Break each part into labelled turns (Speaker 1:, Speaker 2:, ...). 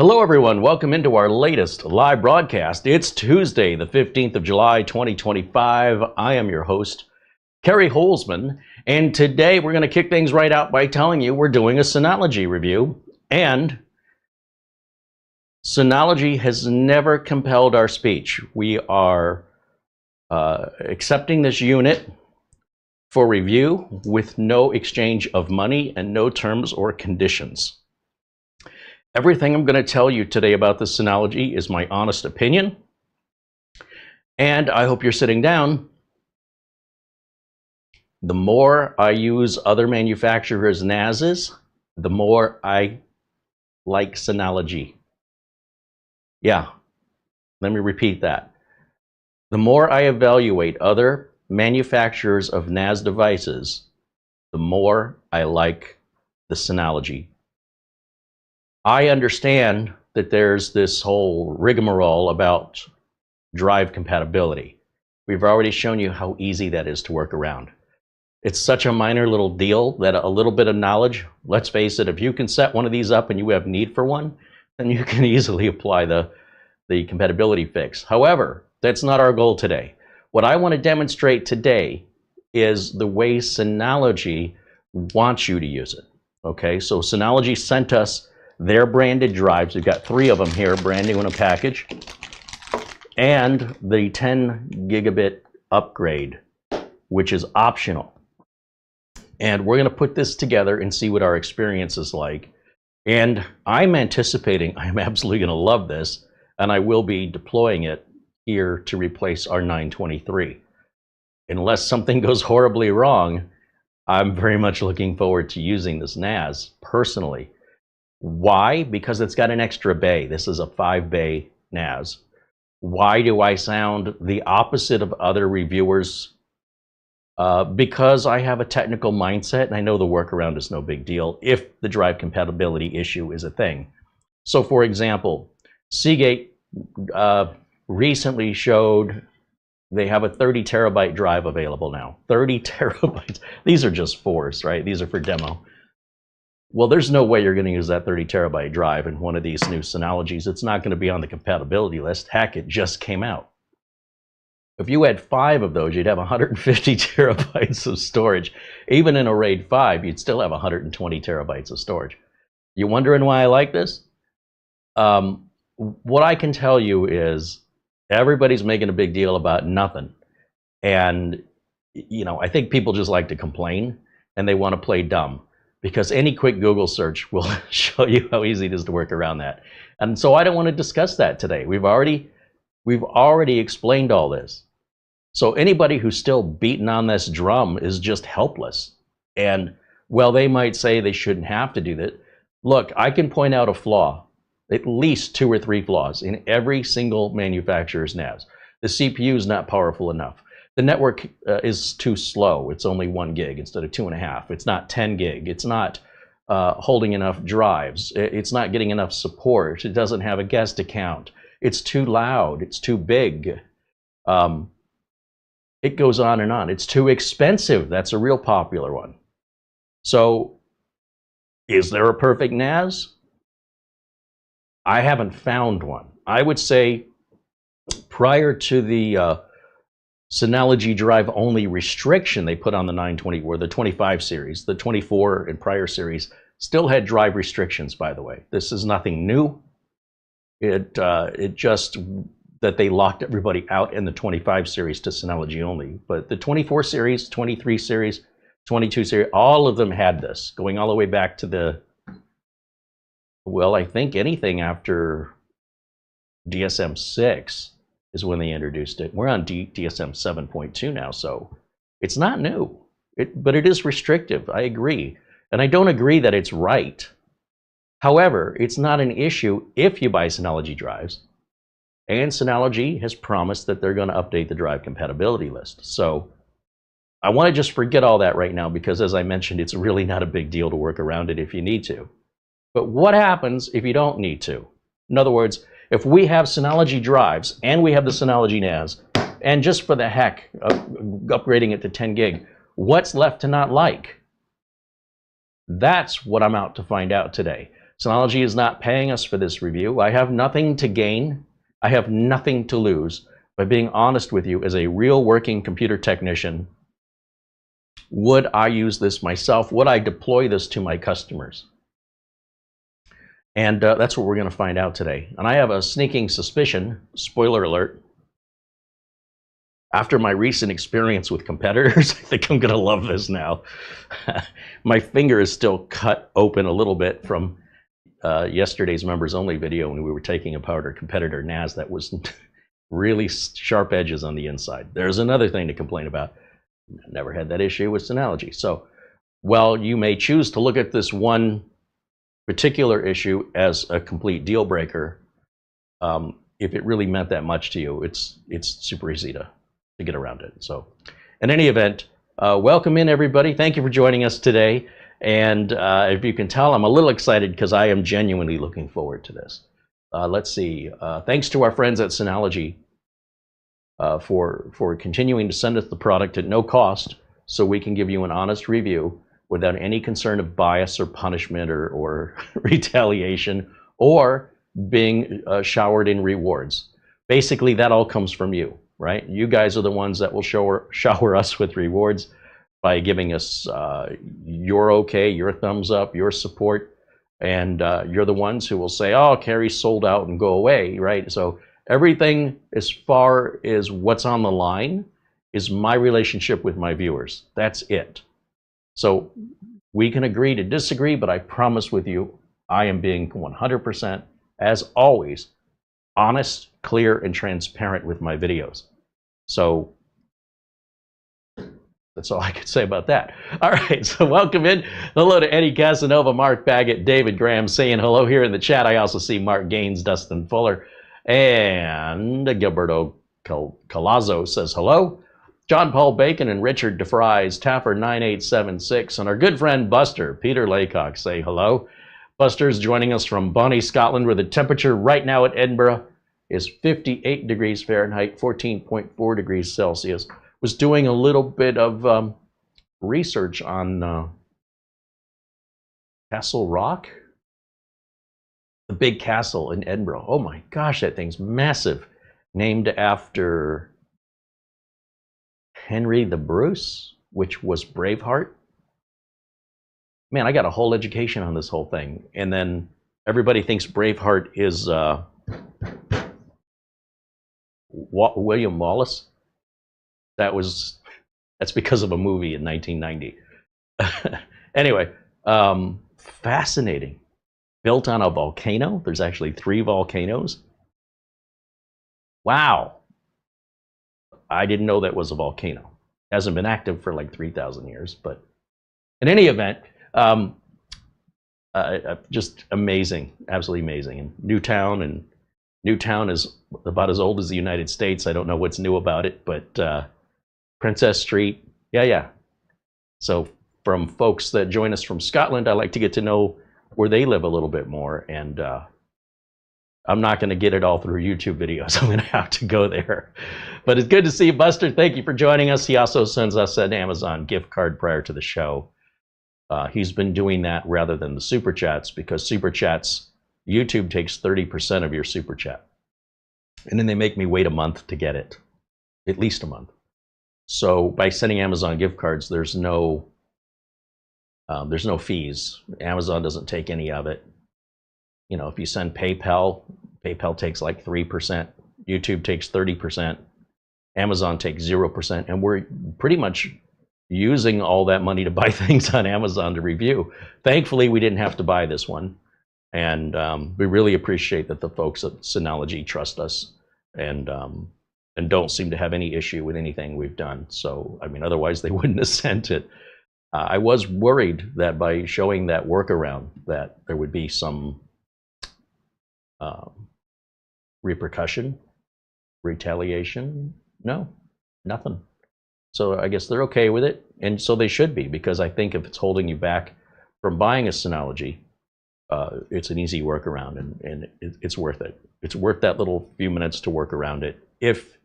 Speaker 1: Hello everyone, welcome into our latest live broadcast. It's Tuesday, the 15th of July, 2025. I am your host, CareyHolzman, and today we're going to kick things right out by telling you we're doing a Synology review, and Synology has never compelled our speech. We are accepting this unit for review with no exchange of money and no terms or conditions. Everything I'm going to tell you today about the Synology is my honest opinion, and I hope you're sitting down. The more I use other manufacturers' NASs, the more I like Synology. Yeah, let me repeat that. The more I evaluate other manufacturers of NAS devices, the more I like the Synology. I understand that there's this whole rigmarole about drive compatibility. We've already shown you how easy that is to work around. It's such a minor little deal that a little bit of knowledge, let's face it, if you can set one of these up and you have need for one, then you can easily apply the compatibility fix. However, that's not our goal today. What I want to demonstrate today is the way Synology wants you to use it. Okay, so Synology sent us their branded drives. We've got 3 of them here, brand new in a package, and the 10 gigabit upgrade, which is optional. And we're going to put this together and see what our experience is like. And I'm anticipating I'm absolutely going to love this, and I will be deploying it here to replace our 923. Unless something goes horribly wrong, I'm very much looking forward to using this NAS personally. Why? Because it's got an extra bay. This is a 5-bay NAS. Why do I sound the opposite of other reviewers? Because I have a technical mindset and I know the workaround is no big deal if the drive compatibility issue is a thing. So for example, Seagate recently showed they have a 30 terabyte drive available now. 30 terabytes. These are just 4s, right? These are for demo. Well, there's no way you're going to use that 30 terabyte drive in one of these new Synologies. It's not going to be on the compatibility list. Heck, it just came out. If you had 5 of those, you'd have 150 terabytes of storage. Even in a RAID 5, you'd still have 120 terabytes of storage. You wondering why I like this? What I can tell you is everybody's making a big deal about nothing. And, you know, I think people just like to complain and they want to play dumb, because any quick Google search will show you how easy it is to work around that. And so I don't want to discuss that today. We've already explained all this. So anybody who's still beating on this drum is just helpless. And well, they might say they shouldn't have to do that. Look, I can point out a flaw, at least 2 or 3 flaws in every single manufacturer's NAS. The CPU is not powerful enough. The network is too slow. It's only 1 gig instead of 2.5. It's not 10 gig. It's not holding enough drives. It's not getting enough support. It doesn't have a guest account. It's too loud. It's too big. It goes on and on. It's too expensive. That's a real popular one. So, is there a perfect NAS? I haven't found one. I would say prior to the Synology Drive only restriction they put on the 920 or the 25 series, the 24 and prior series still had drive restrictions, by the way. This is nothing new. It just that they locked everybody out in the 25 series to Synology only. But the 24 series, 23 series, 22 series, all of them had this, going all the way back to the, well, I think anything after DSM 6 is when they introduced it. We're on DSM 7.2 now, so it's not new. But it is restrictive, I agree. And I don't agree that it's right. However, it's not an issue if you buy Synology drives. And Synology has promised that they're going to update the drive compatibility list. So I want to just forget all that right now, because as I mentioned, it's really not a big deal to work around it if you need to. But what happens if you don't need to? In other words, if we have Synology drives and we have the Synology NAS, and just for the heck of upgrading it to 10 gig, what's left to not like? That's what I'm out to find out today. Synology is not paying us for this review. I have nothing to gain. I have nothing to lose by being honest with you as a real working computer technician. Would I use this myself? Would I deploy this to my customers? And that's what we're going to find out today. And I have a sneaking suspicion, spoiler alert, after my recent experience with competitors, I think I'm going to love this now. My finger is still cut open a little bit from yesterday's members only video when we were taking apart our competitor NAS that was really sharp edges on the inside. There's another thing to complain about. Never had that issue with Synology. So while you may choose to look at this one particular issue as a complete deal breaker, if it really meant that much to you, it's super easy to get around it. So in any event, welcome in everybody. Thank you for joining us today. And if you can tell, I'm a little excited because I am genuinely looking forward to this. Let's see. Thanks to our friends at Synology for continuing to send us the product at no cost so we can give you an honest review without any concern of bias or punishment or retaliation or being showered in rewards. Basically, that all comes from you, right? You guys are the ones that will shower us with rewards by giving us your okay, your thumbs up, your support, and you're the ones who will say, oh, Carey sold out and go away, right? So everything as far as what's on the line is my relationship with my viewers. That's it. So we can agree to disagree, but I promise with you, I am being 100%, as always, honest, clear, and transparent with my videos. So that's all I could say about that. All right, so welcome in. Hello to Eddie Casanova, Mark Baggett, David Graham saying hello here in the chat. I also see Mark Gaines, Dustin Fuller, and Gilberto Calazzo says hello. John Paul Bacon and Richard DeFries, Taffer 9876, and our good friend Buster, Peter Laycock, say hello. Buster's joining us from Bonnie, Scotland, where the temperature right now at Edinburgh is 58 degrees Fahrenheit, 14.4 degrees Celsius. Was doing a little bit of research on Castle Rock, the big castle in Edinburgh. Oh my gosh, that thing's massive. Named after Henry the Bruce, which was Braveheart. Man, I got a whole education on this whole thing. And then everybody thinks Braveheart is William Wallace. That's because of a movie in 1990. Anyway, fascinating. Built on a volcano. There's actually 3 volcanoes. Wow. I didn't know that was a volcano. It hasn't been active for like 3,000 years, but in any event, just amazing, absolutely amazing. And Newtown is about as old as the United States. I don't know what's new about it, but Princess Street, yeah. So from folks that join us from Scotland, I like to get to know where they live a little bit more, and I'm not going to get it all through YouTube videos. I'm going to have to go there. But it's good to see you, Buster. Thank you for joining us. He also sends us an Amazon gift card prior to the show. He's been doing that rather than the Super Chats, because Super Chats, YouTube takes 30% of your Super Chat. And then they make me wait a month to get it, at least a month. So by sending Amazon gift cards, there's no fees. Amazon doesn't take any of it. You know, if you send PayPal takes like 3%. YouTube takes 30%. Amazon takes 0%. And we're pretty much using all that money to buy things on Amazon to review. Thankfully, we didn't have to buy this one. And we really appreciate that the folks at Synology trust us and don't seem to have any issue with anything we've done. So, I mean, otherwise they wouldn't have sent it. I was worried that by showing that workaround that there would be some repercussion, retaliation. No, nothing. So I guess they're okay with it, and so they should be, because I think if it's holding you back from buying a Synology, it's an easy workaround, and it's worth it. It's worth that little few minutes to work around it if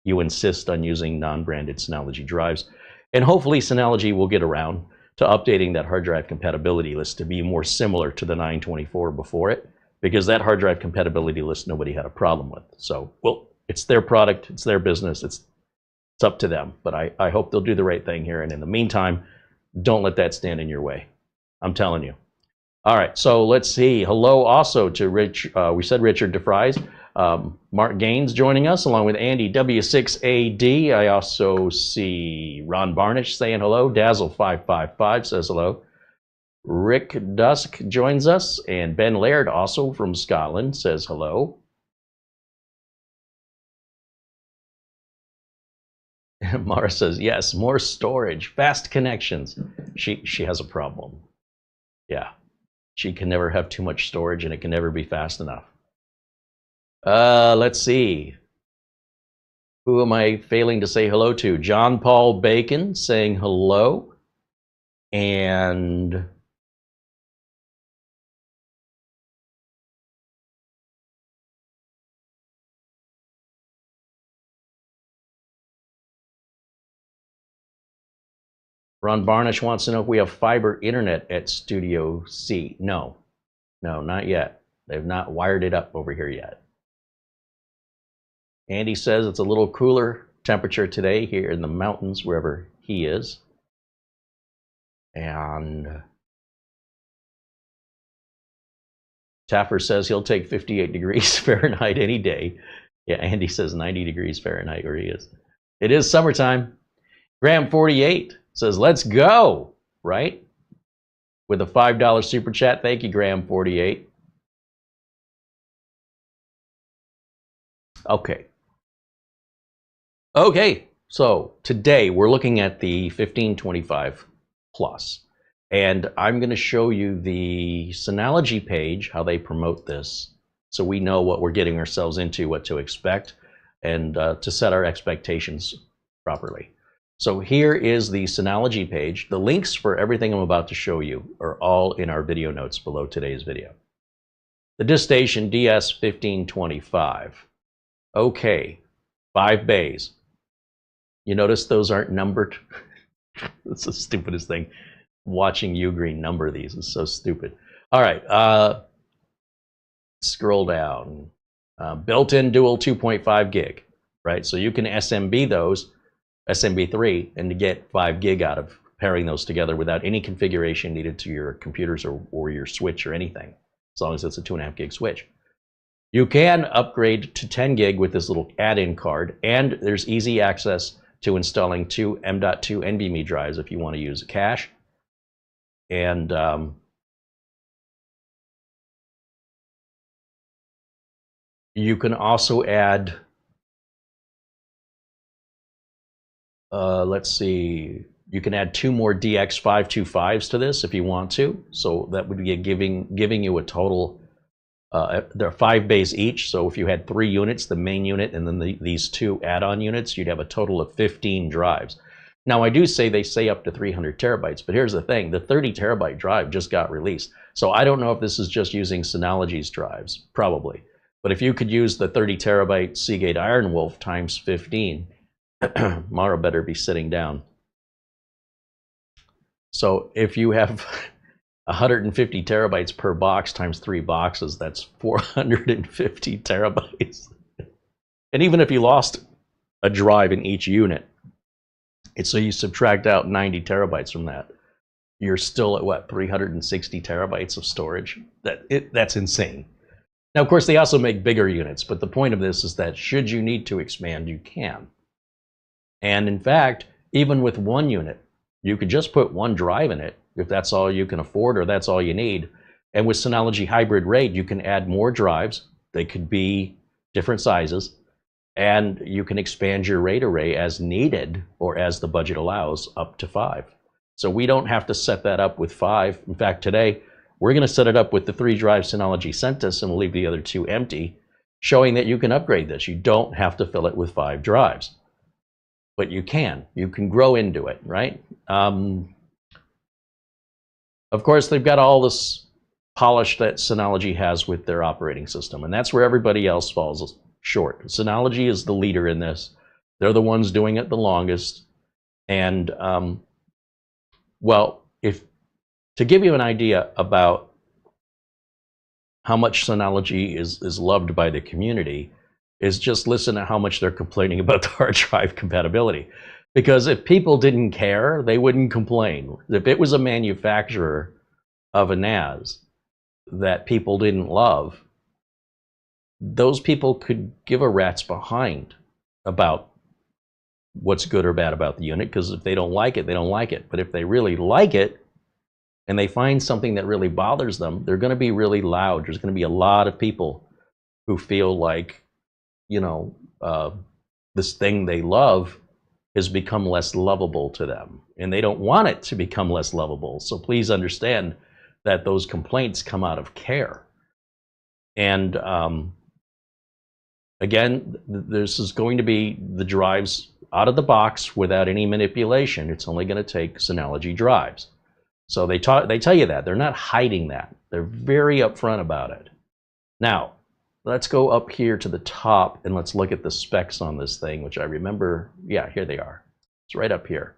Speaker 1: you insist on using non-branded Synology drives. And hopefully Synology will get around to updating that hard drive compatibility list to be more similar to the 924 before it, because that hard drive compatibility list nobody had a problem with. So, well, it's their product, it's their business, it's up to them. But I hope they'll do the right thing here. And in the meantime, don't let that stand in your way. I'm telling you. All right, so let's see. Hello also to Rich. We said Richard DeFries. Mark Gaines joining us, along with Andy W6AD. I also see Ron Barnish saying hello. Dazzle555 says hello. Rick Dusk joins us, and Ben Laird, also from Scotland, says hello. Mara says, yes, more storage, fast connections. She has a problem. Yeah, she can never have too much storage, and it can never be fast enough. Let's see. Who am I failing to say hello to? John Paul Bacon saying hello. And Ron Barnish wants to know if we have fiber internet at Studio C. No, not yet. They've not wired it up over here yet. Andy says it's a little cooler temperature today here in the mountains, wherever he is. And Taffer says he'll take 58 degrees Fahrenheit any day. Yeah, Andy says 90 degrees Fahrenheit where he is. It is summertime. Graham48 says, let's go, right? With a $5 super chat. Thank you, Graham48. Okay, so today we're looking at the 1525 Plus, and I'm going to show you the Synology page, how they promote this, so we know what we're getting ourselves into, what to expect, and to set our expectations properly. So here is the Synology page. The links for everything I'm about to show you are all in our video notes below today's video. The disk station DS1525. Okay, 5 bays. You notice those aren't numbered? That's the stupidest thing. Watching Ugreen number these is so stupid. All right, scroll down. Built-in dual 2.5 gig, right? So you can SMB those, SMB3, and to get 5 gig out of pairing those together without any configuration needed to your computers or your switch or anything, as long as it's a 2.5 gig switch. You can upgrade to 10 gig with this little add-in card, and there's easy access to installing 2 M.2 NVMe drives if you want to use a cache. And you can also add, let's see, you can add 2 more DX525s to this if you want to. So that would be giving you a total. There are 5 bays each, so if you had 3 units, the main unit and then these 2 add-on units, you'd have a total of 15 drives. Now, I do say they say up to 300 terabytes, but here's the thing. The 30 terabyte drive just got released. So I don't know if this is just using Synology's drives, probably. But if you could use the 30 terabyte Seagate Iron Wolf times 15, Mara better be sitting down. So if you have 150 terabytes per box times 3 boxes, that's 450 terabytes. And even if you lost a drive in each unit, so you subtract out 90 terabytes from that, you're still at what, 360 terabytes of storage? That's insane. Now, of course, they also make bigger units, but the point of this is that should you need to expand, you can. And in fact, even with 1 unit, you could just put 1 drive in it, if that's all you can afford or that's all you need. And with Synology Hybrid RAID, you can add more drives. They could be different sizes, and you can expand your RAID array as needed or as the budget allows up to 5. So we don't have to set that up with 5. In fact, today we're going to set it up with the 3 drives Synology sent us, and we'll leave the other 2 empty, showing that you can upgrade this. You don't have to fill it with 5 drives. But you can grow into it, right? Of course, they've got all this polish that Synology has with their operating system, and that's where everybody else falls short. Synology is the leader in this. They're the ones doing it the longest, and well, if to give you an idea about how much Synology is loved by the community, is just listen to how much they're complaining about the hard drive compatibility. Because if people didn't care, they wouldn't complain. If it was a manufacturer of a NAS that people didn't love, those people could give a rat's behind about what's good or bad about the unit, because if they don't like it, they don't like it. But if they really like it, and they find something that really bothers them, they're going to be really loud. There's going to be a lot of people who feel like, you know, this thing they love has become less lovable to them, and they don't want it to become less lovable. So please understand that those complaints come out of care. And again, this is going to be the drives out of the box without any manipulation. It's only going to take Synology drives. So they tell you that. They're not hiding that. They're very upfront about it. Now, let's go up here to the top and let's look at the specs on this thing, which I remember. Yeah, here they are. It's right up here.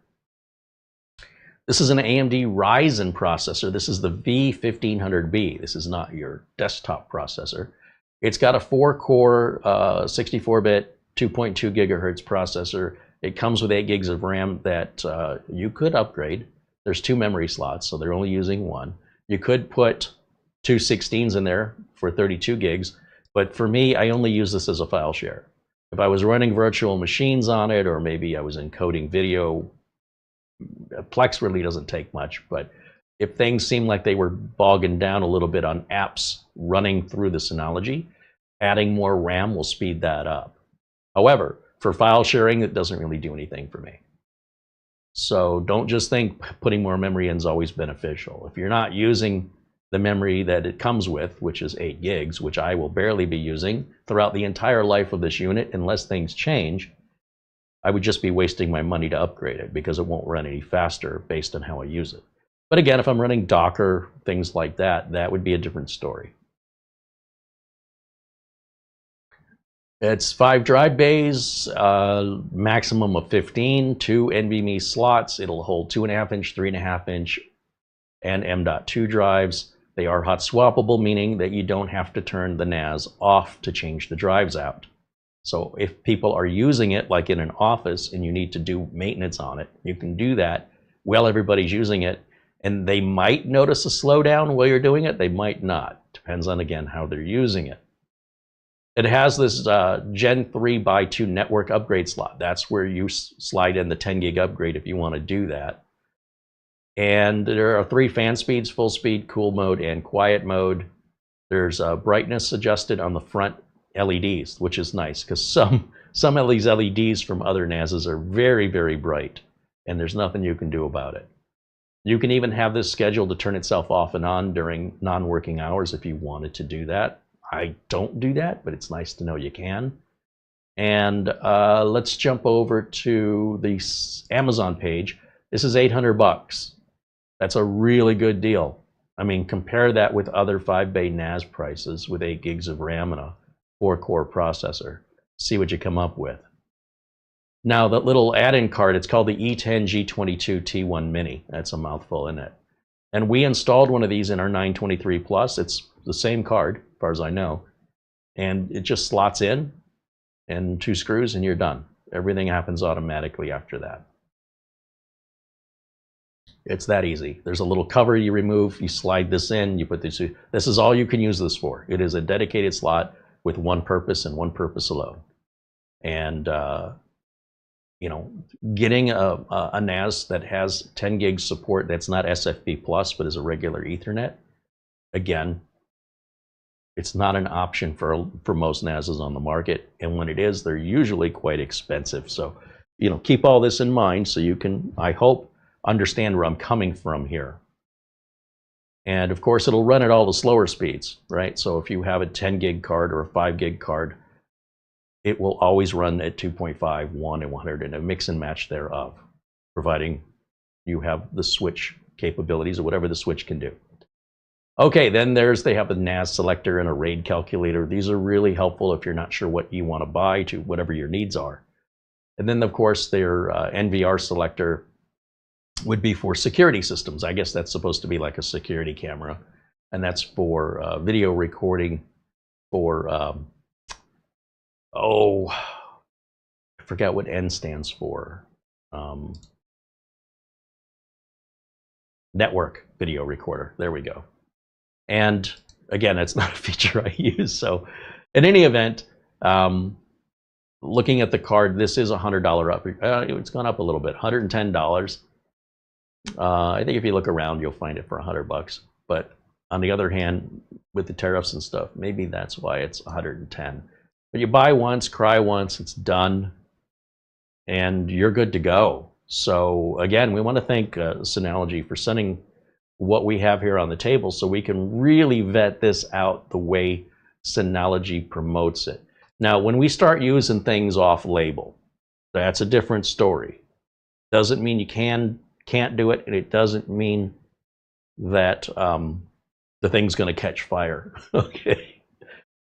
Speaker 1: This is an AMD Ryzen processor. This is the V1500B. This is not your desktop processor. It's got a 4-core, 64-bit, 2.2 gigahertz processor. It comes with 8 gigs of RAM that you could upgrade. There's 2 memory slots, so they're only using 1. You could put 2 16s in there for 32 gigs, but for me, I only use this as a file share. If I was running virtual machines on it, or maybe I was encoding video, Plex really doesn't take much, but if things seem like they were bogging down a little bit on apps running through the Synology, adding more RAM will speed that up. However, for file sharing, it doesn't really do anything for me. So don't just think putting more memory in is always beneficial. If you're not using the memory that it comes with, which is 8 gigs, which I will barely be using throughout the entire life of this unit unless things change, I would just be wasting my money to upgrade it because it won't run any faster based on how I use it. But again, if I'm running Docker, things like that, that would be a different story. It's 5 drive bays, maximum of 15, 2 NVMe slots. It'll hold 2.5-inch, 3.5-inch, and M.2 drives. They are hot swappable, meaning that you don't have to turn the NAS off to change the drives out. So if people are using it like in an office and you need to do maintenance on it, you can do that while everybody's using it. And they might notice a slowdown while you're doing it. They might not. Depends on, again, how they're using it. It has this Gen 3 x 2 network upgrade slot. That's where you slide in the 10 gig upgrade if you want to do that. And there are 3 fan speeds: full speed, cool mode, and quiet mode. There's brightness adjusted on the front LEDs, which is nice because some of these LEDs from other NASs are very, very bright, and there's nothing you can do about it. You can even have this scheduled to turn itself off and on during non-working hours if you wanted to do that. I don't do that, but it's nice to know you can. And let's jump over to the Amazon page. This is $800. That's a really good deal. I mean, compare that with other 5-bay NAS prices with 8 gigs of RAM and a 4-core processor. See what you come up with. Now, that little add-in card, it's called the E10G22 T1 Mini. That's a mouthful, isn't it? And we installed one of these in our 923 Plus. It's the same card, as far as I know. And it just slots in, and 2 screws, and you're done. Everything happens automatically after that. It's that easy. There's a little cover you remove, you slide this in, you put this. This is all you can use this for. It is a dedicated slot with one purpose and one purpose alone. And you know, getting a NAS that has 10 gig support that's not SFP plus but is a regular Ethernet, again, it's not an option for most NASs on the market. And when it is, they're usually quite expensive. So, you know, keep all this in mind so you can, I hope, understand where I'm coming from here. And of course, it'll run at all the slower speeds, right? So if you have a 10 gig card or a 5 gig card, it will always run at 2.5, 1, and 100, and a mix and match thereof, providing you have the switch capabilities or whatever the switch can do. Okay, then they have a NAS selector and a RAID calculator. These are really helpful if you're not sure what you want to buy to whatever your needs are. And then, of course, their NVR selector would be for security systems. I guess that's supposed to be like a security camera, and that's for video recording for, oh, I forgot what N stands for. Network video recorder. There we go. And again, it's not a feature I use. So in any event, looking at the card, this is $100 up. It's gone up a little bit, $110. I think if you look around, you'll find it for $100. But on the other hand, with the tariffs and stuff, maybe that's why it's $110. But you buy once, cry once, it's done, and you're good to go. So again, we want to thank Synology for sending what we have here on the table so we can really vet this out the way Synology promotes it. Now, when we start using things off-label, that's a different story. Doesn't mean you can't do it, and it doesn't mean that the thing's going to catch fire. Okay,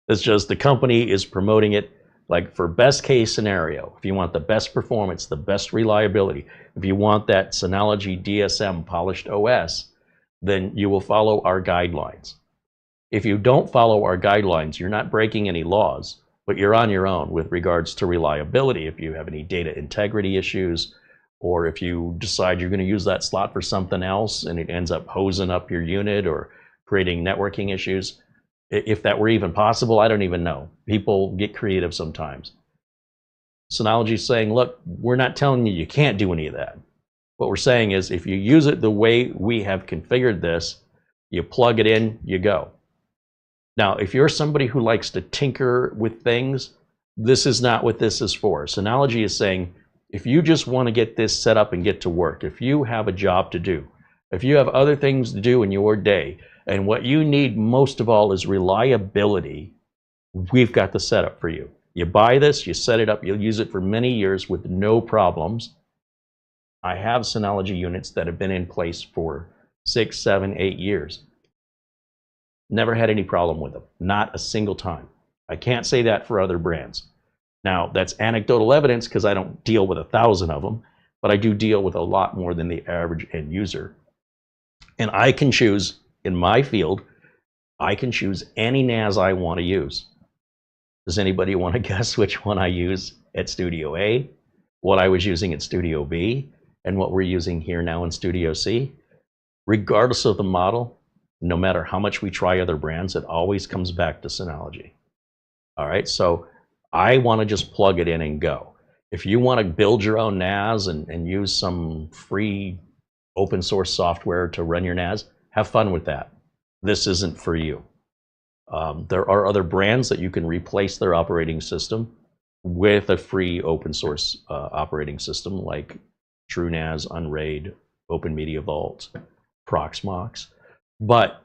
Speaker 1: it's just the company is promoting it. Like for best case scenario, if you want the best performance, the best reliability, if you want that Synology DSM polished OS, then you will follow our guidelines. If you don't follow our guidelines, you're not breaking any laws, but you're on your own with regards to reliability. If you have any data integrity issues, or if you decide you're going to use that slot for something else and it ends up hosing up your unit or creating networking issues, if that were even possible, I don't even know. People get creative sometimes. Synology's saying, look, we're not telling you can't do any of that. What we're saying is if you use it the way we have configured this, you plug it in, you go. Now, if you're somebody who likes to tinker with things, this is not what this is for. Synology is saying, if you just want to get this set up and get to work, if you have a job to do, if you have other things to do in your day, and what you need most of all is reliability, we've got the setup for you. You buy this, you set it up, you'll use it for many years with no problems. I have Synology units that have been in place for 6, 7, 8 years. Never had any problem with them, not a single time. I can't say that for other brands. Now, that's anecdotal evidence because I don't deal with 1,000 of them, but I do deal with a lot more than the average end user. And I can choose, in my field, I can choose any NAS I want to use. Does anybody want to guess which one I use at Studio A, what I was using at Studio B, and what we're using here now in Studio C? Regardless of the model, no matter how much we try other brands, it always comes back to Synology. All right, so I want to just plug it in and go. If you want to build your own NAS and use some free open source software to run your NAS, have fun with that. This isn't for you. There are other brands that you can replace their operating system with a free open source operating system like TrueNAS, Unraid, Open Media Vault, Proxmox. But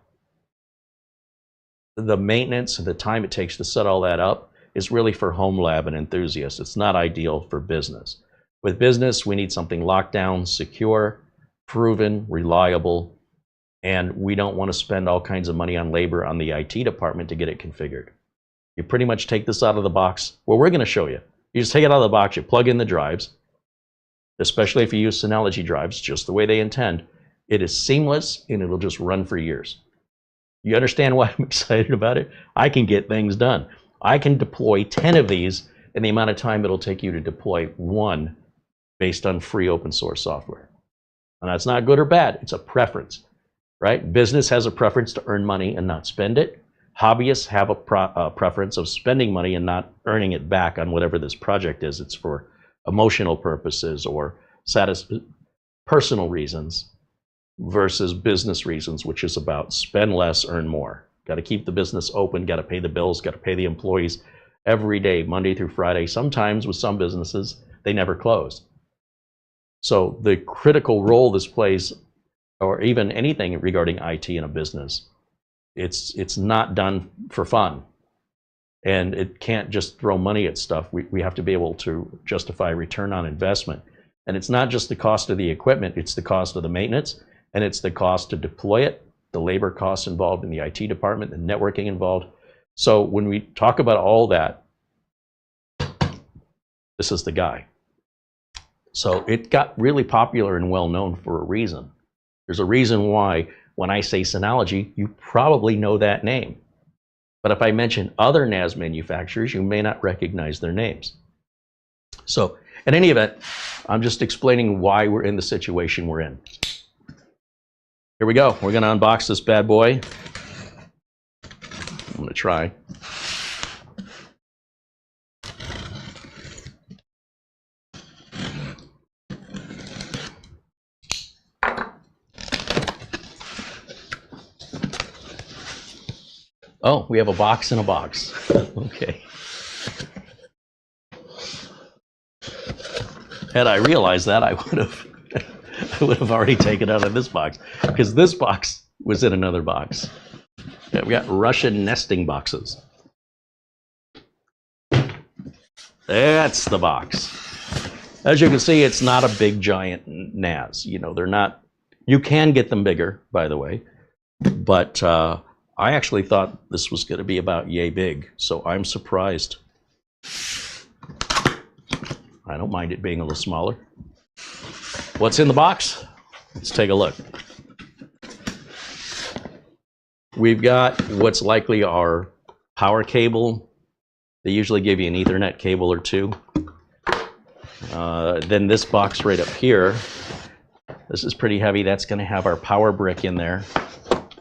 Speaker 1: the maintenance and the time it takes to set all that up is really for home lab and enthusiasts. It's not ideal for business. With business, we need something locked down, secure, proven, reliable, and we don't want to spend all kinds of money on labor on the IT department to get it configured. You pretty much take this out of the box. Well, we're going to show you. You just take it out of the box, you plug in the drives, especially if you use Synology drives, just the way they intend. It is seamless and it'll just run for years. You understand why I'm excited about it? I can get things done. I can deploy 10 of these in the amount of time it'll take you to deploy one based on free open source software. And that's not good or bad, it's a preference, right? Business has a preference to earn money and not spend it. Hobbyists have a preference of spending money and not earning it back on whatever this project is. It's for emotional purposes or personal reasons versus business reasons, which is about spend less, earn more. Got to keep the business open, got to pay the bills, got to pay the employees every day, Monday through Friday. Sometimes with some businesses, they never close. So the critical role this plays, or even anything regarding IT in a business, it's not done for fun. And it can't just throw money at stuff. We have to be able to justify return on investment. And it's not just the cost of the equipment, it's the cost of the maintenance, and it's the cost to deploy it, the labor costs involved in the IT department, the networking involved. So when we talk about all that, this is the guy. So it got really popular and well known for a reason. There's a reason why when I say Synology, you probably know that name. But if I mention other NAS manufacturers, you may not recognize their names. So in any event, I'm just explaining why we're in the situation we're in. Here we go. We're going to unbox this bad boy. I'm going to try. Oh, we have a box in a box. Okay. Had I realized that, I would have already taken it out of this box, because this box was in another box. Yeah, we got Russian nesting boxes. That's the box. As you can see, it's not a big giant NAS. You know, they're not. You can get them bigger, by the way, but I actually thought this was going to be about yay big, so I'm surprised. I don't mind it being a little smaller. What's in the box? Let's take a look. We've got what's likely our power cable. They usually give you an Ethernet cable or two. Then this box right up here, this is pretty heavy. That's going to have our power brick in there.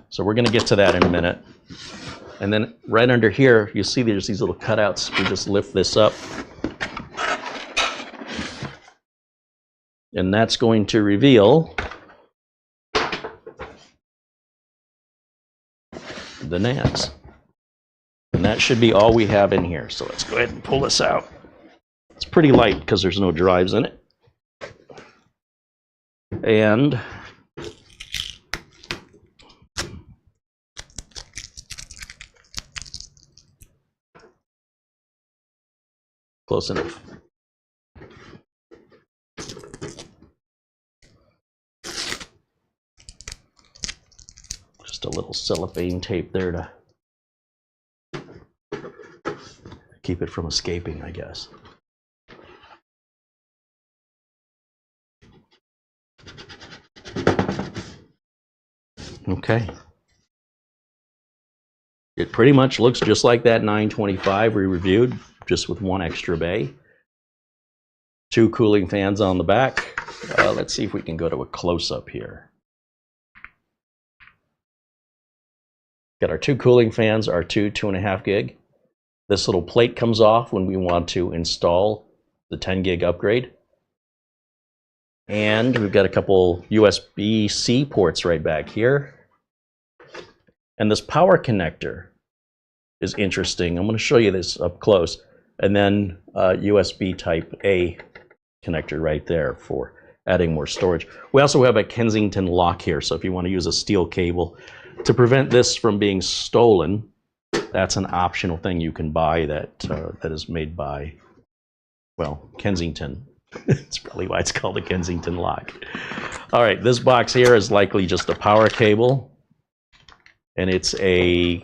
Speaker 1: So we're going to get to that in a minute. And then right under here, you see there's these little cutouts. We just lift this up. And that's going to reveal the NAS. And that should be all we have in here. So let's go ahead and pull this out. It's pretty light because there's no drives in it. And close enough. Just a little cellophane tape there to keep it from escaping, I guess. Okay. It pretty much looks just like that 925 we reviewed, just with one extra bay. 2 cooling fans on the back. Let's see if we can go to a close-up here. Got our 2 cooling fans, our 2.5 gig. This little plate comes off when we want to install the 10 gig upgrade. And we've got a couple USB-C ports right back here. And this power connector is interesting. I'm going to show you this up close. And then USB type A connector right there for adding more storage. We also have a Kensington lock here. So if you want to use a steel cable to prevent this from being stolen, that's an optional thing you can buy that that is made by, well, Kensington. It's probably why it's called a Kensington lock. All right, this box here is likely just a power cable, and it's a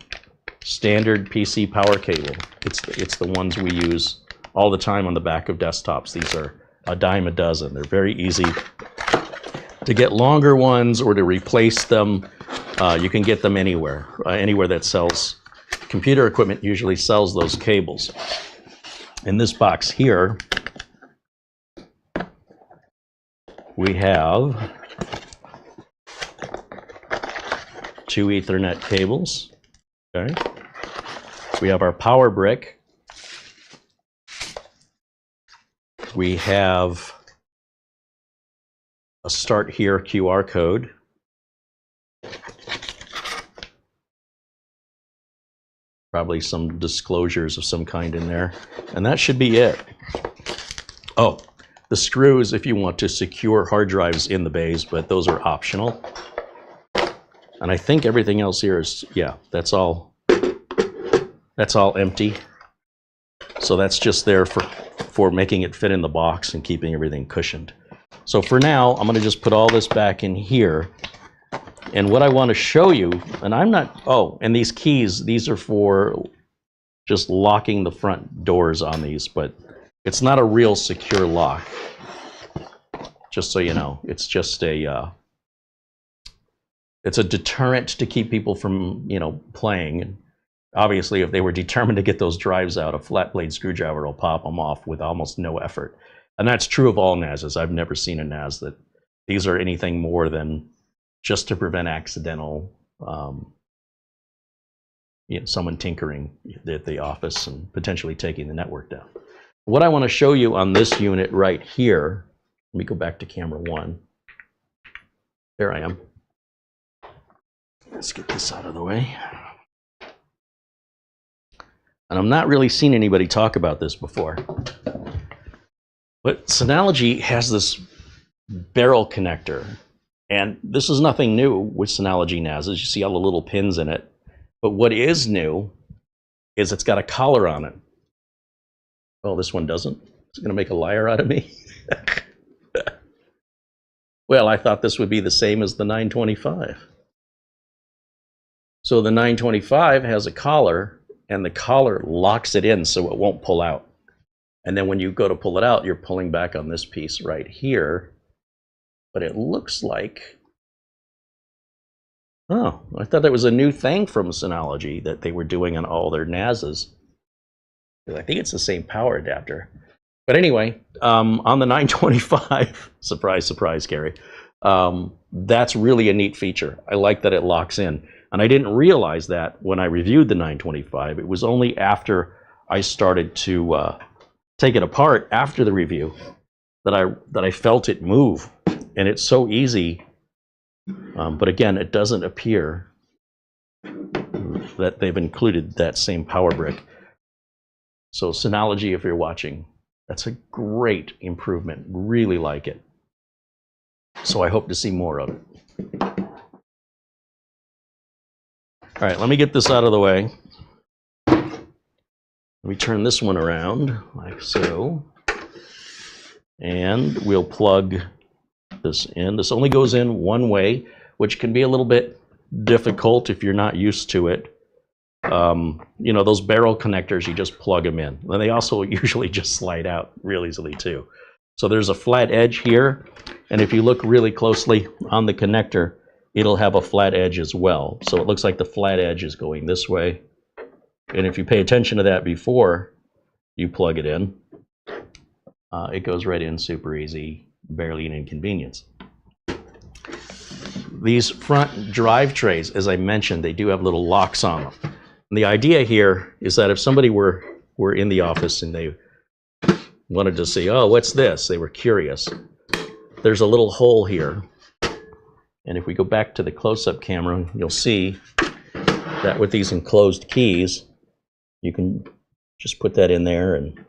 Speaker 1: standard PC power cable. It's the ones we use all the time on the back of desktops. These are a dime a dozen. They're very easy to get longer ones or to replace them. You can get them anywhere. Anywhere that sells computer equipment usually sells those cables. In this box here, we have 2 Ethernet cables. Okay. We have our power brick. We have a start here QR code. Probably some disclosures of some kind in there. And that should be it. Oh, the screws if you want to secure hard drives in the bays, but those are optional. And I think everything else here is, yeah, that's all empty. So that's just there for making it fit in the box and keeping everything cushioned. So for now, I'm going to just put all this back in here. And what I want to show you, and I'm not, oh, and these keys, these are for just locking the front doors on these, but it's not a real secure lock. Just so you know, it's just it's a deterrent to keep people from, playing. And obviously, if they were determined to get those drives out, a flat blade screwdriver will pop them off with almost no effort. And that's true of all NASs. I've never seen a NAS that these are anything more than just to prevent accidental, someone tinkering at the office and potentially taking the network down. What I want to show you on this unit right here, let me go back to camera 1. There I am. Let's get this out of the way. And I'm not really seeing anybody talk about this before. But Synology has this barrel connector. And this is nothing new with Synology NASs. You see all the little pins in it. But what is new is it's got a collar on it. Oh, this one doesn't? It's going to make a liar out of me? Well, I thought this would be the same as the 925. So the 925 has a collar, and the collar locks it in so it won't pull out. And then when you go to pull it out, you're pulling back on this piece right here. But it looks like, oh, I thought that was a new thing from Synology that they were doing on all their NASs. I think it's the same power adapter. But anyway, on the 925, surprise, surprise, Carey, that's really a neat feature. I like that it locks in. And I didn't realize that when I reviewed the 925. It was only after I started to take it apart after the review that I felt it move. And it's so easy. But again, it doesn't appear that they've included that same power brick. So Synology, if you're watching, that's a great improvement. Really like it. So I hope to see more of it. All right, let me get this out of the way. Let me turn this one around like so. And we'll plug this in. This only goes in one way, which can be a little bit difficult if you're not used to it. Those barrel connectors, you just plug them in. And they also usually just slide out real easily too. So there's a flat edge here. And if you look really closely on the connector, it'll have a flat edge as well. So it looks like the flat edge is going this way. And if you pay attention to that before you plug it in, it goes right in super easy, barely an inconvenience. These front drive trays, as I mentioned, they do have little locks on them. And the idea here is that if somebody were in the office and they wanted to see, oh, what's this? They were curious. There's a little hole here. And if we go back to the close-up camera, you'll see that with these enclosed keys, you can just put that in there and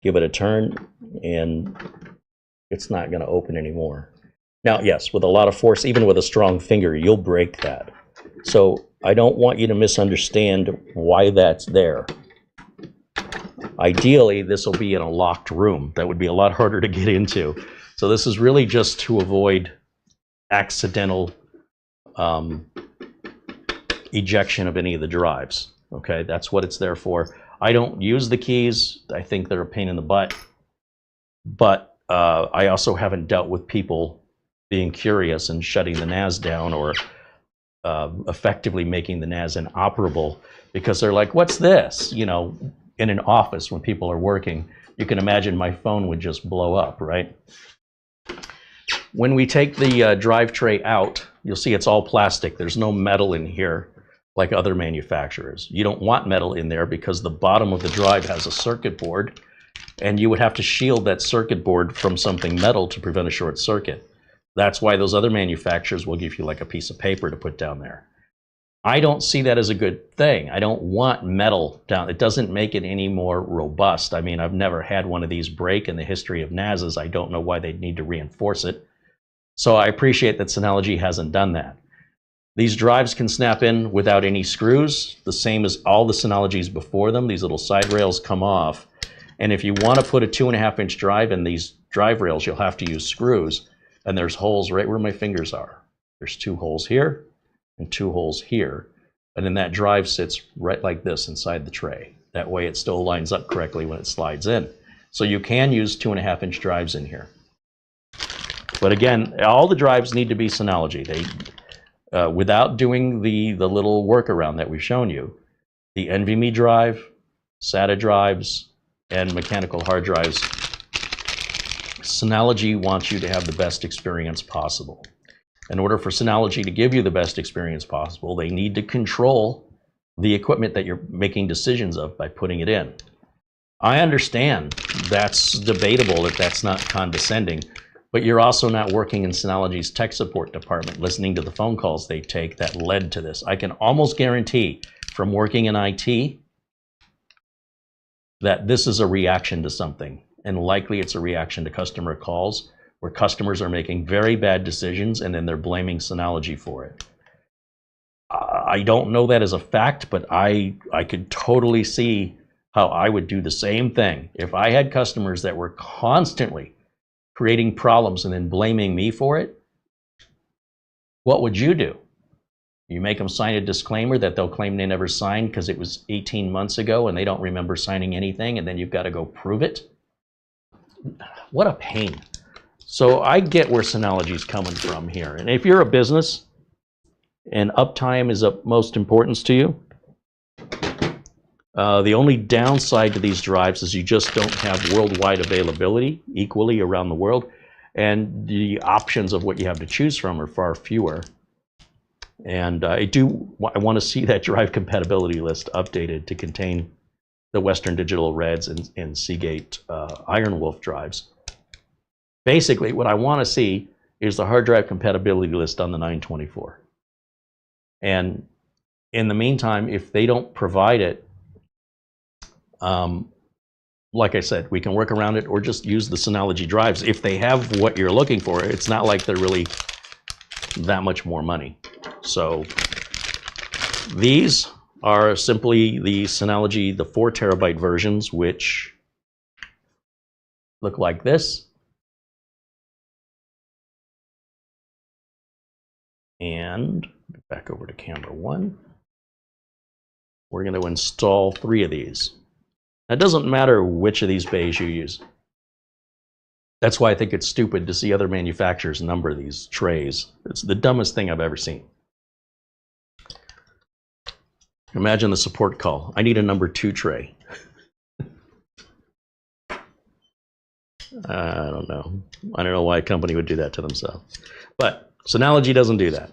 Speaker 1: give it a turn, and it's not going to open anymore. Now, yes, with a lot of force, even with a strong finger, you'll break that. So I don't want you to misunderstand why that's there. Ideally, this will be in a locked room. That would be a lot harder to get into. So this is really just to avoid accidental ejection of any of the drives. Okay, that's what it's there for. I don't use the keys. I think they're a pain in the butt. But I also haven't dealt with people being curious and shutting the NAS down or effectively making the NAS inoperable because they're like, what's this? In an office when people are working, you can imagine my phone would just blow up, right? When we take the drive tray out, you'll see it's all plastic. There's no metal in here like other manufacturers. You don't want metal in there because the bottom of the drive has a circuit board, and you would have to shield that circuit board from something metal to prevent a short circuit. That's why those other manufacturers will give you like a piece of paper to put down there. I don't see that as a good thing. I don't want metal down. It doesn't make it any more robust. I mean, I've never had one of these break in the history of NASs. I don't know why they'd need to reinforce it. So I appreciate that Synology hasn't done that. These drives can snap in without any screws, the same as all the Synologies before them. These little side rails come off. And if you want to put a 2.5-inch drive in these drive rails, you'll have to use screws. And there's holes right where my fingers are. There's 2 holes here and 2 holes here. And then that drive sits right like this inside the tray. That way it still lines up correctly when it slides in. So you can use 2.5-inch drives in here. But again, all the drives need to be Synology. They, without doing the little workaround that we've shown you, the NVMe drive, SATA drives, and mechanical hard drives, Synology wants you to have the best experience possible. In order for Synology to give you the best experience possible, they need to control the equipment that you're making decisions of by putting it in. I understand that's debatable, that that's not condescending, but you're also not working in Synology's tech support department, listening to the phone calls they take that led to this. I can almost guarantee from working in IT that this is a reaction to something, and likely it's a reaction to customer calls where customers are making very bad decisions and then they're blaming Synology for it. I don't know that as a fact, but I could totally see how I would do the same thing. If I had customers that were constantly creating problems and then blaming me for it, what would you do? You make them sign a disclaimer that they'll claim they never signed because it was 18 months ago and they don't remember signing anything, and then you've got to go prove it? What a pain. So I get where Synology's coming from here. And if you're a business and uptime is of most importance to you, the only downside to these drives is you just don't have worldwide availability equally around the world, and the options of what you have to choose from are far fewer. And I want to see that drive compatibility list updated to contain the Western Digital Reds and Seagate Iron Wolf drives. Basically, what I want to see is the hard drive compatibility list on the 924. And in the meantime, if they don't provide it, like I said, we can work around it or just use the Synology drives. If they have what you're looking for, it's not like they're really that much more money. So these are simply the Synology, the 4 terabyte versions, which look like this. And back over to camera 1. We're going to install 3 of these. It doesn't matter which of these bays you use. That's why I think it's stupid to see other manufacturers number these trays. It's the dumbest thing I've ever seen. Imagine the support call. I need a number 2 tray. I don't know. I don't know why a company would do that to themselves. But Synology doesn't do that.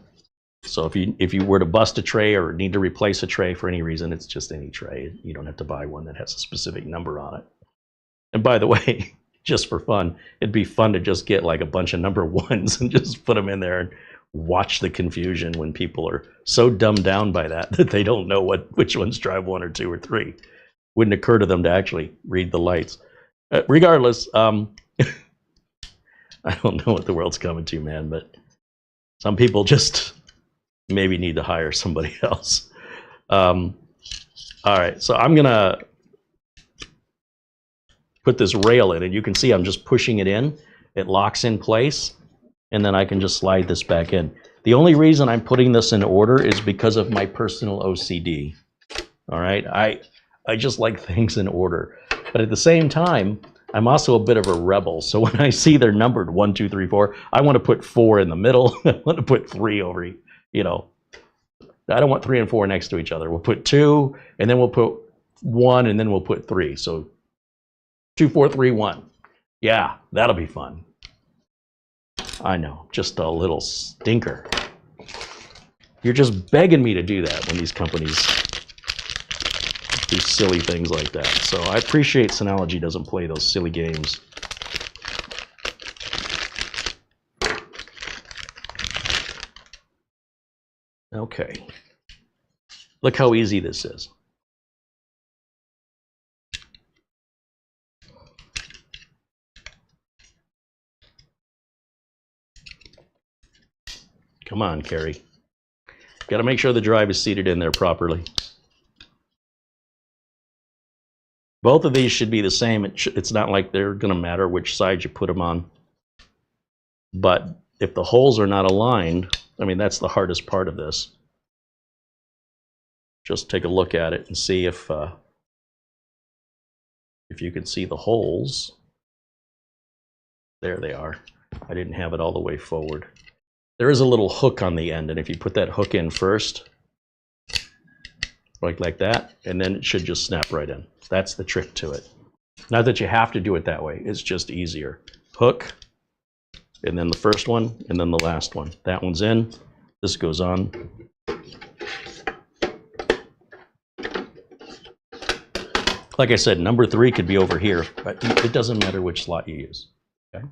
Speaker 1: So if you were to bust a tray or need to replace a tray for any reason, it's just any tray. You don't have to buy one that has a specific number on it. And by the way, just for fun, it'd be fun to just get like a bunch of number 1s and just put them in there and watch the confusion when people are so dumbed down by that they don't know which one's drive 1 or 2 or 3. Wouldn't occur to them to actually read the lights. Regardless, I don't know what the world's coming to, man, but some people just maybe need to hire somebody else. All right, so I'm gonna put this rail in, and you can see I'm just pushing it in. It locks in place, and then I can just slide this back in. The only reason I'm putting this in order is because of my personal OCD. All right, I just like things in order, but at the same time, I'm also a bit of a rebel. So when I see they're numbered 1, 2, 3, 4, I want to put 4 in the middle. I want to put 3 over, you know. I don't want 3 and 4 next to each other. We'll put 2, and then we'll put 1, and then we'll put 3. So 2, 4, 3, 1. Yeah, that'll be fun. I know, just a little stinker. You're just begging me to do that when these companies do silly things like that. So I appreciate Synology doesn't play those silly games. Okay. Look how easy this is. Come on, Carey. Got to make sure the drive is seated in there properly. Both of these should be the same. It's not like they're going to matter which side you put them on. But if the holes are not aligned, I mean, that's the hardest part of this. Just take a look at it and see if you can see the holes There they are. I didn't have it all the way forward. There is a little hook on the end, and if you put that hook in first, like that, and then it should just snap right in. That's the trick to it. Not that you have to do it that way, it's just easier. Hook, and then the first one, and then the last one. That one's in, this goes on. Like I said, number 3 could be over here, but it doesn't matter which slot you use. Okay?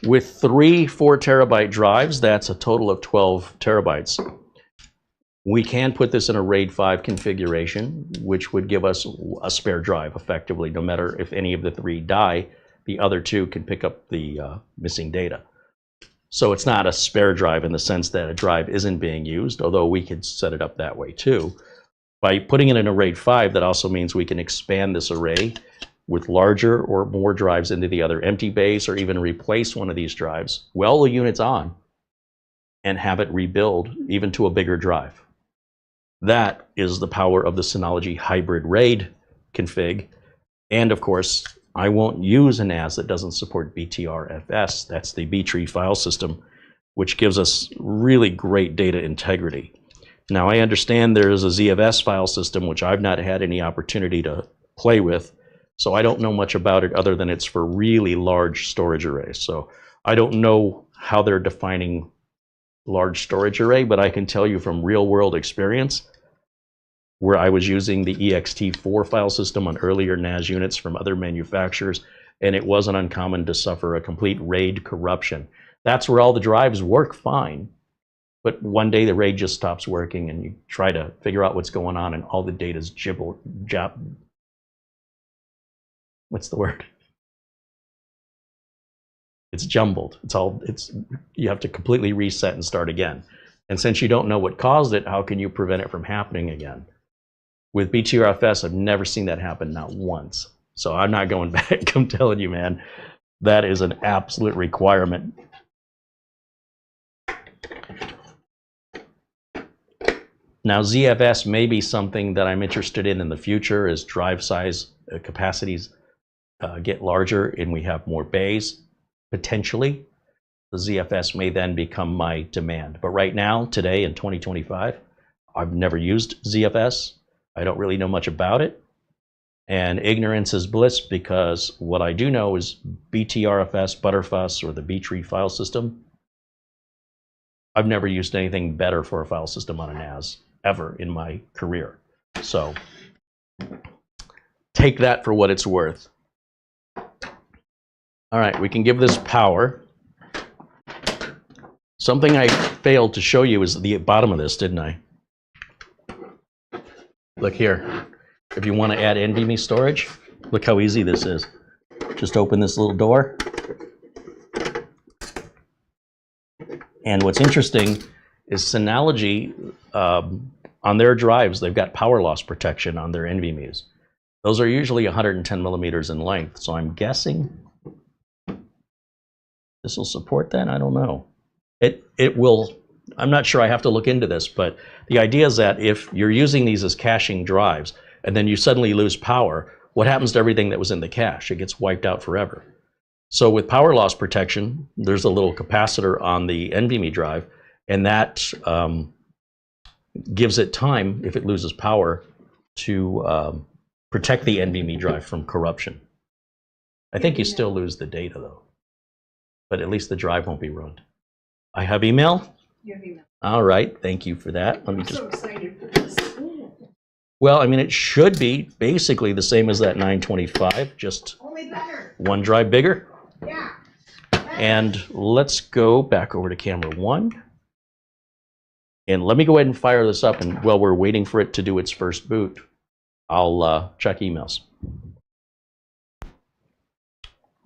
Speaker 1: With 3 4-terabyte drives, that's a total of 12 terabytes. We can put this in a RAID 5 configuration, which would give us a spare drive, effectively. No matter if any of the 3 die, the other 2 can pick up the missing data. So it's not a spare drive in the sense that a drive isn't being used, although we could set it up that way too. By putting it in a RAID 5, that also means we can expand this array with larger or more drives into the other empty base, or even replace one of these drives, weld the units on, and have it rebuild even to a bigger drive. That is the power of the Synology hybrid RAID config. And of course, I won't use a NAS that doesn't support BTRFS. That's the B-tree file system, which gives us really great data integrity. Now, I understand there is a ZFS file system, which I've not had any opportunity to play with, so I don't know much about it other than it's for really large storage arrays. So I don't know how they're defining large storage array, but I can tell you from real world experience, where I was using the ext4 file system on earlier NAS units from other manufacturers, and it wasn't uncommon to suffer a complete RAID corruption. That's where all the drives work fine, but one day the RAID just stops working and you try to figure out what's going on and all the data's what's the word? It's jumbled. You have to completely reset and start again. And since you don't know what caused it, how can you prevent it from happening again? With BTRFS, I've never seen that happen, not once. So I'm not going back. I'm telling you, man, that is an absolute requirement. Now, ZFS may be something that I'm interested in the future as drive size capacities get larger and we have more bays. Potentially, the ZFS may then become my demand. But right now, today in 2025, I've never used ZFS. I don't really know much about it. And ignorance is bliss, because what I do know is BTRFS, Butterfuss, or the B-tree file system. I've never used anything better for a file system on a NAS ever in my career. So take that for what it's worth. All right, we can give this power. Something I failed to show you is the bottom of this, didn't I? Look here. If you want to add NVMe storage, look how easy this is. Just open this little door. And what's interesting is Synology, on their drives, they've got power loss protection on their NVMe's. Those are usually 110 millimeters in length, so I'm guessing this will support that. I don't know. It will. I'm not sure. I have to look into this, but the idea is that if you're using these as caching drives and then you suddenly lose power, what happens to everything that was in the cache? It gets wiped out forever. So with power loss protection, there's a little capacitor on the NVMe drive, and that gives it time, if it loses power, to protect the NVMe drive from corruption. I think you still lose the data though, but at least the drive won't be ruined. I have email?
Speaker 2: You have email.
Speaker 1: All right, thank you for that. Let me just.
Speaker 2: So excited for this.
Speaker 1: Well, I mean, it should be basically the same as that 925, just
Speaker 2: Only better.
Speaker 1: one drive bigger.
Speaker 2: Yeah.
Speaker 1: And let's go back over to camera 1. And let me go ahead and fire this up. And while we're waiting for it to do its first boot, I'll check emails.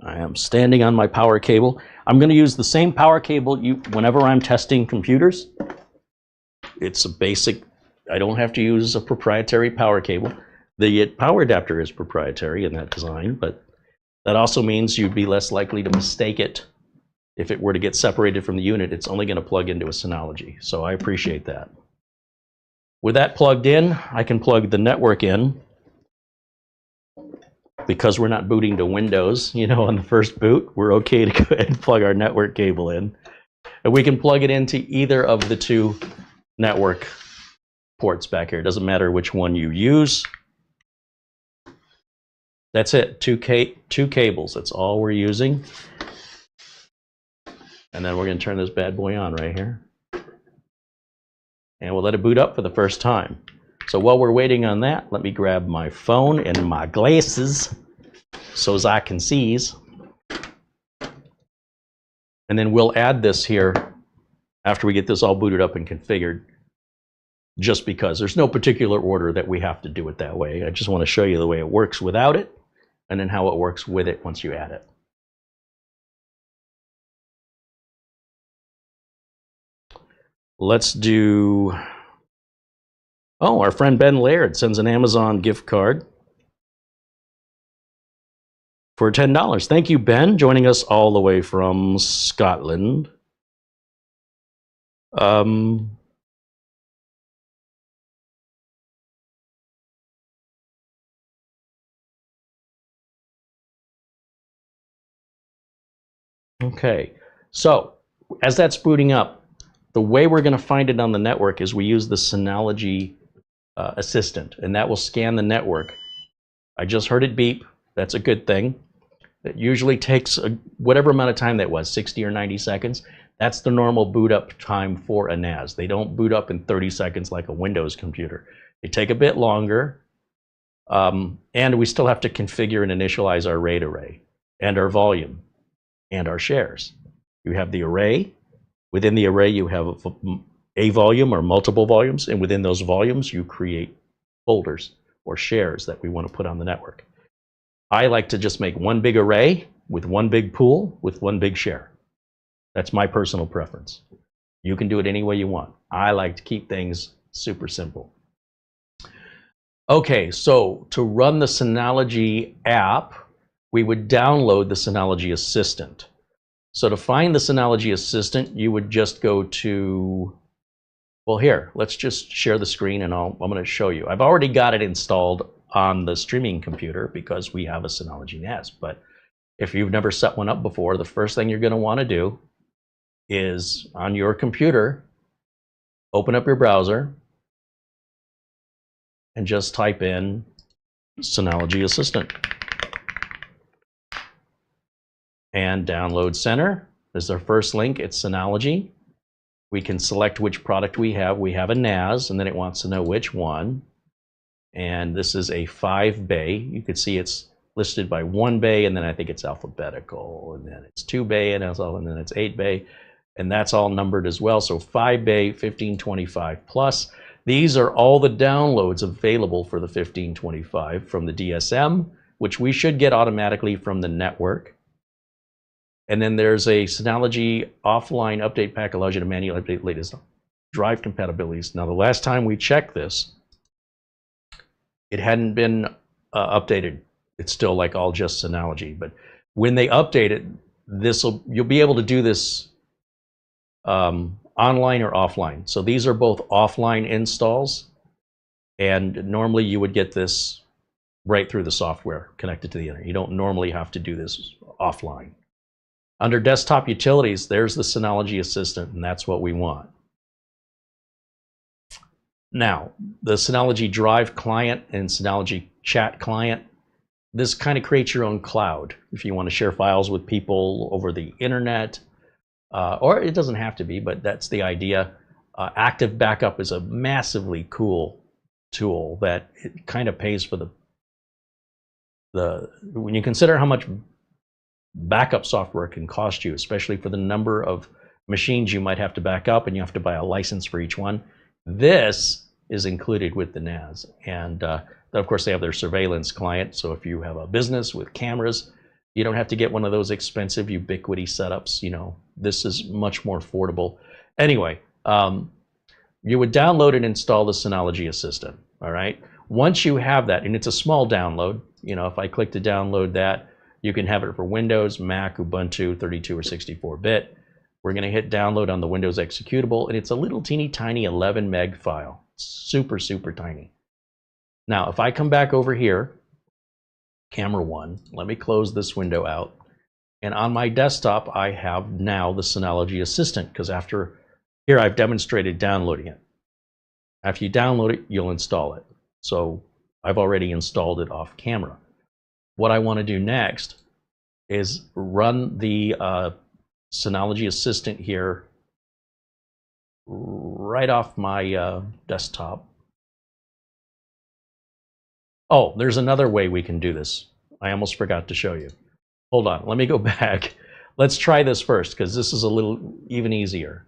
Speaker 1: I am standing on my power cable. I'm going to use the same power cable whenever I'm testing computers. It's a basic, I don't have to use a proprietary power cable. The power adapter is proprietary in that design, but That also means you'd be less likely to mistake it. If it were to get separated from the unit, it's only going to plug into a Synology. So I appreciate that. With that plugged in, I can plug the network in. Because we're not booting to Windows, on the first boot, we're okay to go ahead and plug our network cable in. And we can plug it into either of the two network ports back here. It doesn't matter which one you use. That's it, two cables. That's all we're using. And then we're going to turn this bad boy on right here. And we'll let it boot up for the first time. So while we're waiting on that, let me grab my phone and my glasses so as I can see. And then we'll add this here after we get this all booted up and configured, just because there's no particular order that we have to do it that way. I just want to show you the way it works without it, and then how it works with it once you add it. Let's do... Oh, our friend Ben Laird sends an Amazon gift card for $10. Thank you, Ben, joining us all the way from Scotland. Okay, so as that's booting up, the way we're going to find it on the network is we use the Synology assistant, and that will scan the network. I just heard it beep. That's a good thing. It usually takes whatever amount of time that was, 60 or 90 seconds. That's the normal boot up time for a NAS. They don't boot up in 30 seconds like a Windows computer. They take a bit longer, and we still have to configure and initialize our RAID array and our volume and our shares. You have the array. Within the array, you have a volume or multiple volumes, and within those volumes, you create folders or shares that we want to put on the network. I like to just make one big array with one big pool with one big share. That's my personal preference. You can do it any way you want. I like to keep things super simple. Okay, so to run the Synology app, we would download the Synology Assistant. So to find the Synology Assistant, you would just go to, well, here, let's just share the screen and I'm going to show you. I've already got it installed on the streaming computer because we have a Synology NAS. But if you've never set one up before, the first thing you're going to want to do is on your computer, open up your browser and just type in Synology Assistant. And Download Center is our first link. It's Synology. We can select which product we have. We have a NAS, and then it wants to know which one. And this is a 5-bay. You can see it's listed by 1 bay, and then I think it's alphabetical, and then it's 2 bay, and then it's 8 bay, and that's all numbered as well. So 5-bay, 1525 plus. These are all the downloads available for the 1525 from the DSM, which we should get automatically from the network. And then there's a Synology offline update pack allows you to manually update latest drive compatibilities. Now, the last time we checked this, it hadn't been updated. It's still like all just Synology. But when they update it, you'll be able to do this online or offline. So these are both offline installs, and normally you would get this right through the software connected to the internet. You don't normally have to do this offline. Under desktop utilities, there's the Synology Assistant, and that's what we want. Now, the Synology Drive client and Synology Chat client, this kind of creates your own cloud if you want to share files with people over the internet, or it doesn't have to be, but that's the idea. Active Backup is a massively cool tool that it kind of pays for when you consider how much backup software can cost you, especially for the number of machines you might have to back up, and you have to buy a license for each one. This is included with the NAS. And then of course they have their surveillance client. So if you have a business with cameras, you don't have to get one of those expensive Ubiquiti setups. This is much more affordable. Anyway, you would download and install the Synology Assistant. All right. Once you have that, and it's a small download, if I click to download that, You can have it for Windows, Mac, Ubuntu, 32 or 64-bit. We're going to hit download on the Windows executable, and it's a little teeny tiny 11 meg file. Super, super tiny. Now, if I come back over here, camera 1, let me close this window out. And on my desktop, I have now the Synology Assistant, because after here I've demonstrated downloading it. After you download it, you'll install it. So I've already installed it off camera. What I want to do next is run the Synology Assistant here right off my desktop. Oh, there's another way we can do this. I almost forgot to show you. Hold on, let me go back. Let's try this first, because this is a little even easier.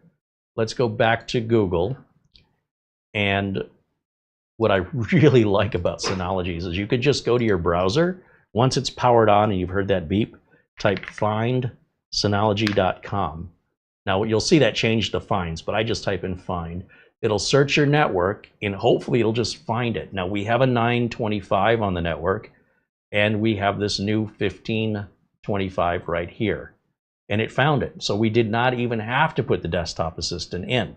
Speaker 1: Let's go back to Google. And what I really like about Synology is you could just go to your browser. Once it's powered on and you've heard that beep, type find synology.com. Now you'll see that changed to finds, but I just type in find. It'll search your network and hopefully it'll just find it. Now we have a 925 on the network and we have this new 1525 right here. And it found it. So we did not even have to put the desktop assistant in.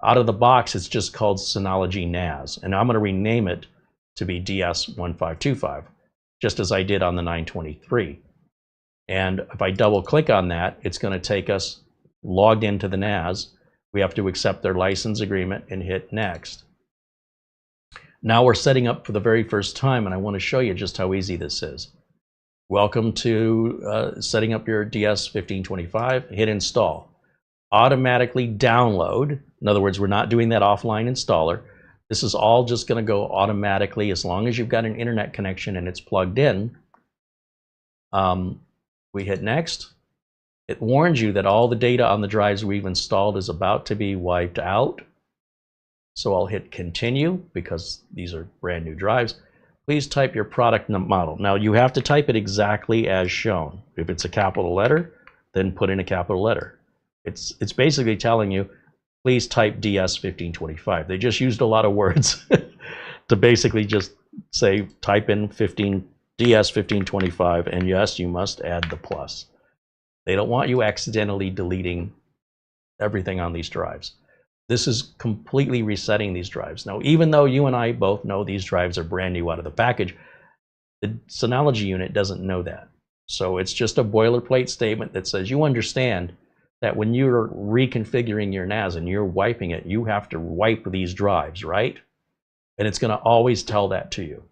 Speaker 1: Out of the box, it's just called Synology NAS. And I'm going to rename it to be DS1525, just as I did on the 923. And if I double click on that, it's going to take us logged into the NAS. We have to accept their license agreement and hit next. Now we're setting up for the very first time, and I want to show you just how easy this is. Welcome to setting up your DS1525. Hit install. Automatically download. In other words, we're not doing that offline installer. This is all just going to go automatically as long as you've got an internet connection and it's plugged in. We hit next. It warns you that all the data on the drives we've installed is about to be wiped out. So I'll hit continue because these are brand new drives. Please type your product model. Now you have to type it exactly as shown. If it's a capital letter, then put in a capital letter. It's basically telling you, please type DS1525. They just used a lot of words to basically just say type in DS1525, and yes, you must add the plus. They don't want you accidentally deleting everything on these drives. This is completely resetting these drives. Now, even though you and I both know these drives are brand new out of the package, the Synology unit doesn't know that. So it's just a boilerplate statement that says you understand that when you're reconfiguring your NAS and you're wiping it, you have to wipe these drives, right? And it's going to always tell that to you.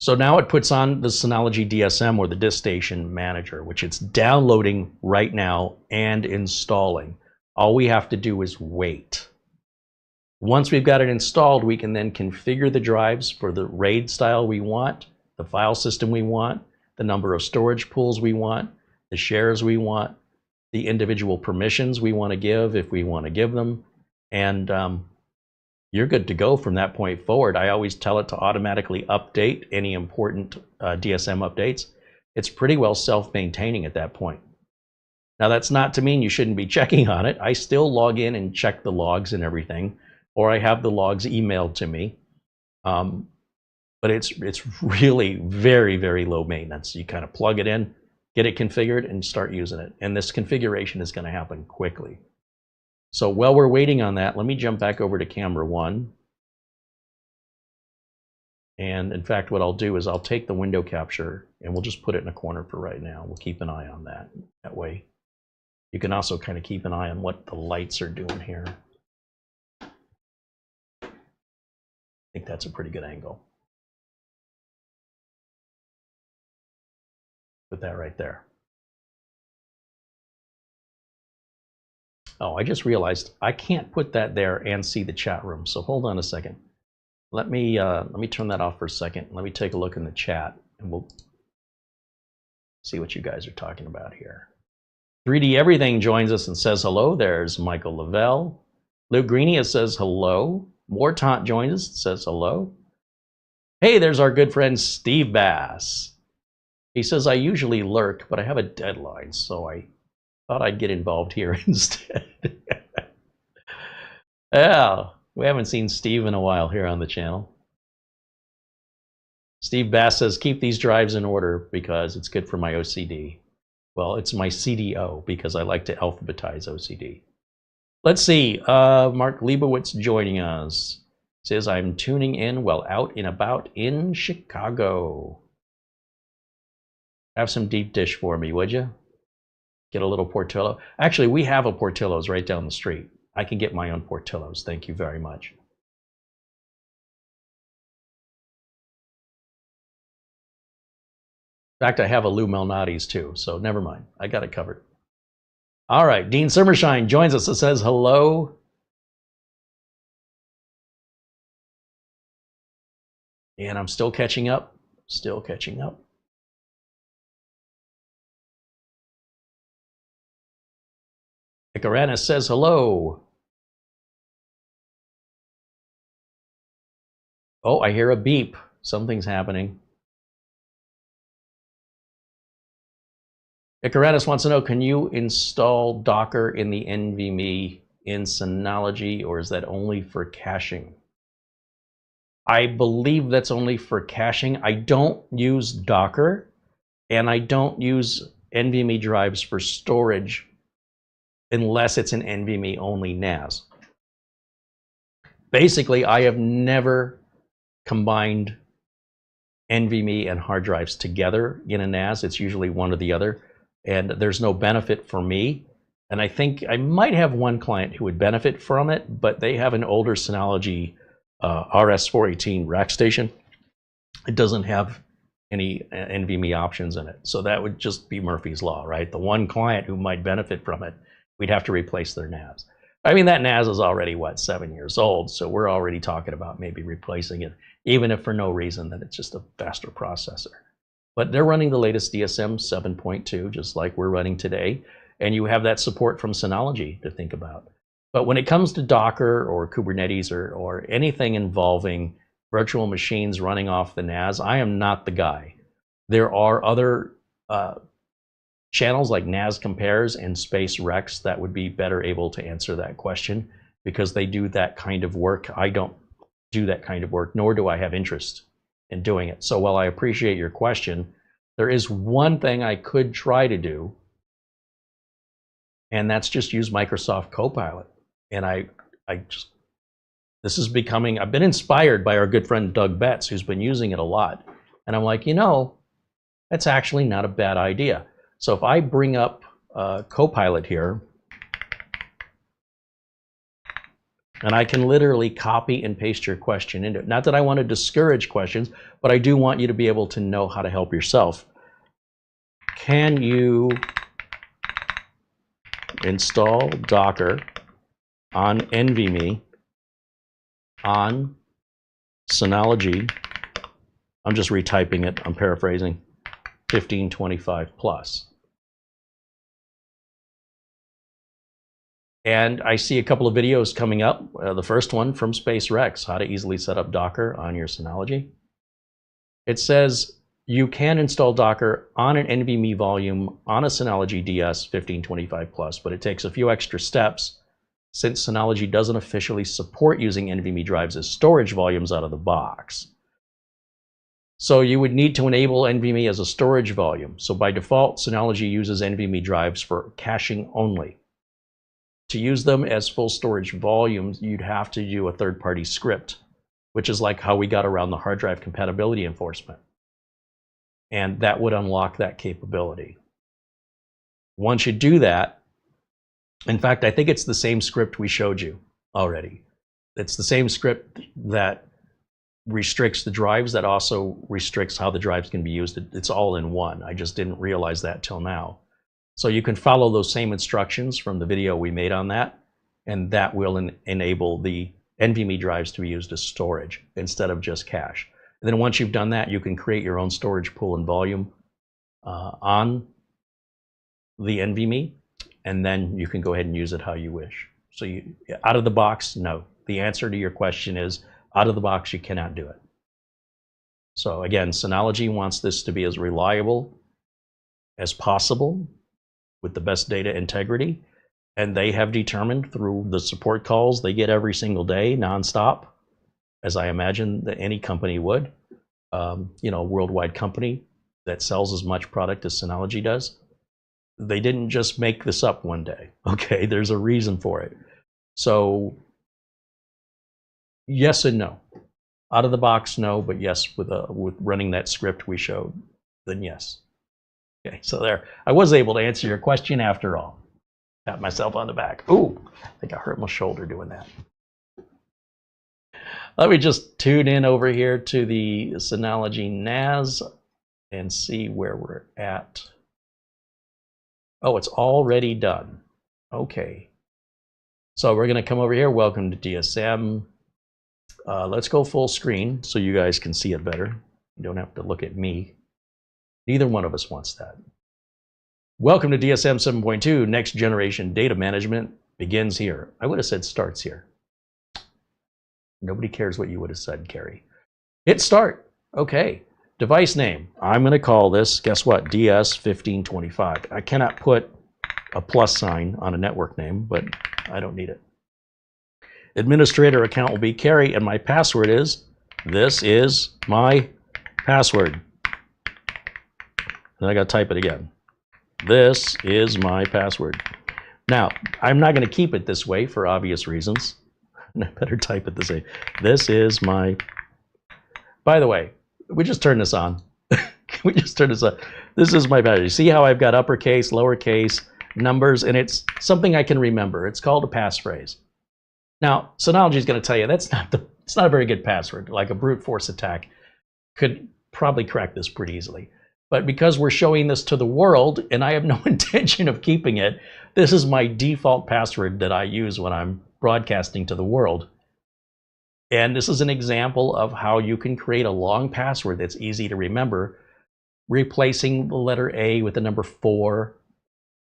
Speaker 1: So now it puts on the Synology DSM, or the Disk Station Manager, which it's downloading right now and installing. All we have to do is wait. Once we've got it installed, we can then configure the drives for the RAID style we want, the file system we want, the number of storage pools we want, the shares we want, the individual permissions we want to give if we want to give them, and you're good to go from that point forward. I always tell it to automatically update any important DSM updates. It's pretty well self-maintaining at that point. Now that's not to mean you shouldn't be checking on it. I still log in and check the logs and everything, or I have the logs emailed to me. But it's really very, very low maintenance. You kind of plug it in, get it configured, and start using it. And this configuration is going to happen quickly. So while we're waiting on that, let me jump back over to camera 1. And in fact, what I'll do is I'll take the window capture and we'll just put it in a corner for right now. We'll keep an eye on that. That way, you can also kind of keep an eye on what the lights are doing here. I think that's a pretty good angle. Put that right there. Oh, I just realized I can't put that there and see the chat room. So hold on a second. Let me turn that off for a second. Let me take a look in the chat and we'll see what you guys are talking about here. 3D Everything joins us and says hello. There's Michael Lavelle. Lou Greenia says hello. Mortant joins us and says hello. Hey, there's our good friend Steve Bass. He says, I usually lurk, but I have a deadline, so I thought I'd get involved here instead. Yeah, we haven't seen Steve in a while here on the channel. Steve Bass says, keep these drives in order because it's good for my OCD. Well, it's my CDO because I like to alphabetize OCD. Let's see. Mark Leibowitz joining us. Says, I'm tuning in while out and about in Chicago. Have some deep dish for me, would you? Get a little Portillo. Actually, we have a Portillo's right down the street. I can get my own Portillo's. Thank you very much. In fact, I have a Lou Malnati's too, so never mind. I got it covered. All right, Dean Summershine joins us. It says hello. And I'm still catching up. Still catching up. Icarana says hello. Oh, I hear a beep. Something's happening. Icarus wants to know, can you install Docker in the NVMe in Synology, or is that only for caching? I believe that's only for caching. I don't use Docker, and I don't use NVMe drives for storage unless it's an NVMe only NAS. Basically, I have never combined NVMe and hard drives together in a NAS. It's usually one or the other. And there's no benefit for me. And I think I might have one client who would benefit from it, but they have an older Synology RS418 rack station. It doesn't have any NVMe options in it. So that would just be Murphy's Law, right? The one client who might benefit from it, we'd have to replace their NAS. I mean, that NAS is already, what, 7 years old. So we're already talking about maybe replacing it, even if for no reason that it's just a faster processor. But they're running the latest DSM 7.2, just like we're running today. And you have that support from Synology to think about. But when it comes to Docker or Kubernetes or anything involving virtual machines running off the NAS, I am not the guy. There are other channels like NAS Compares and Space Rex that would be better able to answer that question because they do that kind of work. I don't do that kind of work, nor do I have interest in doing it. So while I appreciate your question, there is one thing I could try to do, and that's just use Microsoft Copilot. And this is becoming, I've been inspired by our good friend Doug Betts, who's been using it a lot. And I'm like, you know, that's actually not a bad idea. So if I bring up Copilot here, and I can literally copy and paste your question into it. Not that I want to discourage questions, but I do want you to be able to know how to help yourself. Can you install Docker on NVMe on Synology? I'm just retyping it, I'm paraphrasing, 1525 plus. And I see a couple of videos coming up. The first one from Space Rex, how to easily set up Docker on your Synology. It says you can install Docker on an NVMe volume on a Synology DS1525 plus, but it takes a few extra steps since Synology doesn't officially support using NVMe drives as storage volumes out of the box. So you would need to enable NVMe as a storage volume. So by default, Synology uses NVMe drives for caching only. To use them as full storage volumes, you'd have to do a third-party script, which is like how we got around the hard drive compatibility enforcement. And that would unlock that capability. Once you do that, in fact, I think it's the same script we showed you already. It's the same script that restricts the drives that also restricts how the drives can be used. It's all in one. I just didn't realize that till now. So you can follow those same instructions from the video we made on that, and that will enable the NVMe drives to be used as storage instead of just cache. And then once you've done that, you can create your own storage pool and volume on the NVMe, and then you can go ahead and use it how you wish. So you, out of the box, no. The answer to your question is, out of the box, you cannot do it. So again, Synology wants this to be as reliable as possible with the best data integrity, and they have determined through the support calls they get every single day, nonstop, as I imagine that any company would, you know, worldwide company that sells as much product as Synology does. They didn't just make this up one day. Okay, there's a reason for it. So yes and no. Out of the box, no, but yes, with running that script we showed, then yes. Okay, so there, I was able to answer your question after all. Pat myself on the back. Ooh, I think I hurt my shoulder doing that. Let me just tune in over here to the Synology NAS and see where we're at. Oh, it's already done. Okay. So we're going to come over here. Welcome to DSM. Let's go full screen so you guys can see it better. You don't have to look at me. Neither one of us wants that. Welcome to DSM 7.2. Next generation data management begins here. I would have said starts here. Nobody cares what you would have said, Carey. Hit start. Okay. Device name. I'm going to call this, guess what, DS1525. I cannot put a plus sign on a network name, but I don't need it. Administrator account will be Carey, and my password is, this is my password. And I got to type it again. This is my password. Now, I'm not going to keep it this way for obvious reasons. I better type it this way. This is my... By the way, we just turned this on. We just turned this on. This is my password. You see how I've got uppercase, lowercase, numbers, and it's something I can remember. It's called a passphrase. Now, Synology is going to tell you it's not a very good password. Like a brute force attack could probably crack this pretty easily. But because we're showing this to the world, and I have no intention of keeping it, this is my default password that I use when I'm broadcasting to the world. And this is an example of how you can create a long password that's easy to remember, replacing the letter A with the number 4,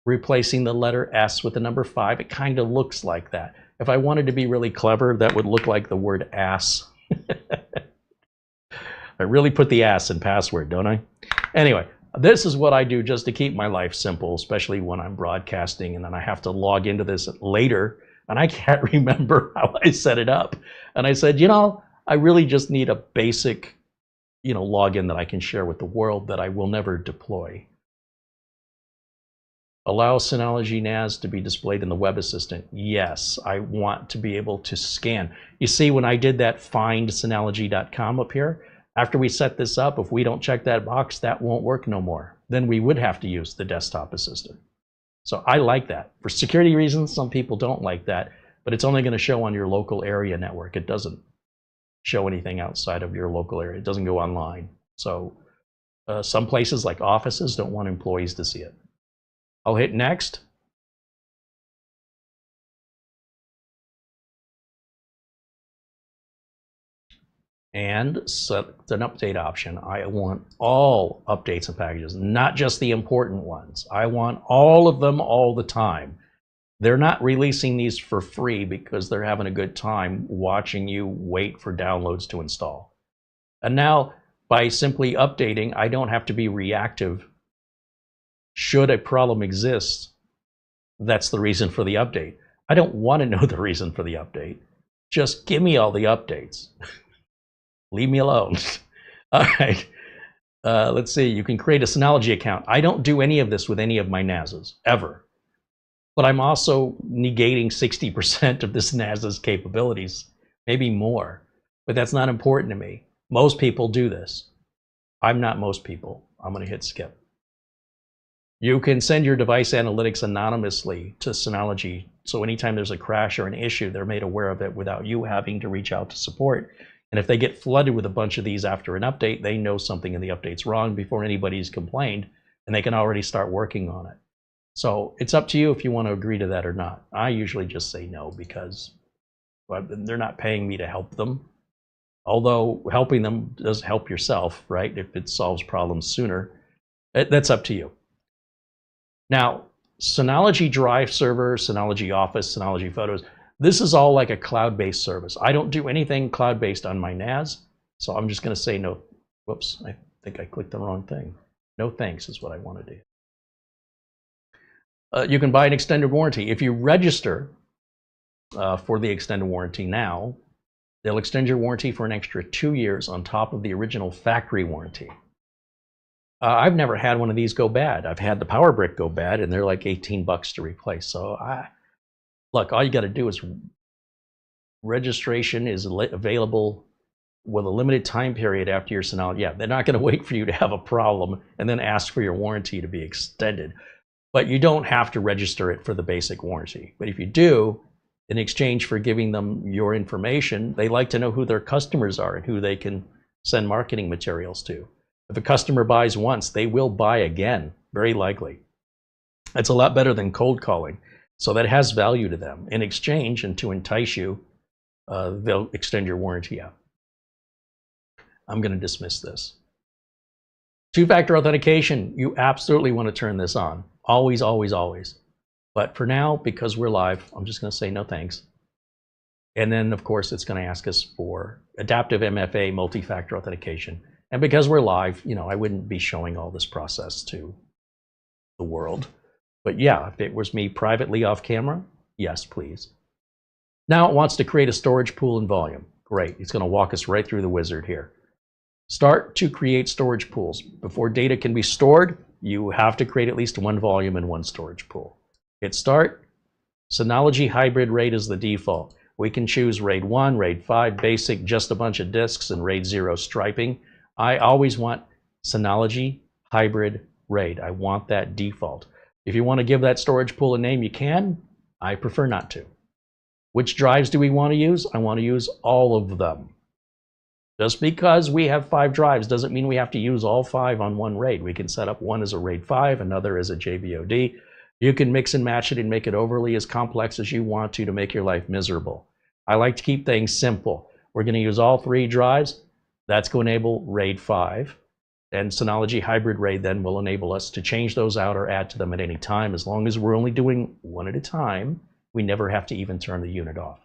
Speaker 1: replacing the letter S with the number 5. It kind of looks like that. If I wanted to be really clever, that would look like the word ass. I really put the ass in password, don't I? Anyway, this is what I do just to keep my life simple, especially when I'm broadcasting and then I have to log into this later and I can't remember how I set it up. And I said, you know, I really just need a basic, you know, login that I can share with the world that I will never deploy. Allow Synology NAS to be displayed in the web assistant. Yes, I want to be able to scan. You see, when I did that find Synology.com up here, after we set this up, if we don't check that box, that won't work no more. Then we would have to use the desktop assistant. So I like that. For security reasons, some people don't like that, but it's only going to show on your local area network. It doesn't show anything outside of your local area. It doesn't go online. So some places like offices don't want employees to see it. I'll hit next. And set an update option. I want all updates and packages, not just the important ones. I want all of them all the time. They're not releasing these for free because they're having a good time watching you wait for downloads to install. And now, by simply updating, I don't have to be reactive. Should a problem exist, that's the reason for the update. I don't want to know the reason for the update. Just give me all the updates. Leave me alone. All right. Let's see. You can create a Synology account. I don't do any of this with any of my NASs, ever. But I'm also negating 60% of this NAS's capabilities, maybe more. But that's not important to me. Most people do this. I'm not most people. I'm going to hit skip. You can send your device analytics anonymously to Synology. So anytime there's a crash or an issue, they're made aware of it without you having to reach out to support. And if they get flooded with a bunch of these after an update, they know something in the update's wrong before anybody's complained, and they can already start working on it. So it's up to you if you want to agree to that or not. I usually just say no because they're not paying me to help them. Although helping them does help yourself, right? If it solves problems sooner, that's up to you. Now, Synology Drive server, Synology Office, Synology Photos, this is all like a cloud-based service. I don't do anything cloud-based on my NAS, so I'm just going to say no. Whoops, I think I clicked the wrong thing. No thanks is what I want to do. You can buy an extended warranty. If you register for the extended warranty now, They'll extend your warranty for an extra 2 years on top of the original factory warranty. I've never had one of these go bad. I've had the power brick go bad, and they're like 18 bucks to replace. So look, all you got to do is registration is available with a limited time period after your Synology. Yeah, they're not going to wait for you to have a problem and then ask for your warranty to be extended. But you don't have to register it for the basic warranty. But if you do, in exchange for giving them your information, they like to know who their customers are and who they can send marketing materials to. If a customer buys once, they will buy again, very likely. It's a lot better than cold calling. So that has value to them. In exchange, and to entice you, they'll extend your warranty out. I'm going to dismiss this. Two-factor authentication, you absolutely want to turn this on. Always, always, always. But for now, because we're live, I'm just going to say no thanks. And then, of course, it's going to ask us for adaptive MFA multi-factor authentication. And because we're live, you know, I wouldn't be showing all this process to the world. But yeah, if it was me privately off camera, yes, please. Now it wants to create a storage pool and volume. Great, it's going to walk us right through the wizard here. Start to create storage pools. Before data can be stored, you have to create at least one volume and one storage pool. Hit start. Synology hybrid RAID is the default. We can choose RAID 1, RAID 5, basic, just a bunch of disks, and RAID 0 striping. I always want Synology hybrid RAID. I want that default. If you want to give that storage pool a name, you can. I prefer not to. Which drives do we want to use? I want to use all of them. Just because we have 5 drives doesn't mean we have to use all 5 on one RAID. We can set up one as a RAID 5, another as a JBOD. You can mix and match it and make it overly as complex as you want to make your life miserable. I like to keep things simple. We're going to use all 3 drives. That's going to enable RAID 5. And Synology hybrid RAID then will enable us to change those out or add to them at any time. As long as we're only doing one at a time, we never have to even turn the unit off.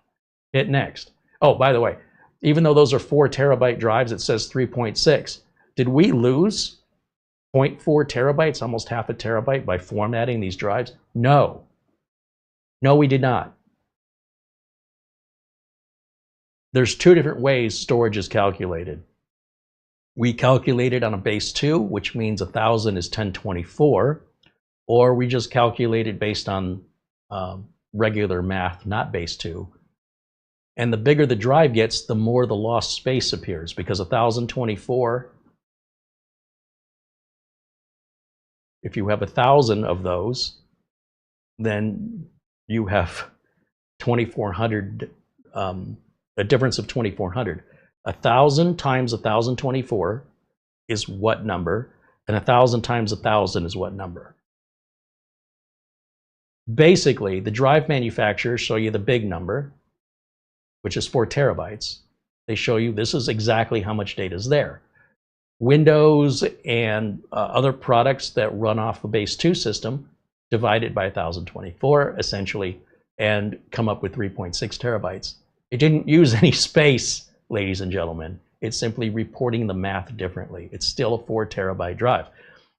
Speaker 1: Hit next. Oh, by the way, even though those are 4 terabyte drives, it says 3.6. Did we lose 0.4 terabytes, almost half a terabyte, by formatting these drives? No. No, we did not. There's 2 different ways storage is calculated. We calculate it on a base 2, which means 1000 is 1024, or we just calculate it based on regular math, not base 2. And the bigger the drive gets, the more the lost space appears, because 1024, if you have 1000 of those, then you have 2400, a difference of 2400. 1000 times 1024 is what number, and 1000 times 1000 is what number. Basically, the drive manufacturers show you the big number, which is 4 terabytes. They show you this is exactly how much data is there. Windows and other products that run off the base 2 system divide it by 1024 essentially and come up with 3.6 terabytes. It didn't use any space, ladies and gentlemen. It's simply reporting the math differently. It's still a 4 terabyte drive.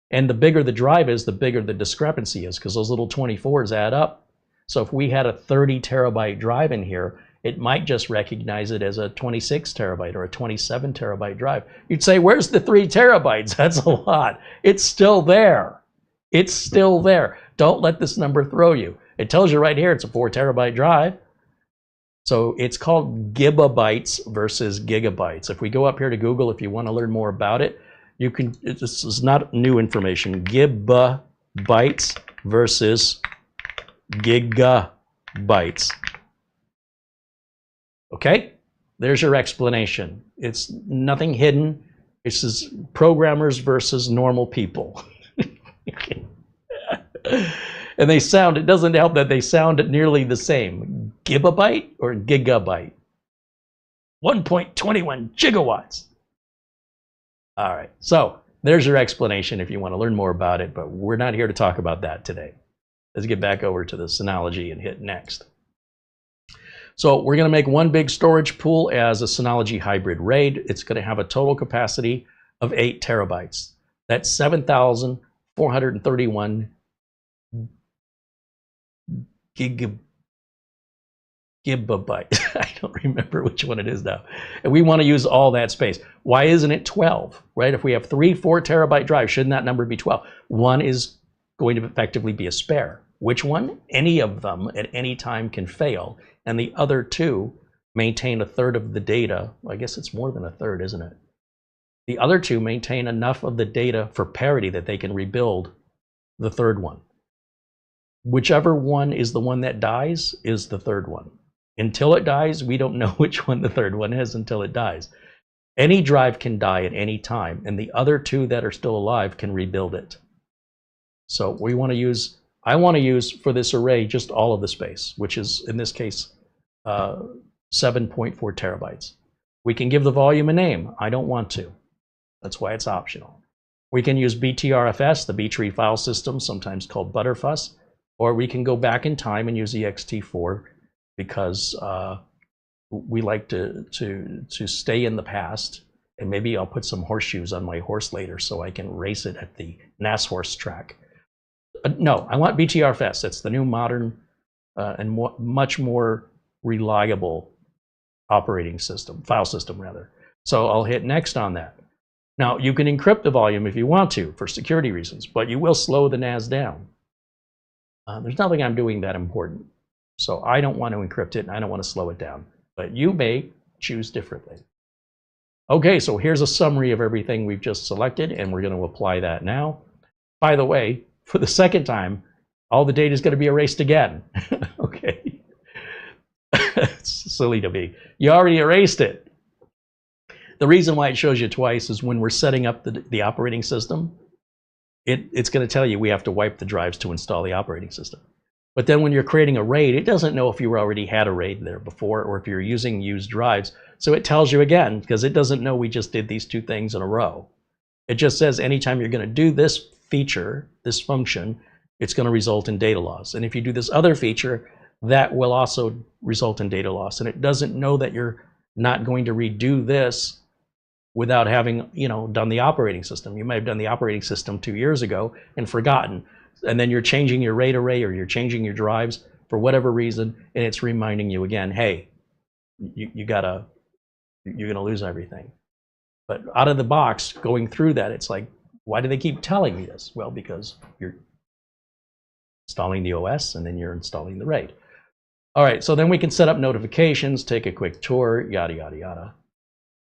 Speaker 1: And the bigger the drive is, the bigger the discrepancy is, because those little 24s add up. So if we had a 30 terabyte drive in here, it might just recognize it as a 26 terabyte or a 27 terabyte drive. You'd say, where's the 3 terabytes? That's a lot. It's still there. It's still there. Don't let this number throw you. It tells you right here it's a 4 terabyte drive. So it's called gigabytes versus gigabytes. If we go up here to Google, if you want to learn more about it, you can, this is not new information, gigabytes versus gigabytes. Okay, there's your explanation. It's nothing hidden. This is programmers versus normal people. And they sound, it doesn't help that they sound nearly the same. Gigabyte or gigabyte? 1.21 gigawatts. All right, so there's your explanation if you want to learn more about it, but we're not here to talk about that today. Let's get back over to the Synology and hit next. So we're going to make one big storage pool as a Synology hybrid RAID. It's going to have a total capacity of 8 terabytes. That's 7,431 gigabyte. I don't remember which one it is now. And we want to use all that space. Why isn't it 12, right? If we have 3 4-terabyte drives, shouldn't that number be 12? One is going to effectively be a spare. Which one? Any of them at any time can fail. And the other 2 maintain a third of the data. I guess it's more than a third, isn't it? The other 2 maintain enough of the data for parity that they can rebuild the third one. Whichever one is the one that dies is the third one. Until it dies, we don't know which one the third one is until it dies. Any drive can die at any time, and the other 2 that are still alive can rebuild it. So we want to use, I want to use for this array just all of the space, which is in this case 7.4 terabytes. We can give the volume a name. I don't want to. That's why it's optional. We can use BTRFS, the B-tree file system, sometimes called Butterfuss, or we can go back in time and use ext4 because we like to stay in the past. And maybe I'll put some horseshoes on my horse later so I can race it at the NAS horse track. No, I want BTRFS. It's the new modern and much more reliable operating system, file system rather. So I'll hit next on that. Now you can encrypt the volume if you want to for security reasons, but you will slow the NAS down. There's nothing I'm doing that important. So I don't want to encrypt it and I don't want to slow it down, but you may choose differently. Okay, so here's a summary of everything we've just selected and we're going to apply that now. By the way, for the second time, all the data is going to be erased again. Okay. It's silly to me. You already erased it. The reason why it shows you twice is when we're setting up the operating system, it's going to tell you we have to wipe the drives to install the operating system. But then when you're creating a RAID, it doesn't know if you already had a RAID there before or if you're using used drives. So it tells you again, because it doesn't know we just did these 2 things in a row. It just says anytime you're going to do this feature, this function, it's going to result in data loss. And if you do this other feature, that will also result in data loss. And it doesn't know that you're not going to redo this without having, done the operating system. You might have done the operating system 2 years ago and forgotten. And then you're changing your RAID array or you're changing your drives for whatever reason, and it's reminding you again, hey, you're gonna lose everything. But out of the box, going through that, it's like, why do they keep telling me this? Well, because you're installing the OS and then you're installing the RAID. All right, so then we can set up notifications, take a quick tour, yada, yada, yada.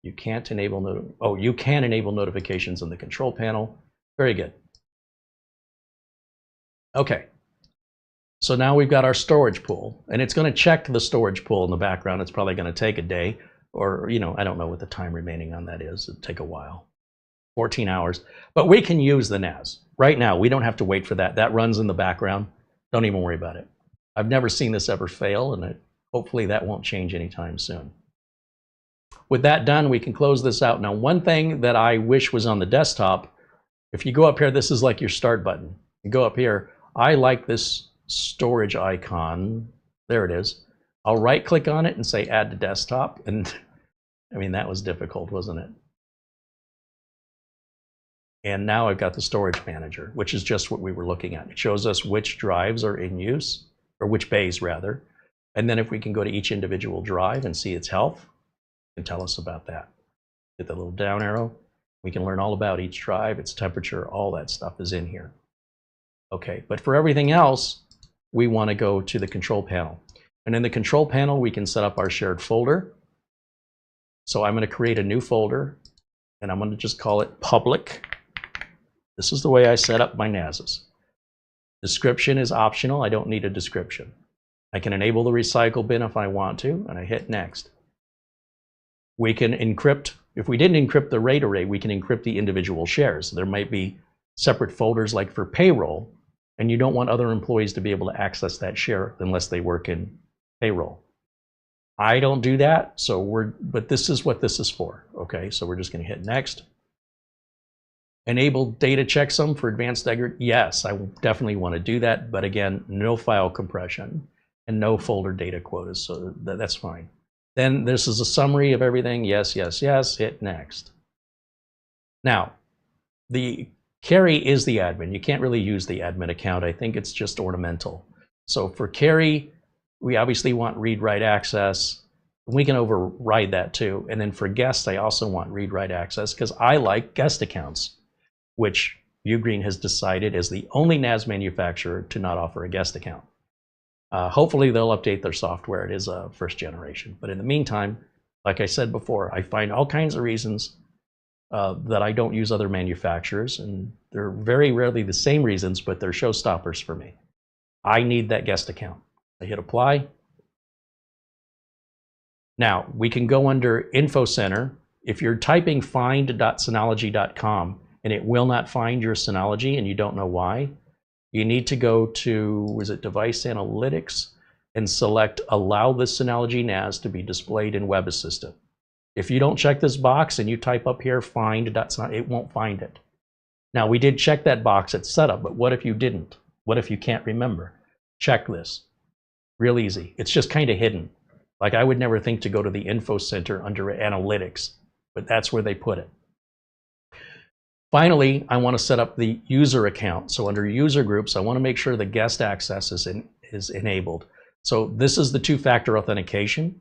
Speaker 1: You can't enable, you can enable notifications in the control panel. Very good. Okay, so now we've got our storage pool, and it's going to check the storage pool in the background. It's probably going to take a day, or I don't know what the time remaining on that is. It'll take a while, 14 hours. But we can use the NAS. Right now, we don't have to wait for that. That runs in the background. Don't even worry about it. I've never seen this ever fail, and hopefully that won't change anytime soon. With that done, we can close this out. Now, one thing that I wish was on the desktop, if you go up here, this is like your start button. You go up here. I like this storage icon. There it is. I'll right click on it and say add to desktop. And I mean, that was difficult, wasn't it? And now I've got the storage manager, which is just what we were looking at. It shows us which drives are in use, or which bays rather. And then if we can go to each individual drive and see its health, it can tell us about that. Hit the little down arrow. We can learn all about each drive, its temperature, all that stuff is in here. Okay, but for everything else, we want to go to the control panel. And in the control panel, we can set up our shared folder. So I'm going to create a new folder, and I'm going to just call it public. This is the way I set up my NASs. Description is optional. I don't need a description. I can enable the recycle bin if I want to, and I hit next. We can encrypt. If we didn't encrypt the RAID array, we can encrypt the individual shares. There might be separate folders like for payroll, and you don't want other employees to be able to access that share unless they work in payroll. I don't do that, but this is what this is for. Okay, so we're just going to hit next. Enable data checksum for advanced degradation. Yes, I definitely want to do that, but again, no file compression and no folder data quotas, so that's fine. Then this is a summary of everything. Yes, yes, yes. Hit next. Now, the Carey is the admin. You can't really use the admin account. I think it's just ornamental. So for Carey, we obviously want read-write access. We can override that too. And then for guests, I also want read-write access because I like guest accounts, which Ugreen has decided is the only NAS manufacturer to not offer a guest account. Hopefully they'll update their software. It is a first generation. But in the meantime, like I said before, I find all kinds of reasons that I don't use other manufacturers, and they're very rarely the same reasons, but they're showstoppers for me. I need that guest account. I hit apply. Now, we can go under Info Center. If you're typing find.synology.com and it will not find your Synology and you don't know why, you need to go to, was it Device Analytics, and select Allow the Synology NAS to be displayed in Web Assistant. If you don't check this box and you type up here find.synology, it won't find it. Now, we did check that box at setup, but what if you didn't? What if you can't remember? Check this. Real easy. It's just kind of hidden. Like I would never think to go to the Info Center under Analytics, but that's where they put it. Finally, I want to set up the user account. So under user groups, I want to make sure the guest access is enabled. So this is the two-factor authentication.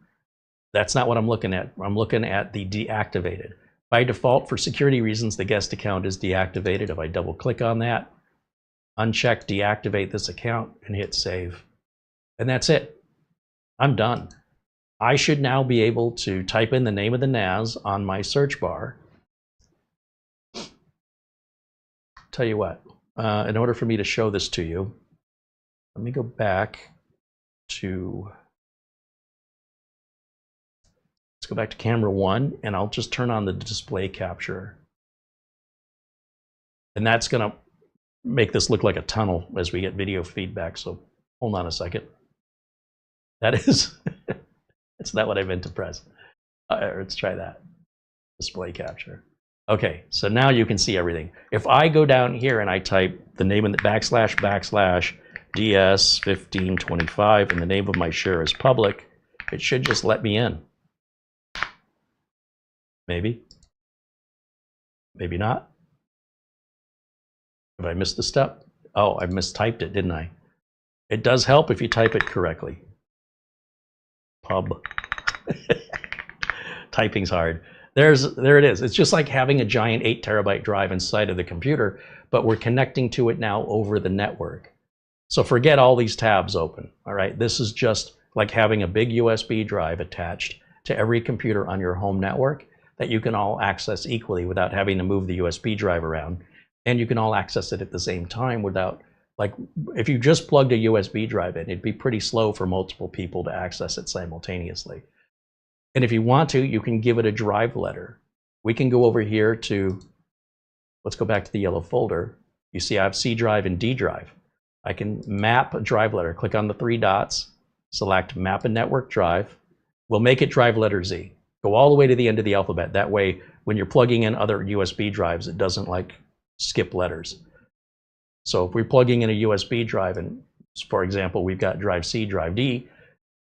Speaker 1: That's not what I'm looking at. I'm looking at the deactivated. By default, for security reasons, the guest account is deactivated. If I double click on that, uncheck deactivate this account and hit save. And that's it. I'm done. I should now be able to type in the name of the NAS on my search bar. Tell you what, in order for me to show this to you, let me go back to, let's go back to camera 1, and I'll just turn on the display capture. And that's gonna make this look like a tunnel as we get video feedback, so hold on a second. That is, it's not what I meant to press. Let's try that, display capture. Okay, so now you can see everything. If I go down here and I type the name of the // DS1525 and the name of my share is public, it should just let me in. Maybe. Maybe not. Have I missed a step? Oh, I mistyped it, didn't I? It does help if you type it correctly. Pub. Typing's hard. There it is. It's just like having a giant 8 terabyte drive inside of the computer, but we're connecting to it now over the network. So forget all these tabs open, all right? This is just like having a big USB drive attached to every computer on your home network that you can all access equally without having to move the USB drive around. And you can all access it at the same time without, like, if you just plugged a USB drive in, it'd be pretty slow for multiple people to access it simultaneously. And if you want to, you can give it a drive letter. We can go over here to, let's go back to the yellow folder. You see I have C drive and D drive. I can map a drive letter. Click on the 3 dots, select map a network drive. We'll make it drive letter Z. Go all the way to the end of the alphabet. That way, when you're plugging in other USB drives, it doesn't like skip letters. So if we're plugging in a USB drive, and for example, we've got drive C, drive D,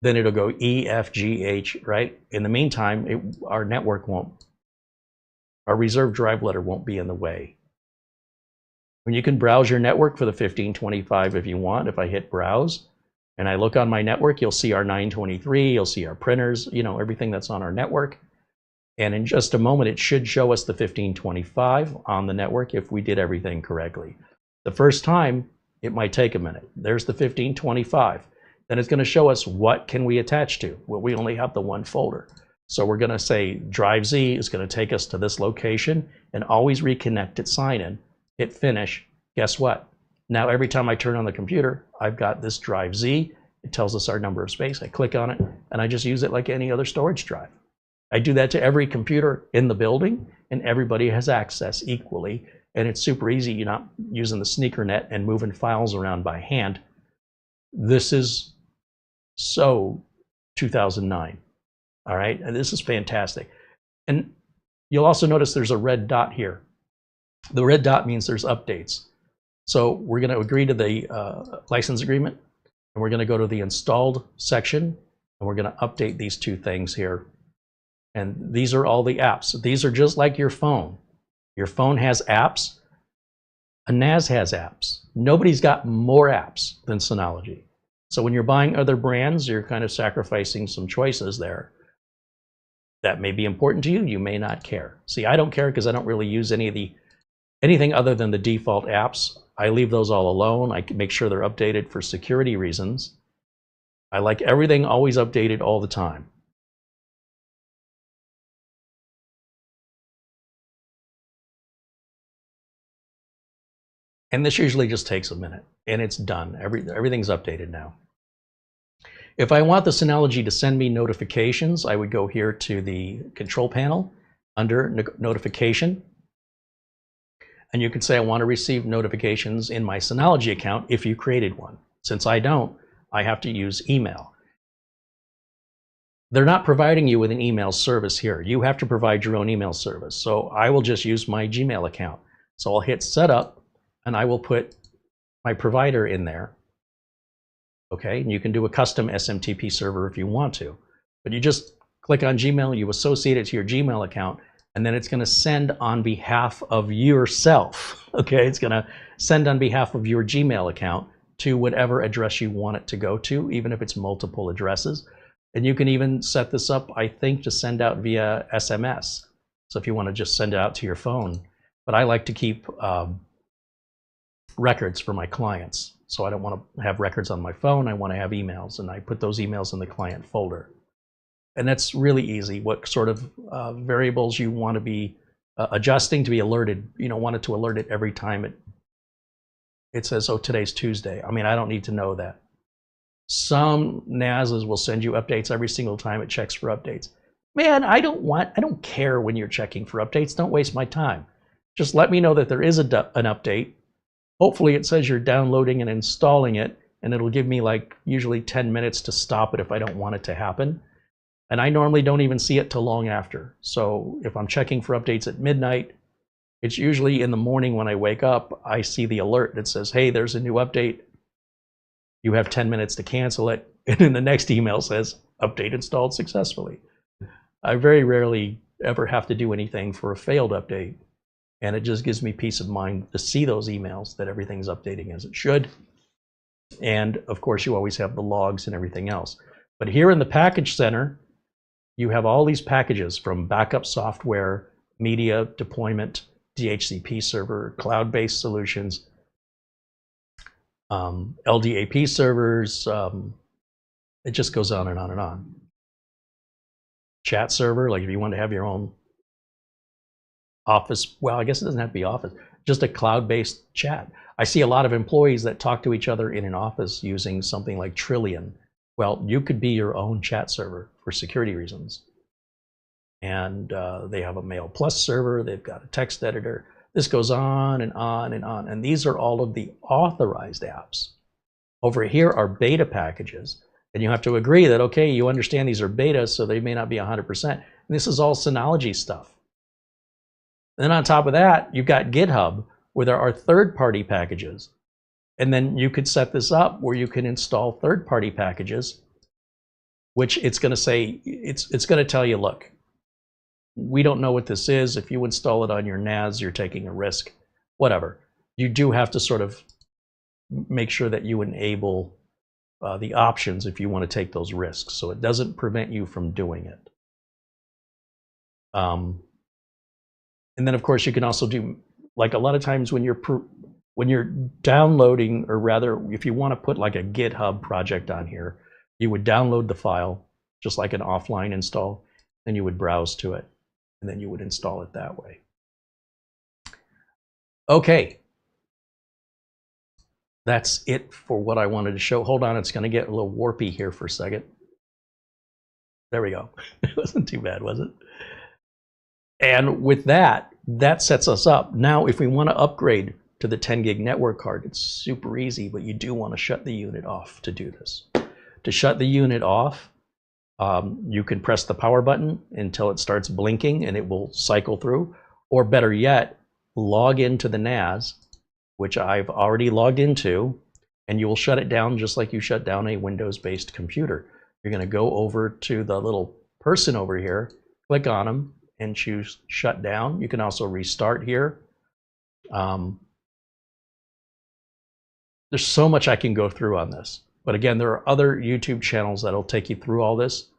Speaker 1: then it'll go E, F, G, H, right? In the meantime, our network won't, our reserved drive letter won't be in the way. When you can browse your network for the 1525 if you want. If I hit browse and I look on my network, you'll see our 923, you'll see our printers, you know, everything that's on our network. And in just a moment, it should show us the 1525 on the network if we did everything correctly. The first time, it might take a minute. There's the 1525. Then it's going to show us what can we attach to. Well, we only have the one folder. So we're going to say drive Z is going to take us to this location and always reconnect at sign in, hit finish. Guess what? Now every time I turn on the computer, I've got this drive Z. It tells us our number of space. I click on it and I just use it like any other storage drive. I do that to every computer in the building and everybody has access equally. And it's super easy. You're not using the sneaker net and moving files around by hand. This is so 2009, all right? And this is fantastic. And you'll also notice there's a red dot here. The red dot means there's updates. So we're gonna agree to the license agreement, and we're gonna go to the installed section, and we're gonna update these two things here. And these are all the apps. These are just like your phone. Your phone has apps. A NAS has apps. Nobody's got more apps than Synology. So when you're buying other brands, you're kind of sacrificing some choices there. That may be important to you, you may not care. See, I don't care because I don't really use anything other than the default apps. I leave those all alone. I make sure they're updated for security reasons. I like everything always updated all the time. And this usually just takes a minute, and it's done. Everything's updated now. If I want the Synology to send me notifications, I would go here to the control panel under notification. And you can say, I want to receive notifications in my Synology account if you created one. Since I don't, I have to use email. They're not providing you with an email service here. You have to provide your own email service. So I will just use my Gmail account. So I'll hit setup and I will put my provider in there. Okay, and you can do a custom SMTP server if you want to. But you just click on Gmail, you associate it to your Gmail account, and then it's going to send on behalf of yourself. Okay, it's going to send on behalf of your Gmail account to whatever address you want it to go to, even if it's multiple addresses. And you can even set this up, I think, to send out via SMS. So if you want to just send it out to your phone. But I like to keep records for my clients. So I don't want to have records on my phone. I want to have emails, and I put those emails in the client folder. And that's really easy. What sort of variables you want to be adjusting to be alerted. You don't want it to alert it every time it says, oh, today's Tuesday. I mean, I don't need to know that. Some NASs will send you updates every single time it checks for updates. Man, I don't care when you're checking for updates. Don't waste my time. Just let me know that there is an update. Hopefully it says you're downloading and installing it, and it'll give me like usually 10 minutes to stop it if I don't want it to happen. And I normally don't even see it till long after. So if I'm checking for updates at midnight, it's usually in the morning when I wake up, I see the alert that says, hey, there's a new update. You have 10 minutes to cancel it. And then the next email says, update installed successfully. I very rarely ever have to do anything for a failed update. And it just gives me peace of mind to see those emails that everything's updating as it should. And of course, you always have the logs and everything else. But here in the package center, you have all these packages from backup software, media deployment, DHCP server, cloud-based solutions, LDAP servers. It just goes on and on and on. Chat server, like if you want to have your own office, well, I guess it doesn't have to be office, just a cloud-based chat. I see a lot of employees that talk to each other in an office using something like Trillion. Well, you could be your own chat server for security reasons. And they have a Mail Plus server, they've got a text editor. This goes on and on and on. And these are all of the authorized apps. Over here are beta packages. And you have to agree that, okay, you understand these are beta, so they may not be 100%. And this is all Synology stuff. And then on top of that, you've got GitHub, where there are third-party packages. And then you could set this up where you can install third-party packages, which it's going to say, it's going to tell you, look, we don't know what this is. If you install it on your NAS, you're taking a risk, whatever. You do have to sort of make sure that you enable the options if you want to take those risks. So it doesn't prevent you from doing it. And then, of course, you can also do, like a lot of times when you're downloading, or rather, if you want to put like a GitHub project on here, you would download the file, just like an offline install, then you would browse to it, and then you would install it that way. Okay. That's it for what I wanted to show. Hold on, it's going to get a little warpy here for a second. There we go. It wasn't too bad, was it? And with that, that sets us up. Now, if we want to upgrade to the 10 gig network card, it's super easy, but you do want to shut the unit off to do this. To shut the unit off, you can press the power button until it starts blinking and it will cycle through. Or better yet, log into the NAS, which I've already logged into, and you will shut it down just like you shut down a Windows-based computer. You're going to go over to the little person over here, click on them, and choose shut down. You can also restart here. There's so much I can go through on this. But again, there are other YouTube channels that'll take you through all this,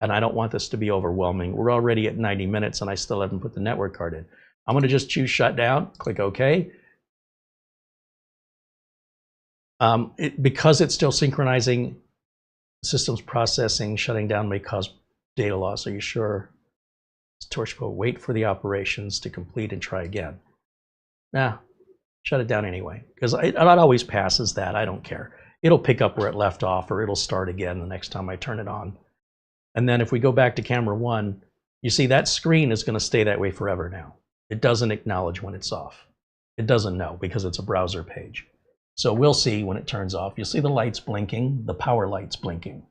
Speaker 1: and I don't want this to be overwhelming. We're already at 90 minutes and I still haven't put the network card in. I'm going to just choose Shutdown, click OK. Because it's still synchronizing, systems processing, shutting down may cause data loss. Are you sure? Torchbow, wait for the operations to complete and try again. Nah, shut it down anyway, because it always passes that. I don't care. It'll pick up where it left off, or it'll start again the next time I turn it on. And then if we go back to camera 1, you see that screen is going to stay that way forever now. It doesn't acknowledge when it's off. It doesn't know because it's a browser page. So we'll see when it turns off. You'll see the lights blinking, the power lights blinking.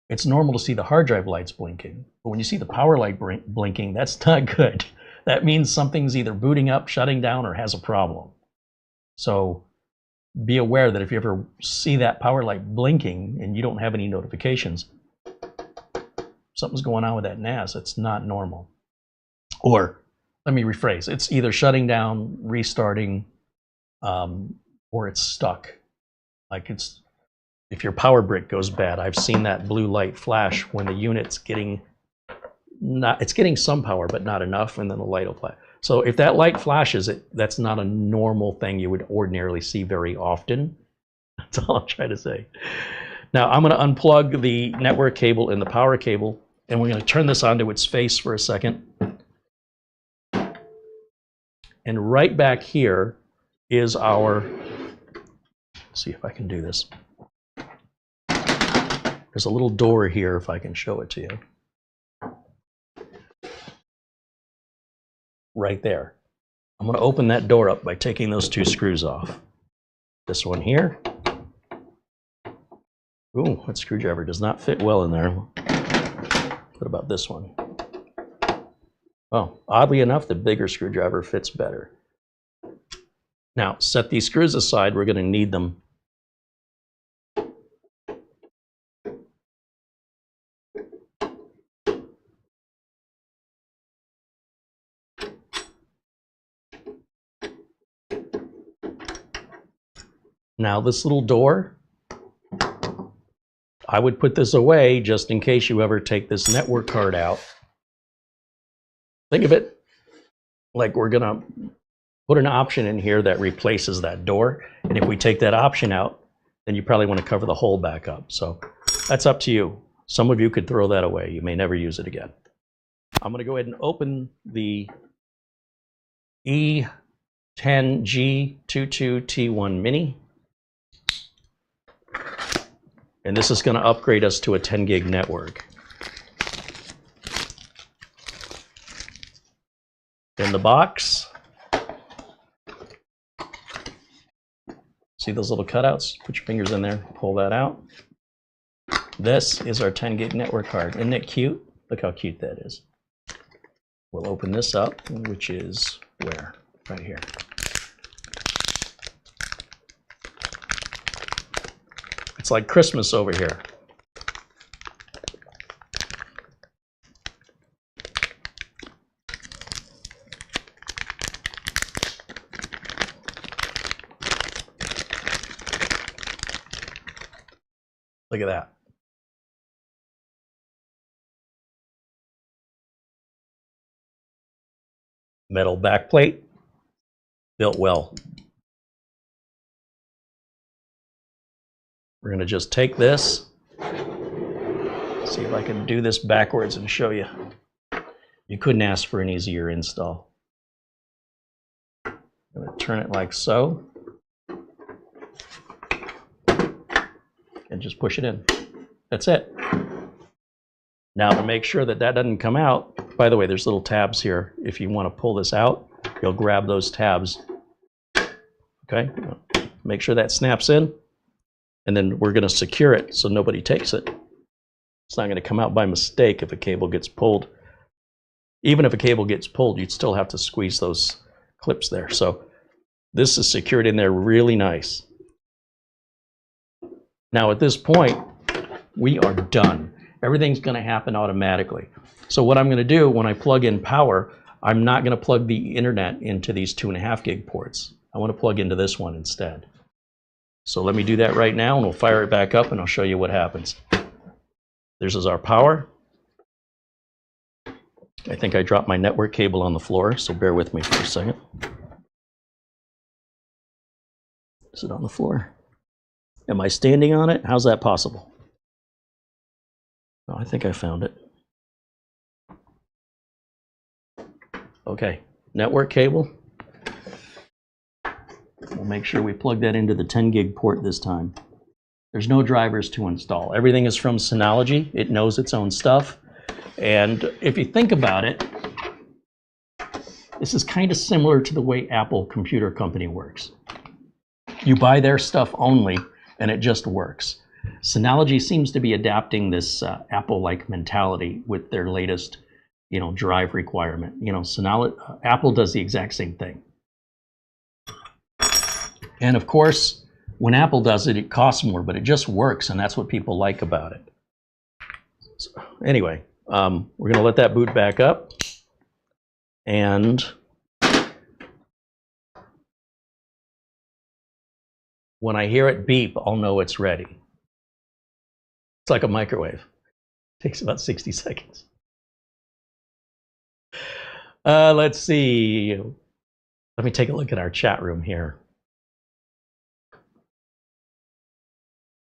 Speaker 1: It's normal to see the hard drive lights blinking, but when you see the power light blinking, that's not good. That means something's either booting up, shutting down, or has a problem. So be aware that if you ever see that power light blinking and you don't have any notifications, something's going on with that NAS. It's not normal. Or let me rephrase, it's either shutting down, restarting, or it's stuck. Like if your power brick goes bad, I've seen that blue light flash when the unit's getting some power, but not enough, and then the light will flash. So if that light flashes, that's not a normal thing you would ordinarily see very often. That's all I'm trying to say. Now I'm going to unplug the network cable and the power cable, and we're going to turn this onto its face for a second. And right back here is our, let's see if I can do this. There's a little door here, if I can show it to you. Right there. I'm going to open that door up by taking those 2 screws off. This one here. Ooh, that screwdriver does not fit well in there. What about this one? Oh, oddly enough, the bigger screwdriver fits better. Now, set these screws aside. We're going to need them. Now this little door, I would put this away just in case you ever take this network card out. Think of it like we're gonna put an option in here that replaces that door. And if we take that option out, then you probably want to cover the hole back up. So that's up to you. Some of you could throw that away. You may never use it again. I'm going to go ahead and open the E10G22T1 Mini. And this is going to upgrade us to a 10 gig network. In the box, see those little cutouts? Put your fingers in there, pull that out. This is our 10 gig network card. Isn't it cute? Look how cute that is. We'll open this up, which is where? Right here. It's like Christmas over here. Look at that. Metal backplate, built well. We're going to just take this, see if I can do this backwards and show you. You couldn't ask for an easier install. I'm going to turn it like so. And just push it in. That's it. Now to make sure that that doesn't come out, by the way, there's little tabs here. If you want to pull this out, you'll grab those tabs. Okay, make sure that snaps in, and then we're going to secure it so nobody takes it. It's not going to come out by mistake if a cable gets pulled. Even if a cable gets pulled, you'd still have to squeeze those clips there. So this is secured in there really nice. Now at this point, we are done. Everything's going to happen automatically. So what I'm going to do when I plug in power, I'm not going to plug the internet into these 2.5 gig ports. I want to plug into this one instead. So let me do that right now, and we'll fire it back up, and I'll show you what happens. This is our power. I think I dropped my network cable on the floor, so bear with me for a second. Is it on the floor? Am I standing on it? How's that possible? Oh, I think I found it. Okay, network cable. We'll make sure we plug that into the 10 gig port this time. There's no drivers to install. Everything is from Synology. It knows its own stuff. And if you think about it, this is kind of similar to the way Apple Computer Company works. You buy their stuff only, and it just works. Synology seems to be adapting this Apple-like mentality with their latest, drive requirement. Apple does the exact same thing. And of course, when Apple does it, it costs more, but it just works, and that's what people like about it. So, anyway, we're going to let that boot back up, and when I hear it beep, I'll know it's ready. It's like a microwave. It takes about 60 seconds. Let's see. Let me take a look at our chat room here.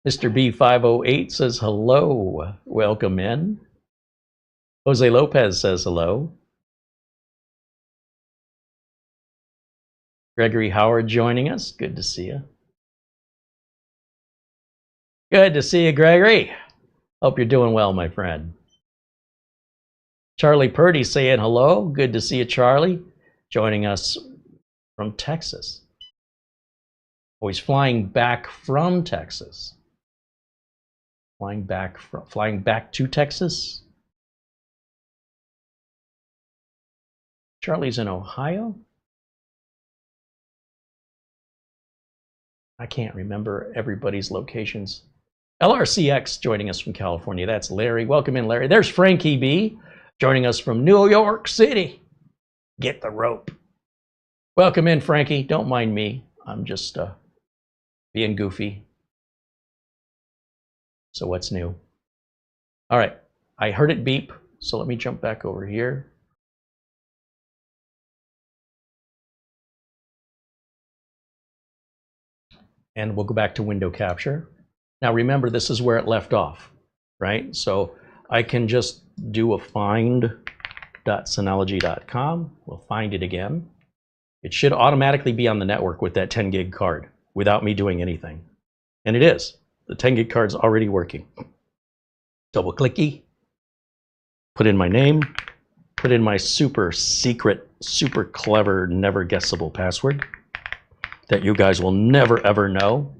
Speaker 1: Mr. B508 says hello. Welcome in. Jose Lopez says hello. Gregory Howard joining us. Good to see you. Good to see you, Gregory. Hope you're doing well, my friend. Charlie Purdy saying hello. Good to see you, Charlie. Joining us from Texas. Oh, he's flying back from Texas. Flying back to Texas. Charlie's in Ohio. I can't remember everybody's locations. LRCX joining us from California. That's Larry. Welcome in, Larry. There's Frankie B joining us from New York City. Get the rope. Welcome in, Frankie. Don't mind me. I'm just being goofy. So what's new? All right. I heard it beep, so let me jump back over here. And we'll go back to window capture. Now remember, this is where it left off, right? So I can just do a find.synology.com. We'll find it again. It should automatically be on the network with that 10 gig card without me doing anything. And it is. The 10 gig card's already working. Double clicky, put in my name, put in my super secret, super clever, never guessable password that you guys will never ever know.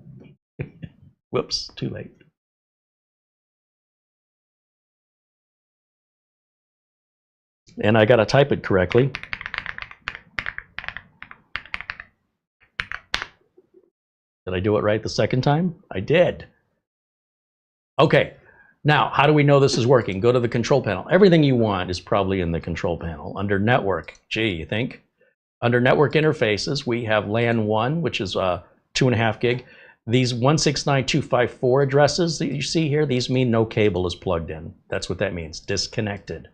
Speaker 1: Whoops, too late. And I gotta type it correctly. Did I do it right the second time? I did. Okay, now how do we know this is working? Go to the control panel. Everything you want is probably in the control panel. Under network, gee, you think? Under network interfaces, we have LAN 1, which is 2.5 gig. These 169.254 addresses that you see here, these mean no cable is plugged in. That's what that means, disconnected.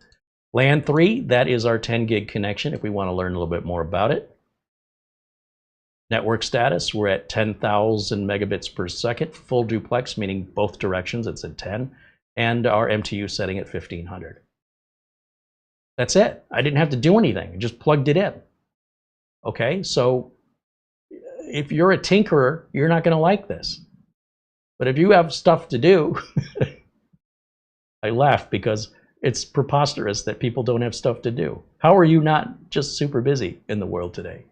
Speaker 1: LAN 3, that is our 10 gig connection if we want to learn a little bit more about it. Network status, we're at 10,000 megabits per second, full duplex, meaning both directions, it's at 10, and our MTU setting at 1500. That's it. I didn't have to do anything, I just plugged it in. Okay, so if you're a tinkerer, you're not going to like this. But if you have stuff to do, I laugh because it's preposterous that people don't have stuff to do. How are you not just super busy in the world today?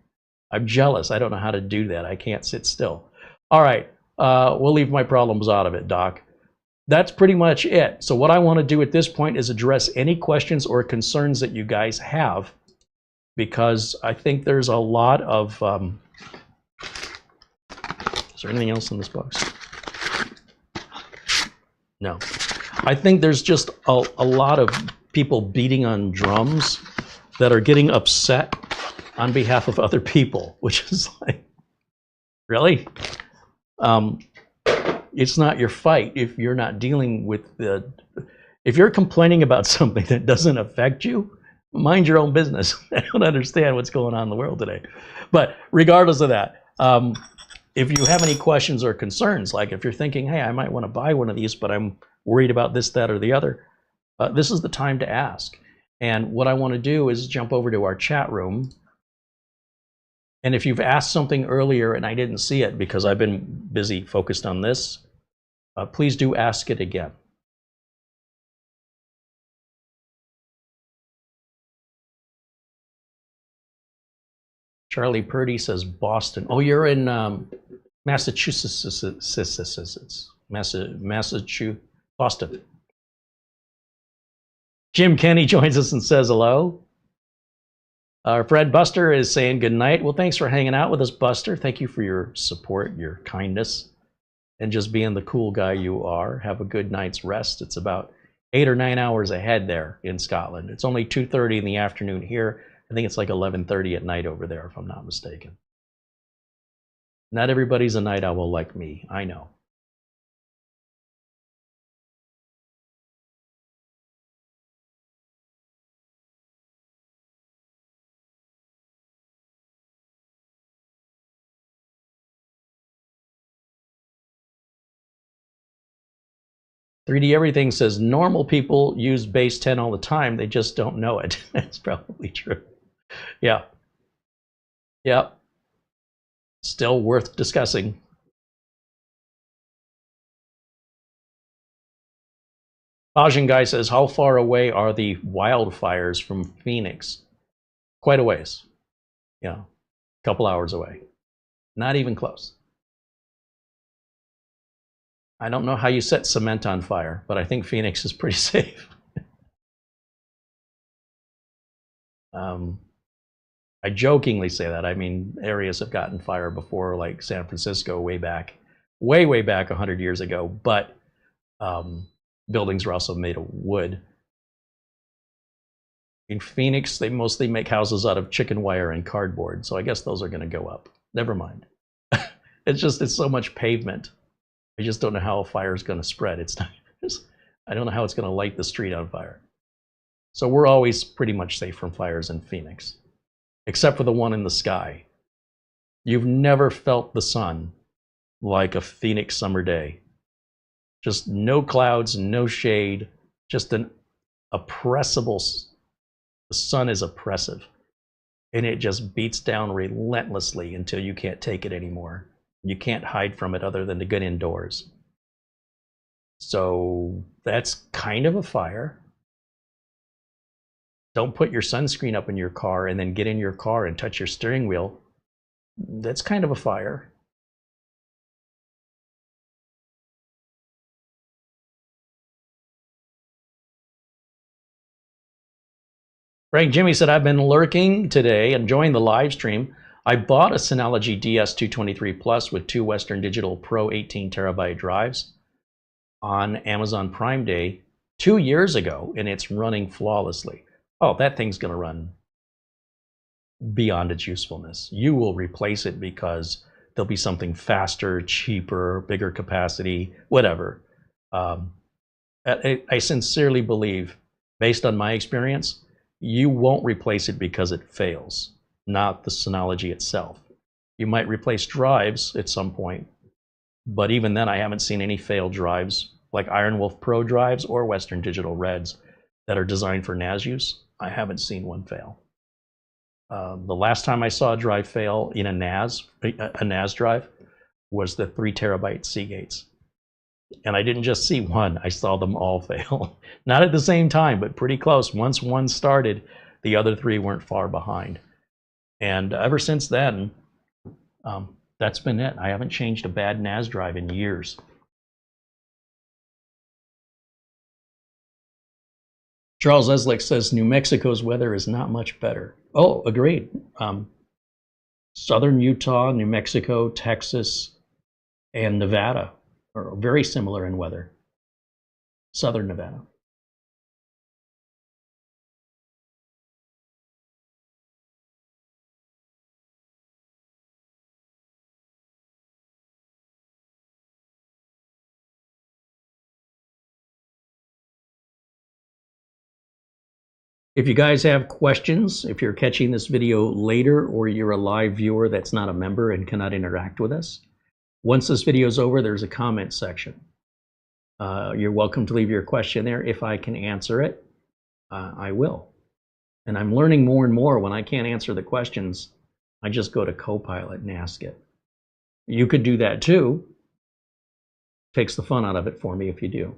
Speaker 1: I'm jealous. I don't know how to do that. I can't sit still. All right, we'll leave my problems out of it, Doc. That's pretty much it. So what I want to do at this point is address any questions or concerns that you guys have, because I think there's a lot of... is there anything else in this box? No. I think there's just a lot of people beating on drums that are getting upset on behalf of other people, which is like, really? it's not your fight if you're not dealing with the. If you're complaining about something that doesn't affect you, mind your own business. I don't understand what's going on in the world today. But regardless of that, if you have any questions or concerns, like if you're thinking, hey, I might want to buy one of these, but I'm worried about this, that, or the other, this is the time to ask. And what I want to do is jump over to our chat room. And if you've asked something earlier and I didn't see it because I've been busy focused on this, please do ask it again. Charlie Purdy says Boston. Oh, you're in Massachusetts. Massachusetts, Boston. Jim Kenny joins us and says hello. Our friend Buster is saying good night. Well, thanks for hanging out with us, Buster. Thank you for your support, your kindness, and just being the cool guy you are. Have a good night's rest. It's about 8 or 9 hours ahead there in Scotland. It's only 2:30 in the afternoon here. I think it's like 11:30 at night over there, if I'm not mistaken. Not everybody's a night owl like me, I know. "3D Everything" says normal people use base 10 all the time, they just don't know it. That's probably true. Yeah. Yep. Still worth discussing. Ajin Guy says, how far away are the wildfires from Phoenix? Quite a ways. Yeah, a couple hours away. Not even close. I don't know how you set cement on fire, but I think Phoenix is pretty safe. I jokingly say that. I mean, areas have gotten fire before, like San Francisco way back, way back 100 years ago, but buildings were also made of wood. In Phoenix, they mostly make houses out of chicken wire and cardboard, so I guess those are going to go up. Never mind. It's so much pavement. I just don't know how a fire is going to spread. I don't know how it's going to light the street on fire. So we're always pretty much safe from fires in Phoenix, except for the one in the sky. You've never felt the sun like a Phoenix summer day. Just no clouds, no shade, just an oppressible. The sun is oppressive, and it just beats down relentlessly until you can't take it anymore. You can't hide from it other than to get indoors. So that's kind of a fire. Don't put your sunscreen up in your car and then get in your car and touch your steering wheel. That's kind of a fire. Frank Jimmy said, I've been lurking today, enjoying the live stream. I bought a Synology DS223 Plus with 2 Western Digital Pro 18 terabyte drives on Amazon Prime Day 2 years ago, and it's running flawlessly. Oh, that thing's going to run beyond its usefulness. You will replace it because there'll be something faster, cheaper, bigger capacity, whatever. I sincerely believe, based on my experience, you won't replace it because it fails, not the Synology itself. You might replace drives at some point, but even then I haven't seen any failed drives like Iron Wolf Pro drives or Western Digital Reds that are designed for NAS use. I haven't seen one fail. The last time I saw a drive fail in a NAS drive was the 3 terabyte Seagates. And I didn't just see one, I saw them all fail. Not at the same time, but pretty close. Once one started, the other 3 weren't far behind. And ever since then, that's been it. I haven't changed a bad NAS drive in years. Charles Eslick says New Mexico's weather is not much better. Oh, agreed. Southern Utah, New Mexico, Texas, and Nevada are very similar in weather. Southern Nevada.
Speaker 3: If you guys have questions, if you're catching this video later or you're a live viewer that's not a member and cannot interact with us, once this video is over, there's a comment section. You're welcome to leave your question there. If I can answer it, I will. And I'm learning more and more when I can't answer the questions, I just go to Copilot and ask it. You could do that too. Takes the fun out of it for me if you do.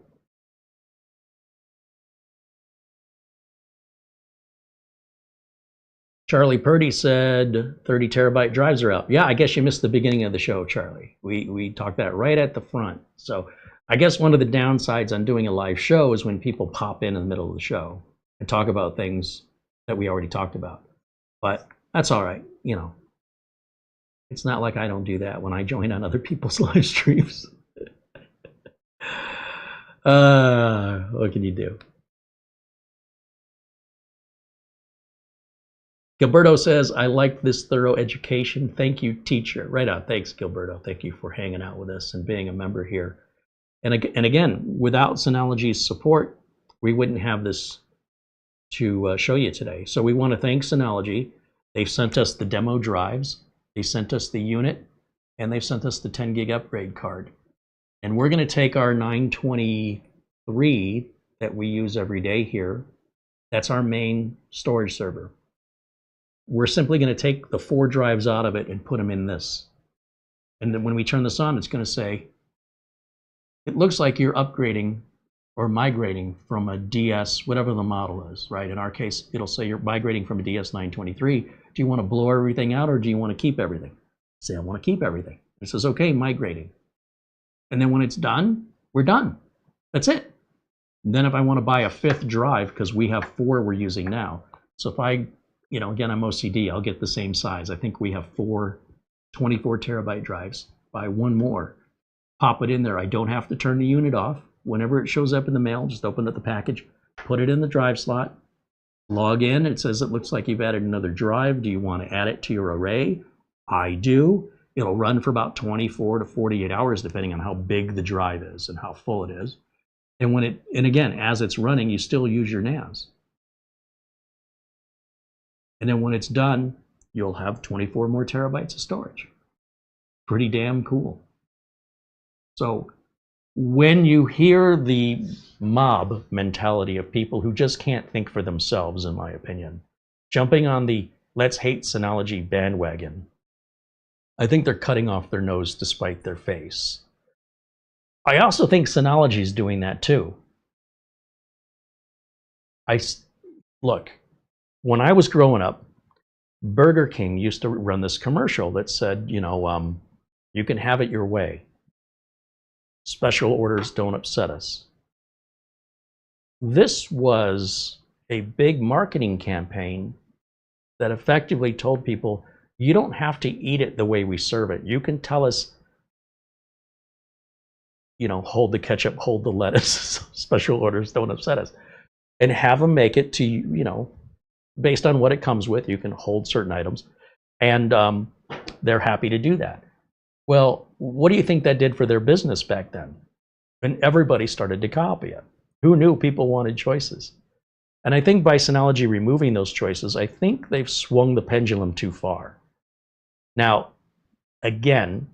Speaker 3: Charlie Purdy said 30 terabyte drives are out. Yeah, I guess you missed the beginning of the show, Charlie. We talked that right at the front. So I guess one of the downsides on doing a live show is when people pop in the middle of the show and talk about things that we already talked about. But that's all right, you know. It's not like I don't do that when I join on other people's live streams. What can you do? Gilberto says, I like this thorough education. Thank you, teacher. Right on. Thanks, Gilberto. Thank you for hanging out with us and being a member here. And again, without Synology's support, we wouldn't have this to show you today. So we want to thank Synology. They've sent us the demo drives. They sent us the unit. And they've sent us the 10 gig upgrade card. And we're going to take our 923 that we use every day here. That's our main storage server. We're simply going to take the 4 drives out of it and put them in this. And then when we turn this on, it's going to say, it looks like you're upgrading or migrating from a DS, whatever the model is, right? In our case, it'll say you're migrating from a DS923. Do you want to blow everything out or do you want to keep everything? Say, I want to keep everything. It says, okay, migrating. And then when it's done, we're done. That's it. And then if I want to buy a 5th drive, because we have 4 we're using now. So if I, you know, again, I'm OCD, I'll get the same size. I think we have 4 24 terabyte drives. Buy 1 more, pop it in there. I don't have to turn the unit off. Whenever it shows up in the mail, just open up the package, put it in the drive slot, log in. It says it looks like you've added another drive. Do you want to add it to your array? I do. It'll run for about 24 to 48 hours, depending on how big the drive is and how full it is. And when it, and again, as it's running, you still use your NAS. And then when it's done, you'll have 24 more terabytes of storage. Pretty damn cool. So when you hear the mob mentality of people who just can't think for themselves, in my opinion, jumping on the let's hate Synology bandwagon, I think they're cutting off their nose to spite their face. I also think Synology is doing that too. Look, when I was growing up, Burger King used to run this commercial that said, you know, you can have it your way. Special orders don't upset us. This was a big marketing campaign that effectively told people, you don't have to eat it the way we serve it. You can tell us, you know, hold the ketchup, hold the lettuce, special orders don't upset us. And have them make it to, you know, based on what it comes with. You can hold certain items. And they're happy to do that. Well, what do you think that did for their business back then? And everybody started to copy it. Who knew people wanted choices? And I think by Synology removing those choices, I think they've swung the pendulum too far. Now, again,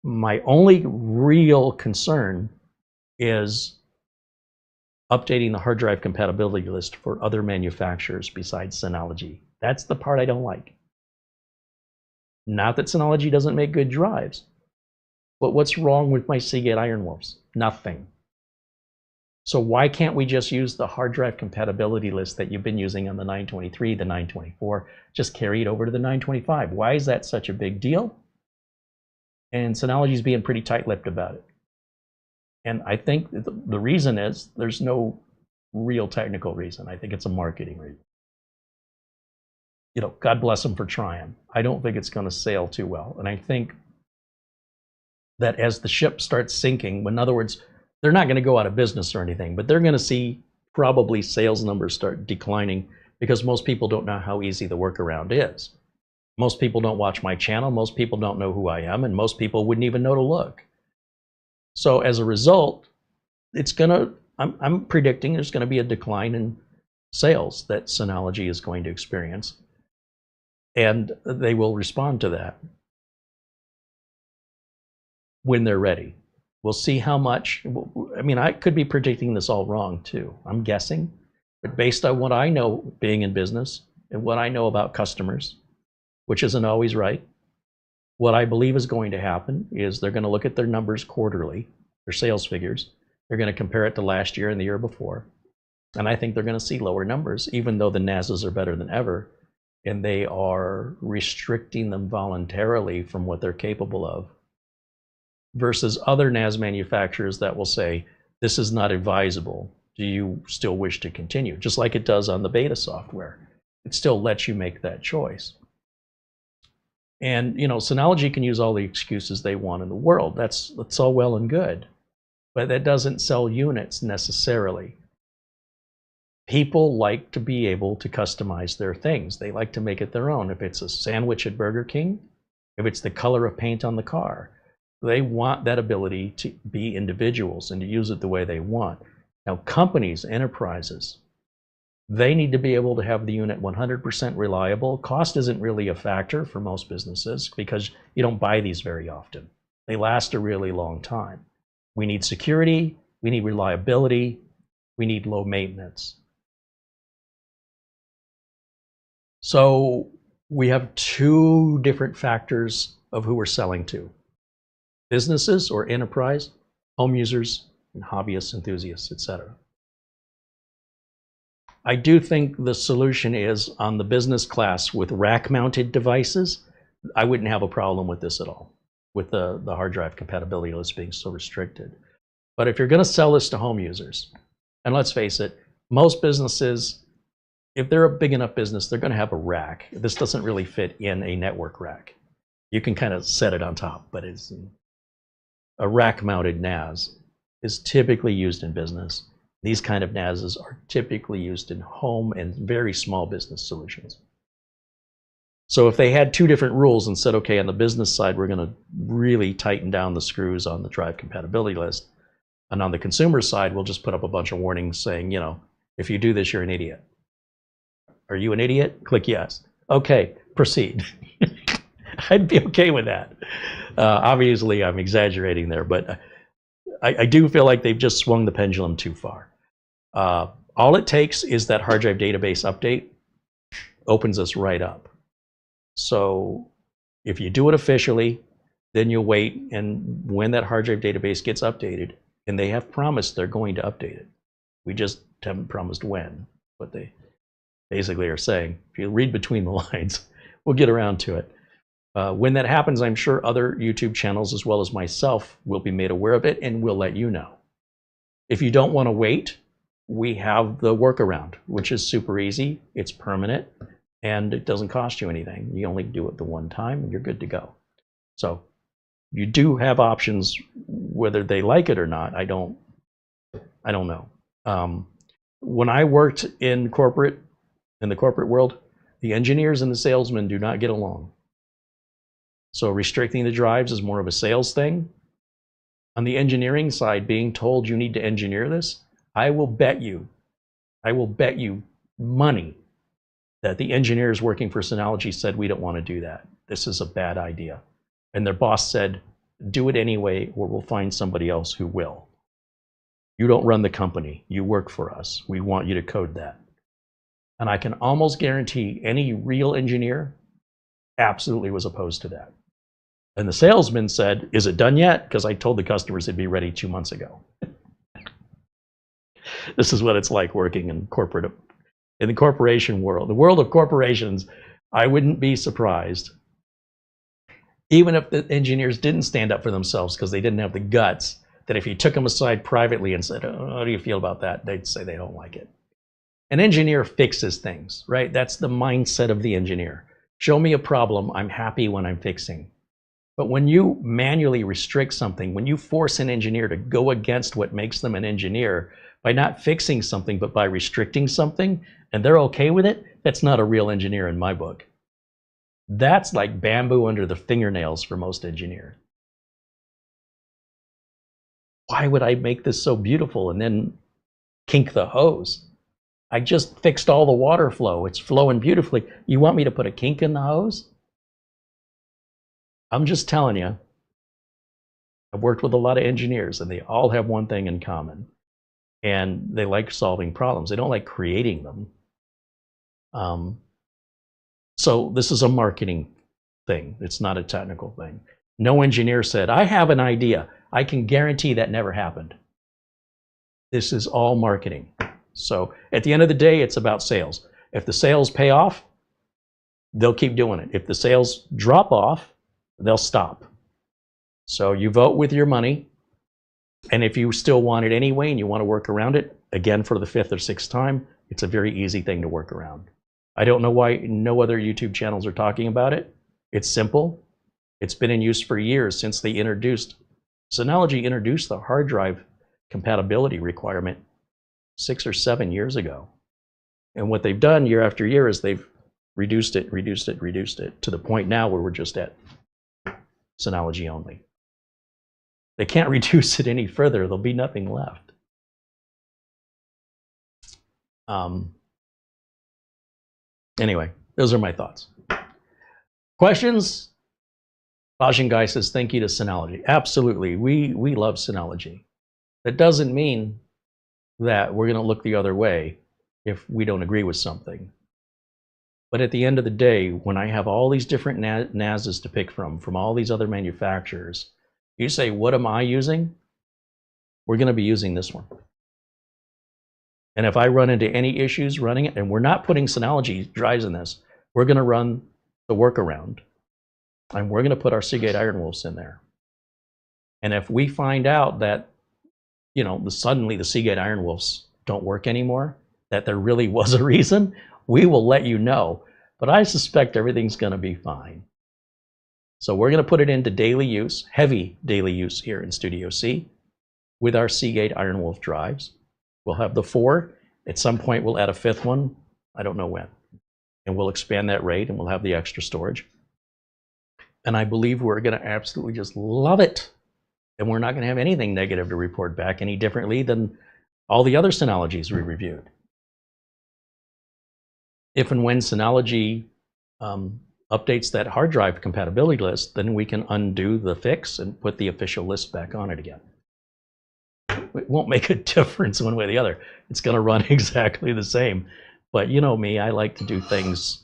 Speaker 3: my only real concern is updating the hard drive compatibility list for other manufacturers besides Synology. That's the part I don't like. Not that Synology doesn't make good drives, but what's wrong with my Seagate Iron Wolves? Nothing. So why can't we just use the hard drive compatibility list that you've been using on the 923, the 924, just carry it over to the 925? Why is that such a big deal? And Synology's being pretty tight-lipped about it. And I think the reason is there's no real technical reason. I think it's a marketing reason. You know, God bless them for trying. I don't think it's going to sail too well. And I think that as the ship starts sinking, in other words, they're not going to go out of business or anything, but they're going to see probably sales numbers start declining because most people don't know how easy the workaround is. Most people don't watch my channel. Most people don't know who I am, and most people wouldn't even know to look. So as a result, it's going to, I'm predicting there's going to be a decline in sales that Synology is going to experience, and they will respond to that when they're ready. We'll see how much. I mean, I could be predicting this all wrong too. I'm guessing, but based on what I know being in business and what I know about customers, which isn't always right, what I believe is going to happen is they're going to look at their numbers quarterly, their sales figures. They're going to compare it to last year and the year before. And I think they're going to see lower numbers, even though the NASs are better than ever. And they are restricting them voluntarily from what they're capable of, versus other NAS manufacturers that will say, this is not advisable. Do you still wish to continue? Just like it does on the beta software. It still lets you make that choice. And, you know, Synology can use all the excuses they want in the world. That's all well and good. But that doesn't sell units necessarily. People like to be able to customize their things. They like to make it their own. If it's a sandwich at Burger King, if it's the color of paint on the car, they want that ability to be individuals and to use it the way they want. Now, companies, enterprises, they need to be able to have the unit 100% reliable. Cost isn't really a factor for most businesses because you don't buy these very often. They last a really long time. We need security, we need reliability, we need low maintenance. So we have two different factors of who we're selling to: businesses or enterprise, home users, and hobbyists, enthusiasts, etc. I do think the solution is on the business class with rack-mounted devices. I wouldn't have a problem with this at all, with the hard drive compatibility list being so restricted. But if you're going to sell this to home users, and let's face it, most businesses, if they're a big enough business, they're going to have a rack. This doesn't really fit in a network rack. You can kind of set it on top, but it's a rack-mounted NAS is typically used in business. These kind of NASs are typically used in home and very small business solutions. So if they had two different rules and said, okay, on the business side, we're going to really tighten down the screws on the drive compatibility list, and on the consumer side, we'll just put up a bunch of warnings saying, you know, if you do this, you're an idiot. Are you an idiot? Click yes. Okay, proceed. I'd be okay with that. Obviously, I'm exaggerating there, but I do feel like they've just swung the pendulum too far. All it takes is that hard drive database update opens us right up. So if you do it officially, then you'll wait, and when that hard drive database gets updated, and they have promised they're going to update it. We just haven't promised when, but they basically are saying, if you read between the lines, we'll get around to it. When that happens, I'm sure other YouTube channels as well as myself will be made aware of it, and we'll let you know. If you don't want to wait, we have the workaround, which is super easy. It's permanent, and it doesn't cost you anything. You only do it the one time, and you're good to go. So you do have options. Whether they like it or not, I don't know. When I worked in the corporate world, the engineers and the salesmen do not get along. So restricting the drives is more of a sales thing. On the engineering side, being told you need to engineer this, I will bet you money that the engineers working for Synology said, we don't want to do that. This is a bad idea. And their boss said, do it anyway, or we'll find somebody else who will. You don't run the company. You work for us. We want you to code that. And I can almost guarantee any real engineer absolutely was opposed to that. And the salesman said, is it done yet? Because I told the customers it'd be ready 2 months ago. This is what it's like working in the corporation world. The world of corporations, I wouldn't be surprised, even if the engineers didn't stand up for themselves because they didn't have the guts, that if you took them aside privately and said, oh, how do you feel about that? They'd say they don't like it. An engineer fixes things, right? That's the mindset of the engineer. Show me a problem, I'm happy when I'm fixing. But when you manually restrict something, when you force an engineer to go against what makes them an engineer by not fixing something, but by restricting something, and they're okay with it, that's not a real engineer in my book. That's like bamboo under the fingernails for most engineers. Why would I make this so beautiful and then kink the hose? I just fixed all the water flow. It's flowing beautifully. You want me to put a kink in the hose? I'm just telling you, I've worked with a lot of engineers and they all have one thing in common. And they like solving problems. They don't like creating them. So this is a marketing thing. It's not a technical thing. No engineer said, I have an idea. I can guarantee that never happened. This is all marketing. So at the end of the day, it's about sales. If the sales pay off, they'll keep doing it. If the sales drop off, they'll stop. So you vote with your money. And if you still want it anyway and you want to work around it, again, for the 5th or 6th time, it's a very easy thing to work around. I don't know why no other YouTube channels are talking about it. It's simple. It's been in use for years since they introduced, Synology introduced the hard drive compatibility requirement 6 or 7 years ago. And what they've done year after year is they've reduced it to the point now where we're just at Synology only. They can't reduce it any further. There'll be nothing left. Anyway, those are my thoughts. Questions? Bajin Guy says, thank you to Synology. Absolutely, we love Synology. That doesn't mean that we're gonna look the other way if we don't agree with something. But at the end of the day, when I have all these different NASs to pick from all these other manufacturers, you say, what am I using? We're gonna be using this one. And if I run into any issues running it, and we're not putting Synology drives in this, we're gonna run the workaround. And we're gonna put our Seagate Iron Wolves in there. And if we find out that, you know, suddenly the Seagate Iron Wolves don't work anymore, that there really was a reason, we will let you know. But I suspect everything's gonna be fine. So we're gonna put it into daily use, heavy daily use here in Studio C with our Seagate Iron Wolf drives. We'll have the 4. At some point, we'll add a 5th one. I don't know when. And we'll expand that RAID and we'll have the extra storage. And I believe we're gonna absolutely just love it. And we're not gonna have anything negative to report back any differently than all the other Synologies we reviewed. If and when Synology updates that hard drive compatibility list, then we can undo the fix and put the official list back on it again. It won't make a difference one way or the other. It's gonna run exactly the same. But you know me, I like to do things,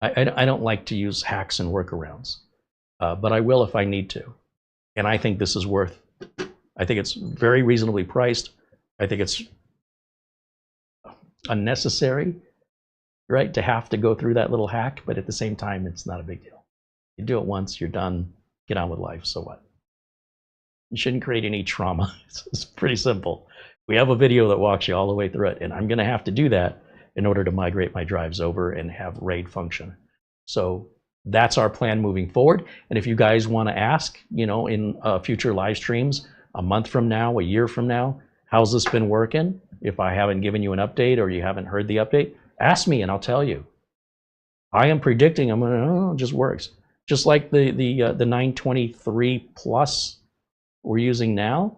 Speaker 3: I don't like to use hacks and workarounds. But I will if I need to. And I think this is worth, I think it's very reasonably priced. I think it's unnecessary, right, to have to go through that little hack, but at the same time, it's not a big deal. You do it once, you're done, get on with life, so what? You shouldn't create any trauma. It's pretty simple. We have a video that walks you all the way through it, and I'm gonna have to do that in order to migrate my drives over and have RAID function. So that's our plan moving forward. And if you guys wanna ask, you know, in future live streams, a month from now, a year from now, how's this been working? If I haven't given you an update or you haven't heard the update, ask me and I'll tell you. I am predicting I'm gonna, oh, it just works. Just like the 923 Plus we're using now,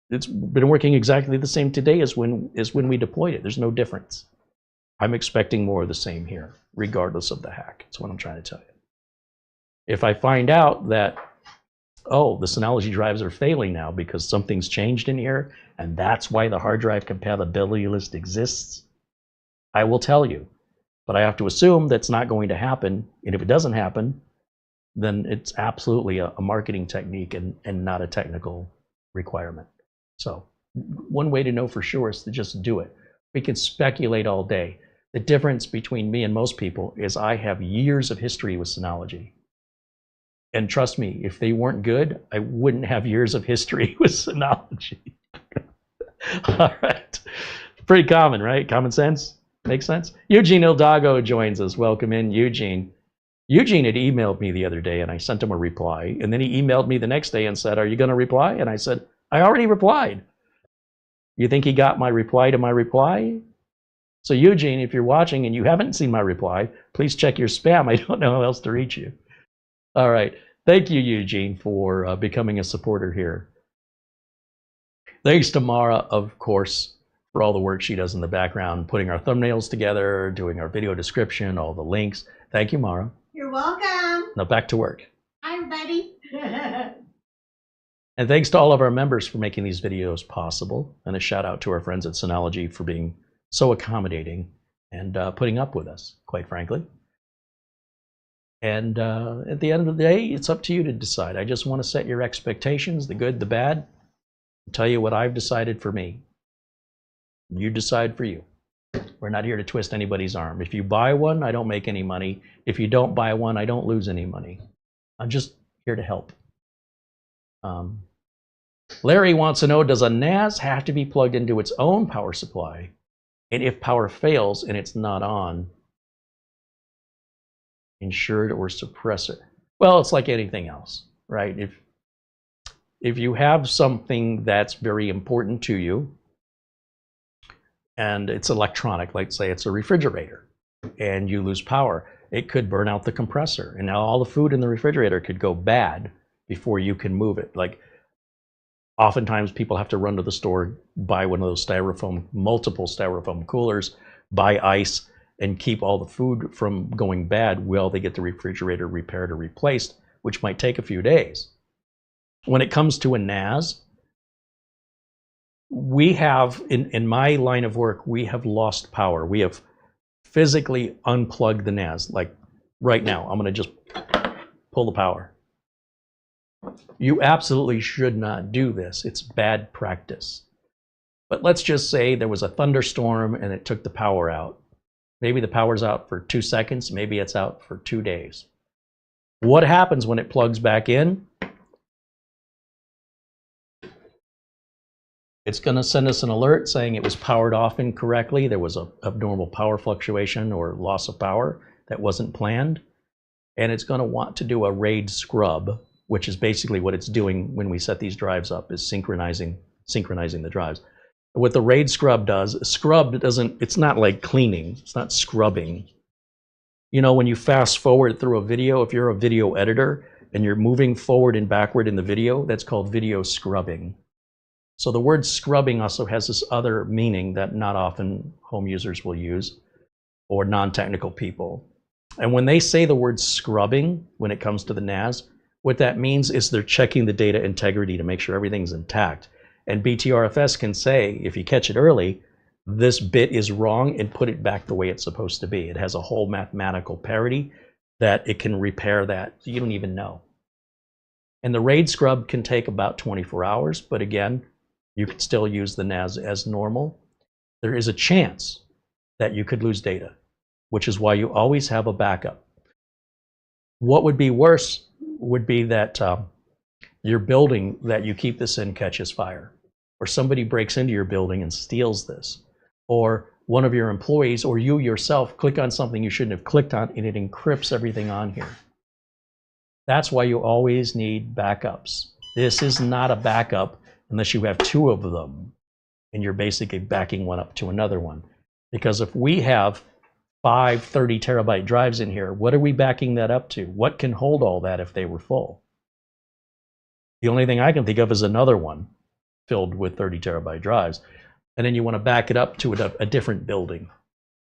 Speaker 3: it's been working exactly the same today as when we deployed it. There's no difference. I'm expecting more of the same here, regardless of the hack. That's what I'm trying to tell you. If I find out that, oh, the Synology drives are failing now because something's changed in here, and that's why the hard drive compatibility list exists, I will tell you. But I have to assume that's not going to happen, and if it doesn't happen, then it's absolutely a marketing technique and not a technical requirement. So one way to know for sure is to just do it. We can speculate all day. The difference between me and most people is I have years of history with Synology. And trust me, if they weren't good, I wouldn't have years of history with Synology. All right. Pretty common, right? Common sense? Makes sense? Eugene Ildago joins us. Welcome in, Eugene. Eugene had emailed me the other day and I sent him a reply. And then he emailed me the next day and said, are you going to reply? And I said, I already replied. You think he got my reply to my reply? So Eugene, if you're watching and you haven't seen my reply, please check your spam. I don't know how else to reach you. All right. Thank you, Eugene, for becoming a supporter here. Thanks to Mara, of course, for all the work she does in the background, putting our thumbnails together, doing our video description, all the links. Thank you, Mara.
Speaker 2: You're welcome.
Speaker 3: Now back to work.
Speaker 2: Hi, everybody.
Speaker 3: And thanks to all of our members for making these videos possible. And a shout out to our friends at Synology for being so accommodating and putting up with us, quite frankly. And at the end of the day, it's up to you to decide. I just want to set your expectations, the good, the bad, and tell you what I've decided for me. You decide for you. We're not here to twist anybody's arm. If you buy one, I don't make any money. If you don't buy one, I don't lose any money. I'm just here to help. Larry wants to know, does a NAS have to be plugged into its own power supply? And if power fails and it's not on, insured or suppressor? Well, it's like anything else, right? If you have something that's very important to you and it's electronic, like say it's a refrigerator, and you lose power, it could burn out the compressor, and now all the food in the refrigerator could go bad before you can move it. Like oftentimes people have to run to the store, buy one of those multiple styrofoam coolers, buy ice, and keep all the food from going bad while they get the refrigerator repaired or replaced, which might take a few days. When it comes to a NAS, we have, in my line of work, we have lost power. We have physically unplugged the NAS. Like right now, I'm going to just pull the power. You absolutely should not do this. It's bad practice. But let's just say there was a thunderstorm and it took the power out. Maybe the power's out for 2 seconds, maybe it's out for 2 days. What happens when it plugs back in? It's going to send us an alert saying it was powered off incorrectly. There was an abnormal power fluctuation or loss of power that wasn't planned. And it's going to want to do a RAID scrub, which is basically what it's doing when we set these drives up, is synchronizing the drives. What the RAID scrub does, it's not like cleaning, it's not scrubbing. You know, when you fast forward through a video, if you're a video editor and you're moving forward and backward in the video, that's called video scrubbing. So the word scrubbing also has this other meaning that not often home users will use, or non-technical people. And when they say the word scrubbing, when it comes to the NAS, what that means is they're checking the data integrity to make sure everything's intact. And BTRFS can say, if you catch it early, this bit is wrong and put it back the way it's supposed to be. It has a whole mathematical parity that it can repair that. You don't even know. And the RAID scrub can take about 24 hours, but again, you could still use the NAS as normal. There is a chance that you could lose data, which is why you always have a backup. What would be worse would be that your building that you keep this in catches fire, or somebody breaks into your building and steals this, or one of your employees or you yourself click on something you shouldn't have clicked on and it encrypts everything on here. That's why you always need backups. This is not a backup unless you have 2 of them and you're basically backing one up to another one. Because if we have 5 30 terabyte drives in here, what are we backing that up to? What can hold all that if they were full? The only thing I can think of is another one filled with 30 terabyte drives. And then you want to back it up to a different building.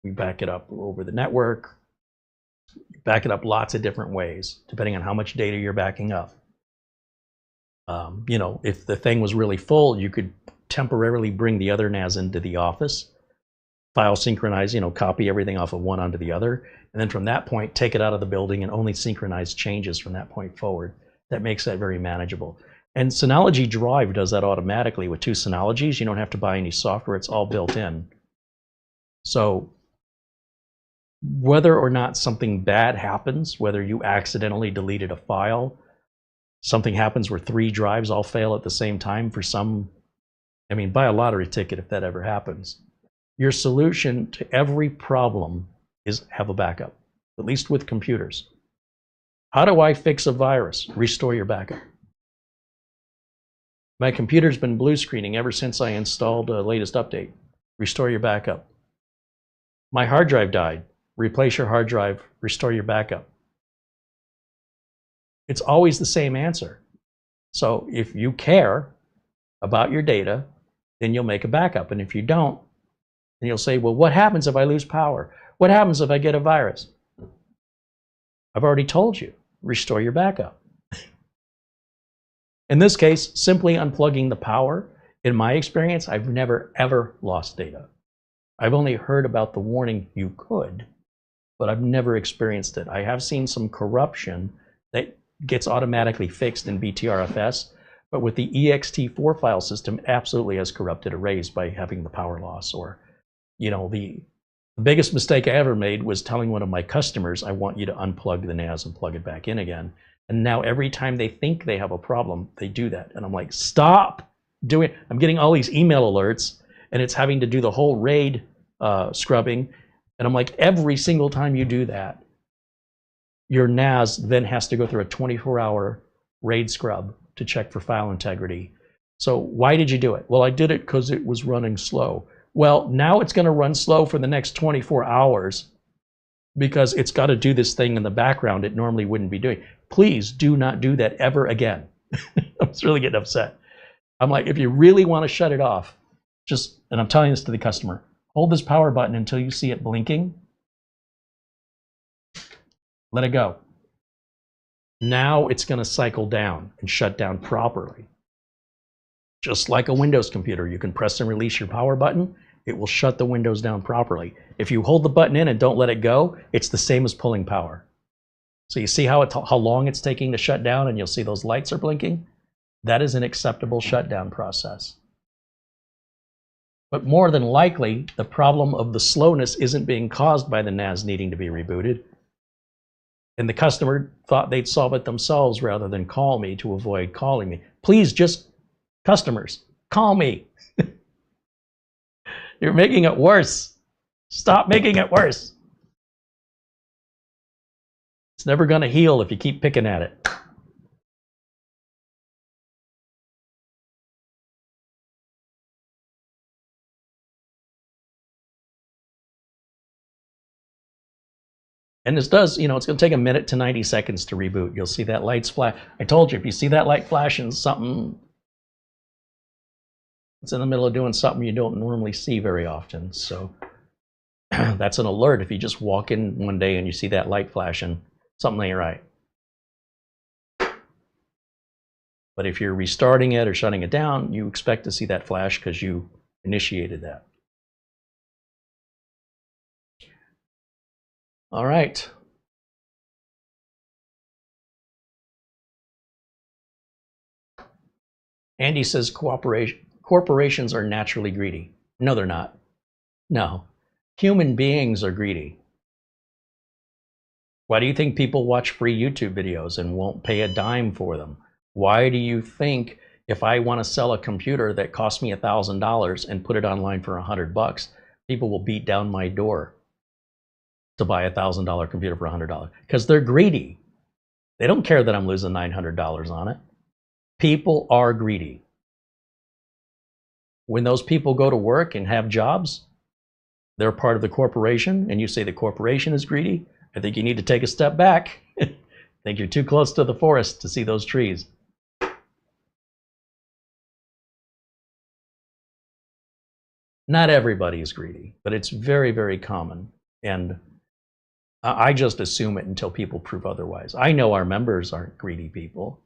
Speaker 3: We back it up over the network, back it up lots of different ways, depending on how much data you're backing up. You know, if the thing was really full, you could temporarily bring the other NAS into the office, file synchronize, you know, copy everything off of one onto the other, and then from that point, take it out of the building and only synchronize changes from that point forward. That makes that very manageable. And Synology Drive does that automatically with 2 Synologies. You don't have to buy any software, it's all built in. So whether or not something bad happens, whether you accidentally deleted a file, something happens where 3 drives all fail at the same time for some, I mean, buy a lottery ticket if that ever happens. Your solution to every problem is have a backup, at least with computers. How do I fix a virus? Restore your backup. My computer's been blue screening ever since I installed the latest update. Restore your backup. My hard drive died. Replace your hard drive, restore your backup. It's always the same answer. So if you care about your data, then you'll make a backup. And if you don't, And you'll say, well, what happens if I lose power? What happens if I get a virus? I've already told you, restore your backup. In this case, simply unplugging the power, in my experience, I've never ever lost data. I've only heard about the warning you could, but I've never experienced it. I have seen some corruption that gets automatically fixed in BTRFS, but with the ext4 file system, it absolutely has corrupted arrays by having the power loss. Or, you know, the biggest mistake I ever made was telling one of my customers, I want you to unplug the NAS and plug it back in again. And now every time they think they have a problem, they do that. And I'm like, stop doing it. I'm getting all these email alerts, and it's having to do the whole RAID scrubbing. And I'm like, every single time you do that, your NAS then has to go through a 24-hour RAID scrub to check for file integrity. So why did you do it? Well, I did it because it was running slow. Well, now it's going to run slow for the next 24 hours because it's got to do this thing in the background it normally wouldn't be doing. Please do not do that ever again. I was really getting upset. I'm like, if you really want to shut it off, just, and I'm telling this to the customer, hold this power button until you see it blinking. Let it go. Now it's going to cycle down and shut down properly. Just like a Windows computer, you can press and release your power button. It will shut the windows down properly. If you hold the button in and don't let it go, it's the same as pulling power. So you see how long it's taking to shut down, and you'll see those lights are blinking? That is an acceptable shutdown process. But more than likely, the problem of the slowness isn't being caused by the NAS needing to be rebooted. And the customer thought they'd solve it themselves rather than call me to avoid calling me. Please, just customers, call me. You're making it worse. Stop making it worse. It's never going to heal if you keep picking at it. And this does, you know, it's going to take a minute to 90 seconds to reboot. You'll see that light's flash. I told you, if you see that light flashing, something, it's in the middle of doing something you don't normally see very often. So that's an alert. If you just walk in one day and you see that light flashing, something ain't right. But if you're restarting it or shutting it down, you expect to see that flash because you initiated that. All right. Andy says corporations are naturally greedy. No, they're not. No. Human beings are greedy. Why do you think people watch free YouTube videos and won't pay a dime for them? Why do you think if I want to sell a computer that cost me $1,000 and put it online for $100, people will beat down my door to buy a $1,000 computer for $100? Because they're greedy. They don't care that I'm losing $900 on it. People are greedy. When those people go to work and have jobs, they're part of the corporation, and you say the corporation is greedy, I think you need to take a step back. I think you're too close to the forest to see those trees. Not everybody is greedy, but it's very, very common. And I just assume it until people prove otherwise. I know our members aren't greedy people,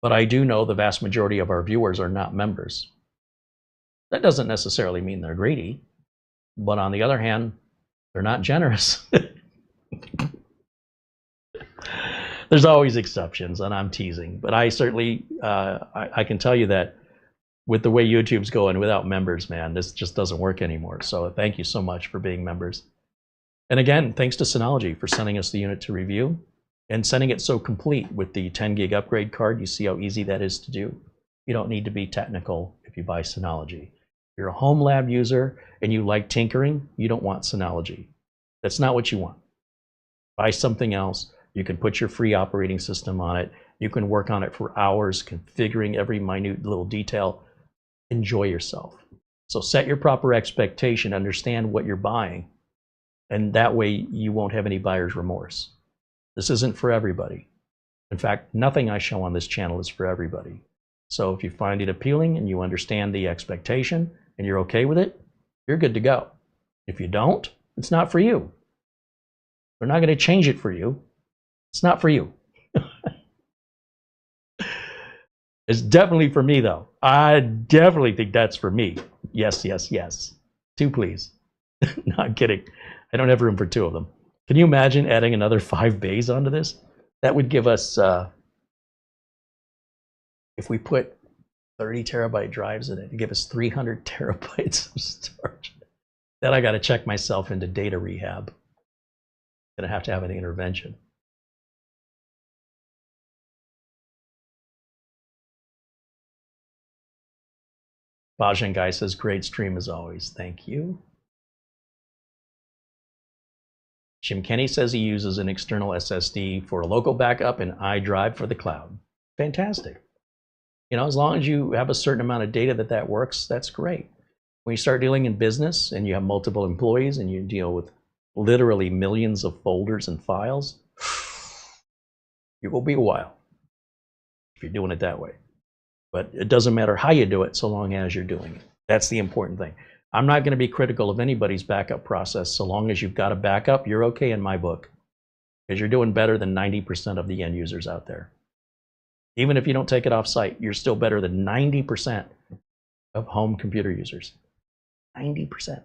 Speaker 3: but I do know the vast majority of our viewers are not members. That doesn't necessarily mean they're greedy, but on the other hand, they're not generous. There's always exceptions, and I'm teasing, but I certainly, I can tell you that with the way YouTube's going, without members, man, this just doesn't work anymore. So thank you so much for being members. And again, thanks to Synology for sending us the unit to review and sending it so complete with the 10 gig upgrade card. You see how easy that is to do. You don't need to be technical if you buy Synology. If you're a home lab user and you like tinkering, you don't want Synology. That's not what you want. Buy something else. You can put your free operating system on it. You can work on it for hours, configuring every minute little detail. Enjoy yourself. So set your proper expectation, understand what you're buying, and that way you won't have any buyer's remorse. This isn't for everybody. In fact, nothing I show on this channel is for everybody. So if you find it appealing and you understand the expectation and you're okay with it, you're good to go. If you don't, it's not for you. We're not going to change it for you. It's not for you. It's definitely for me, though. I definitely think that's for me. Yes, yes, yes. 2, please. Not kidding. I don't have room for 2 of them. Can you imagine adding another 5 bays onto this? That would give us, if we put 30 terabyte drives in it, it'd give us 300 terabytes of storage. Then I got to check myself into data rehab. Gonna have to have an intervention. Bajan Guy says, great stream as always. Thank you. Jim Kenny says he uses an external SSD for a local backup and iDrive for the cloud. Fantastic. You know, as long as you have a certain amount of data that works, that's great. When you start dealing in business and you have multiple employees and you deal with literally millions of folders and files, it will be a while if you're doing it that way. But it doesn't matter how you do it so long as you're doing it. That's the important thing. I'm not going to be critical of anybody's backup process. So long as you've got a backup, you're okay in my book, because you're doing better than 90% of the end users out there. Even if you don't take it off site, you're still better than 90% of home computer users. 90%.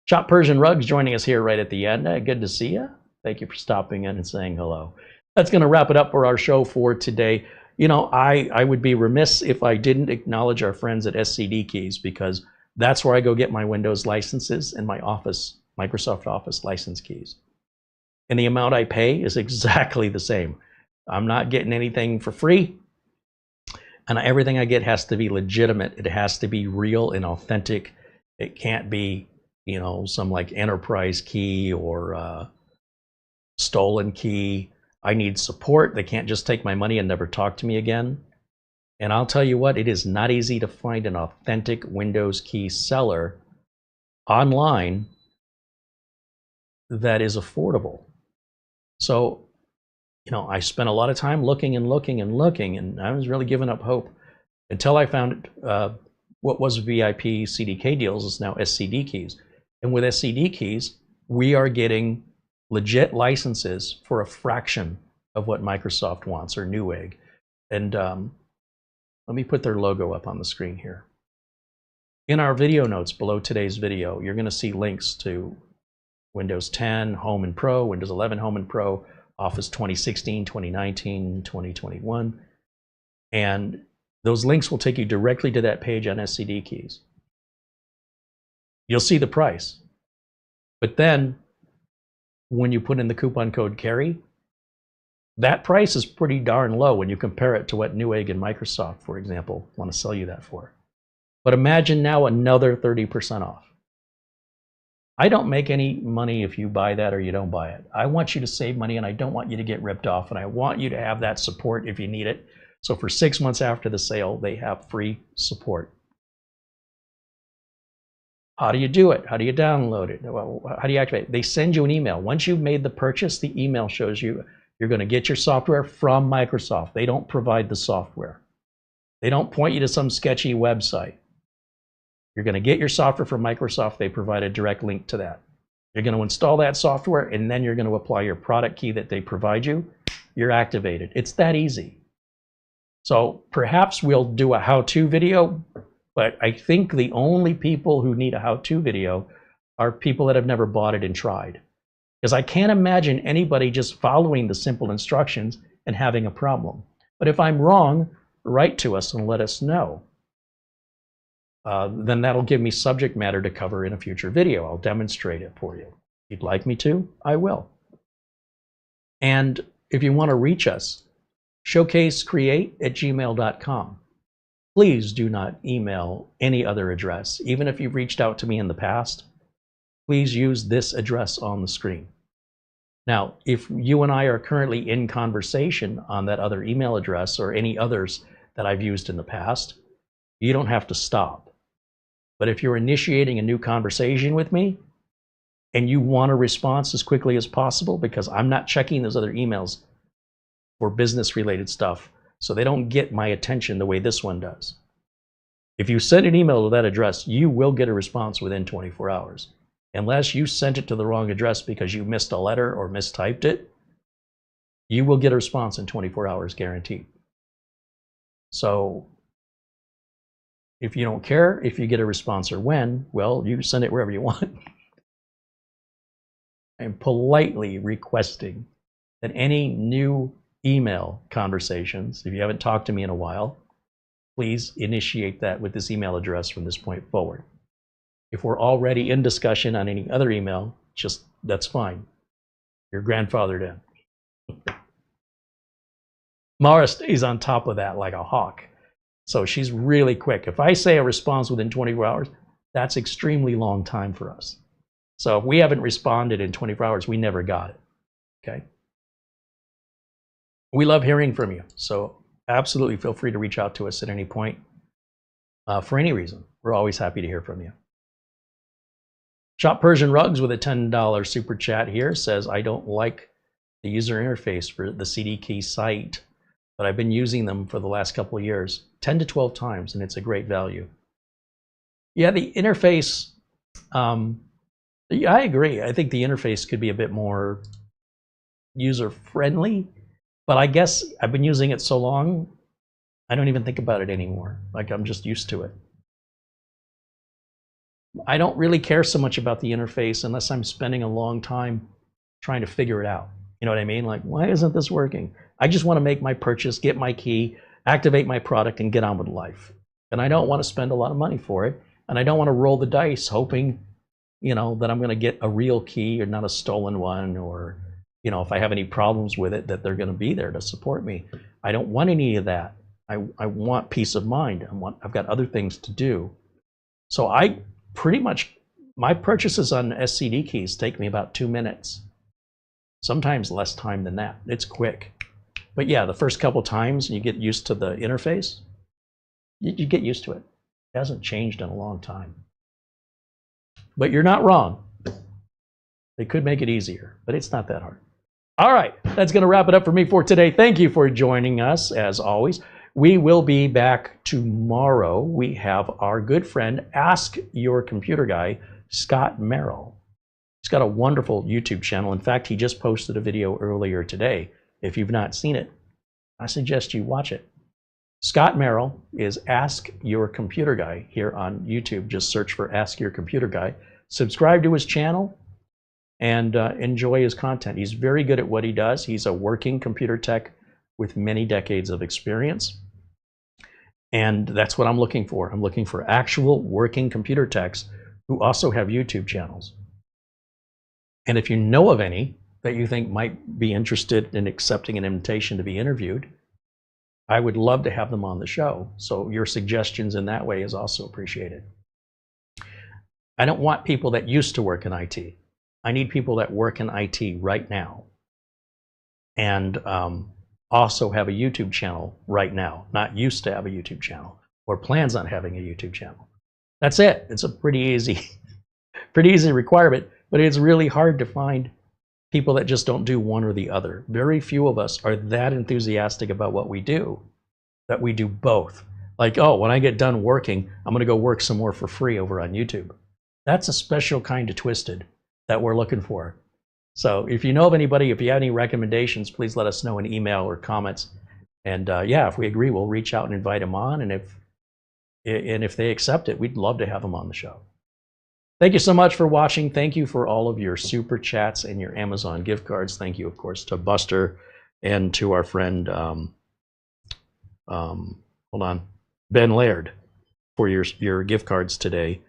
Speaker 3: Shop Persian Rugs joining us here right at the end. Good to see you. Thank you for stopping in and saying hello. That's going to wrap it up for our show for today. You know, I would be remiss if I didn't acknowledge our friends at SCD Keys, because that's where I go get my Windows licenses and my Office, Microsoft Office license keys. And the amount I pay is exactly the same. I'm not getting anything for free. And everything I get has to be legitimate. It has to be real and authentic. It can't be, you know, some like enterprise key or stolen key. I need support. They can't just take my money and never talk to me again. And I'll tell you what, it is not easy to find an authentic Windows key seller online that is affordable. So, you know, I spent a lot of time looking and looking and looking, and I was really giving up hope until I found what was VIP CDK deals is now SCD Keys. And with SCD Keys, we are getting legit licenses for a fraction of what Microsoft wants, or Newegg. And let me put their logo up on the screen here. In our video notes below today's video, you're going to see links to Windows 10 Home and Pro, Windows 11 Home and Pro, Office 2016, 2019, 2021. And those links will take you directly to that page on SCD Keys. You'll see the price. But then, when you put in the coupon code Carey, that price is pretty darn low when you compare it to what Newegg and Microsoft, for example, want to sell you that for. But imagine now another 30% off. I don't make any money if you buy that or you don't buy it. I want you to save money, and I don't want you to get ripped off, and I want you to have that support if you need it. So for 6 months after the sale, they have free support. How do you do it? How do you download it? How do you activate it? They send you an email. Once you've made the purchase, the email shows you you're going to get your software from Microsoft. They don't provide the software. They don't point you to some sketchy website. You're going to get your software from Microsoft. They provide a direct link to that. You're going to install that software, and then you're going to apply your product key that they provide you. You're activated. It's that easy. So perhaps we'll do a how-to video, but I think the only people who need a how-to video are people that have never bought it and tried. Because I can't imagine anybody just following the simple instructions and having a problem. But if I'm wrong, write to us and let us know. Then that'll give me subject matter to cover in a future video. I'll demonstrate it for you. If you'd like me to, I will. And if you want to reach us, showcasecreate@gmail.com. Please do not email any other address. Even if you've reached out to me in the past, please use this address on the screen. Now, if you and I are currently in conversation on that other email address or any others that I've used in the past, you don't have to stop. But if you're initiating a new conversation with me and you want a response as quickly as possible, because I'm not checking those other emails for business-related stuff, so they don't get my attention the way this one does. If you send an email to that address, you will get a response within 24 hours. Unless you sent it to the wrong address because you missed a letter or mistyped it, you will get a response in 24 hours guaranteed. So if you don't care if you get a response or when, well, you send it wherever you want. I'm politely requesting that any new email conversations, if you haven't talked to me in a while, please initiate that with this email address from this point forward. If we're already in discussion on any other email, that's fine. You're grandfathered in. Mara stays on top of that like a hawk. So she's really quick. If I say a response within 24 hours, that's extremely long time for us. So if we haven't responded in 24 hours, we never got it. Okay? We love hearing from you. So absolutely feel free to reach out to us at any point for any reason. We're always happy to hear from you. Shop Persian Rugs with a $10 super chat here says, I don't like the user interface for the CD key site, but I've been using them for the last couple of years, 10 to 12 times, and it's a great value. Yeah, the interface, I agree. I think the interface could be a bit more user-friendly, but I guess I've been using it so long, I don't even think about it anymore. Like, I'm just used to it. I don't really care so much about the interface unless I'm spending a long time trying to figure it out. You know what I mean? Like, why isn't this working? I just want to make my purchase, get my key, activate my product, and get on with life. And I don't want to spend a lot of money for it. And I don't want to roll the dice hoping, you know, that I'm going to get a real key or not a stolen one, or, you know, if I have any problems with it, that they're going to be there to support me. I don't want any of that. I want peace of mind. I've got other things to do. So I pretty much, my purchases on SCD keys take me about 2 minutes. Sometimes less time than that. It's quick. But yeah, the first couple times you get used to the interface, you get used to it. It hasn't changed in a long time. But you're not wrong. They could make it easier, but it's not that hard. All right, that's going to wrap it up for me for today. Thank you for joining us, as always. We will be back tomorrow. We have our good friend, Ask Your Computer Guy, Scott Merrill. He's got a wonderful YouTube channel. In fact, he just posted a video earlier today. If you've not seen it, I suggest you watch it. Scott Merrill is Ask Your Computer Guy here on YouTube. Just search for Ask Your Computer Guy. Subscribe to his channel and enjoy his content. He's very good at what he does. He's a working computer tech with many decades of experience. And that's what I'm looking for. I'm looking for actual working computer techs who also have YouTube channels. And if you know of any that you think might be interested in accepting an invitation to be interviewed, I would love to have them on the show. So your suggestions in that way is also appreciated. I don't want people that used to work in IT. I need people that work in IT right now and also have a YouTube channel right now, not used to have a YouTube channel or plans on having a YouTube channel. That's it. It's a pretty easy requirement, but it's really hard to find people that just don't do one or the other. Very few of us are that enthusiastic about what we do, that we do both. Like, oh, when I get done working, I'm going to go work some more for free over on YouTube. That's a special kind of twisted that we're looking for. So if you know of anybody, if you have any recommendations, please let us know in email or comments. And yeah, if we agree, we'll reach out and invite them on. And if they accept it, we'd love to have them on the show. Thank you so much for watching. Thank you for all of your super chats and your Amazon gift cards. Thank you, of course, to Buster and to our friend, Ben Laird, for your gift cards today.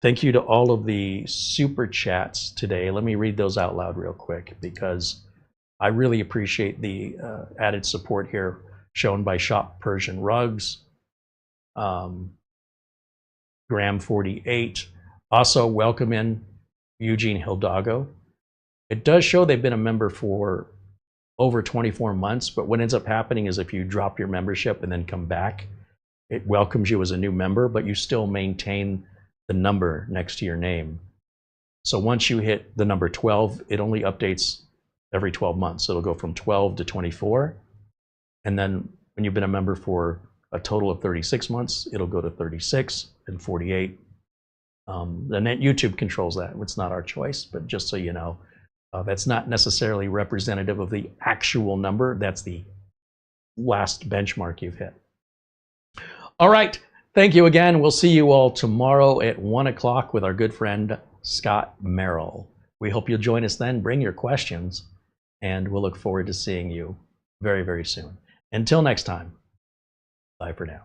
Speaker 3: Thank you to all of the super chats today. Let me read those out loud real quick because I really appreciate the added support here shown by Shop Persian Rugs, Graham48. Also, welcome in Eugene Hildago. It does show they've been a member for over 24 months, but what ends up happening is if you drop your membership and then come back, it welcomes you as a new member, but you still maintain the number next to your name. So once you hit the number 12, it only updates every 12 months. So it'll go from 12 to 24. And then when you've been a member for a total of 36 months, it'll go to 36 and 48. YouTube controls that. It's not our choice, but just so you know, that's not necessarily representative of the actual number. That's the last benchmark you've hit. All right. Thank you again. We'll see you all tomorrow at 1 o'clock with our good friend Scott Merrill. We hope you'll join us then. Bring your questions, and we'll look forward to seeing you very, very soon. Until next time, bye for now.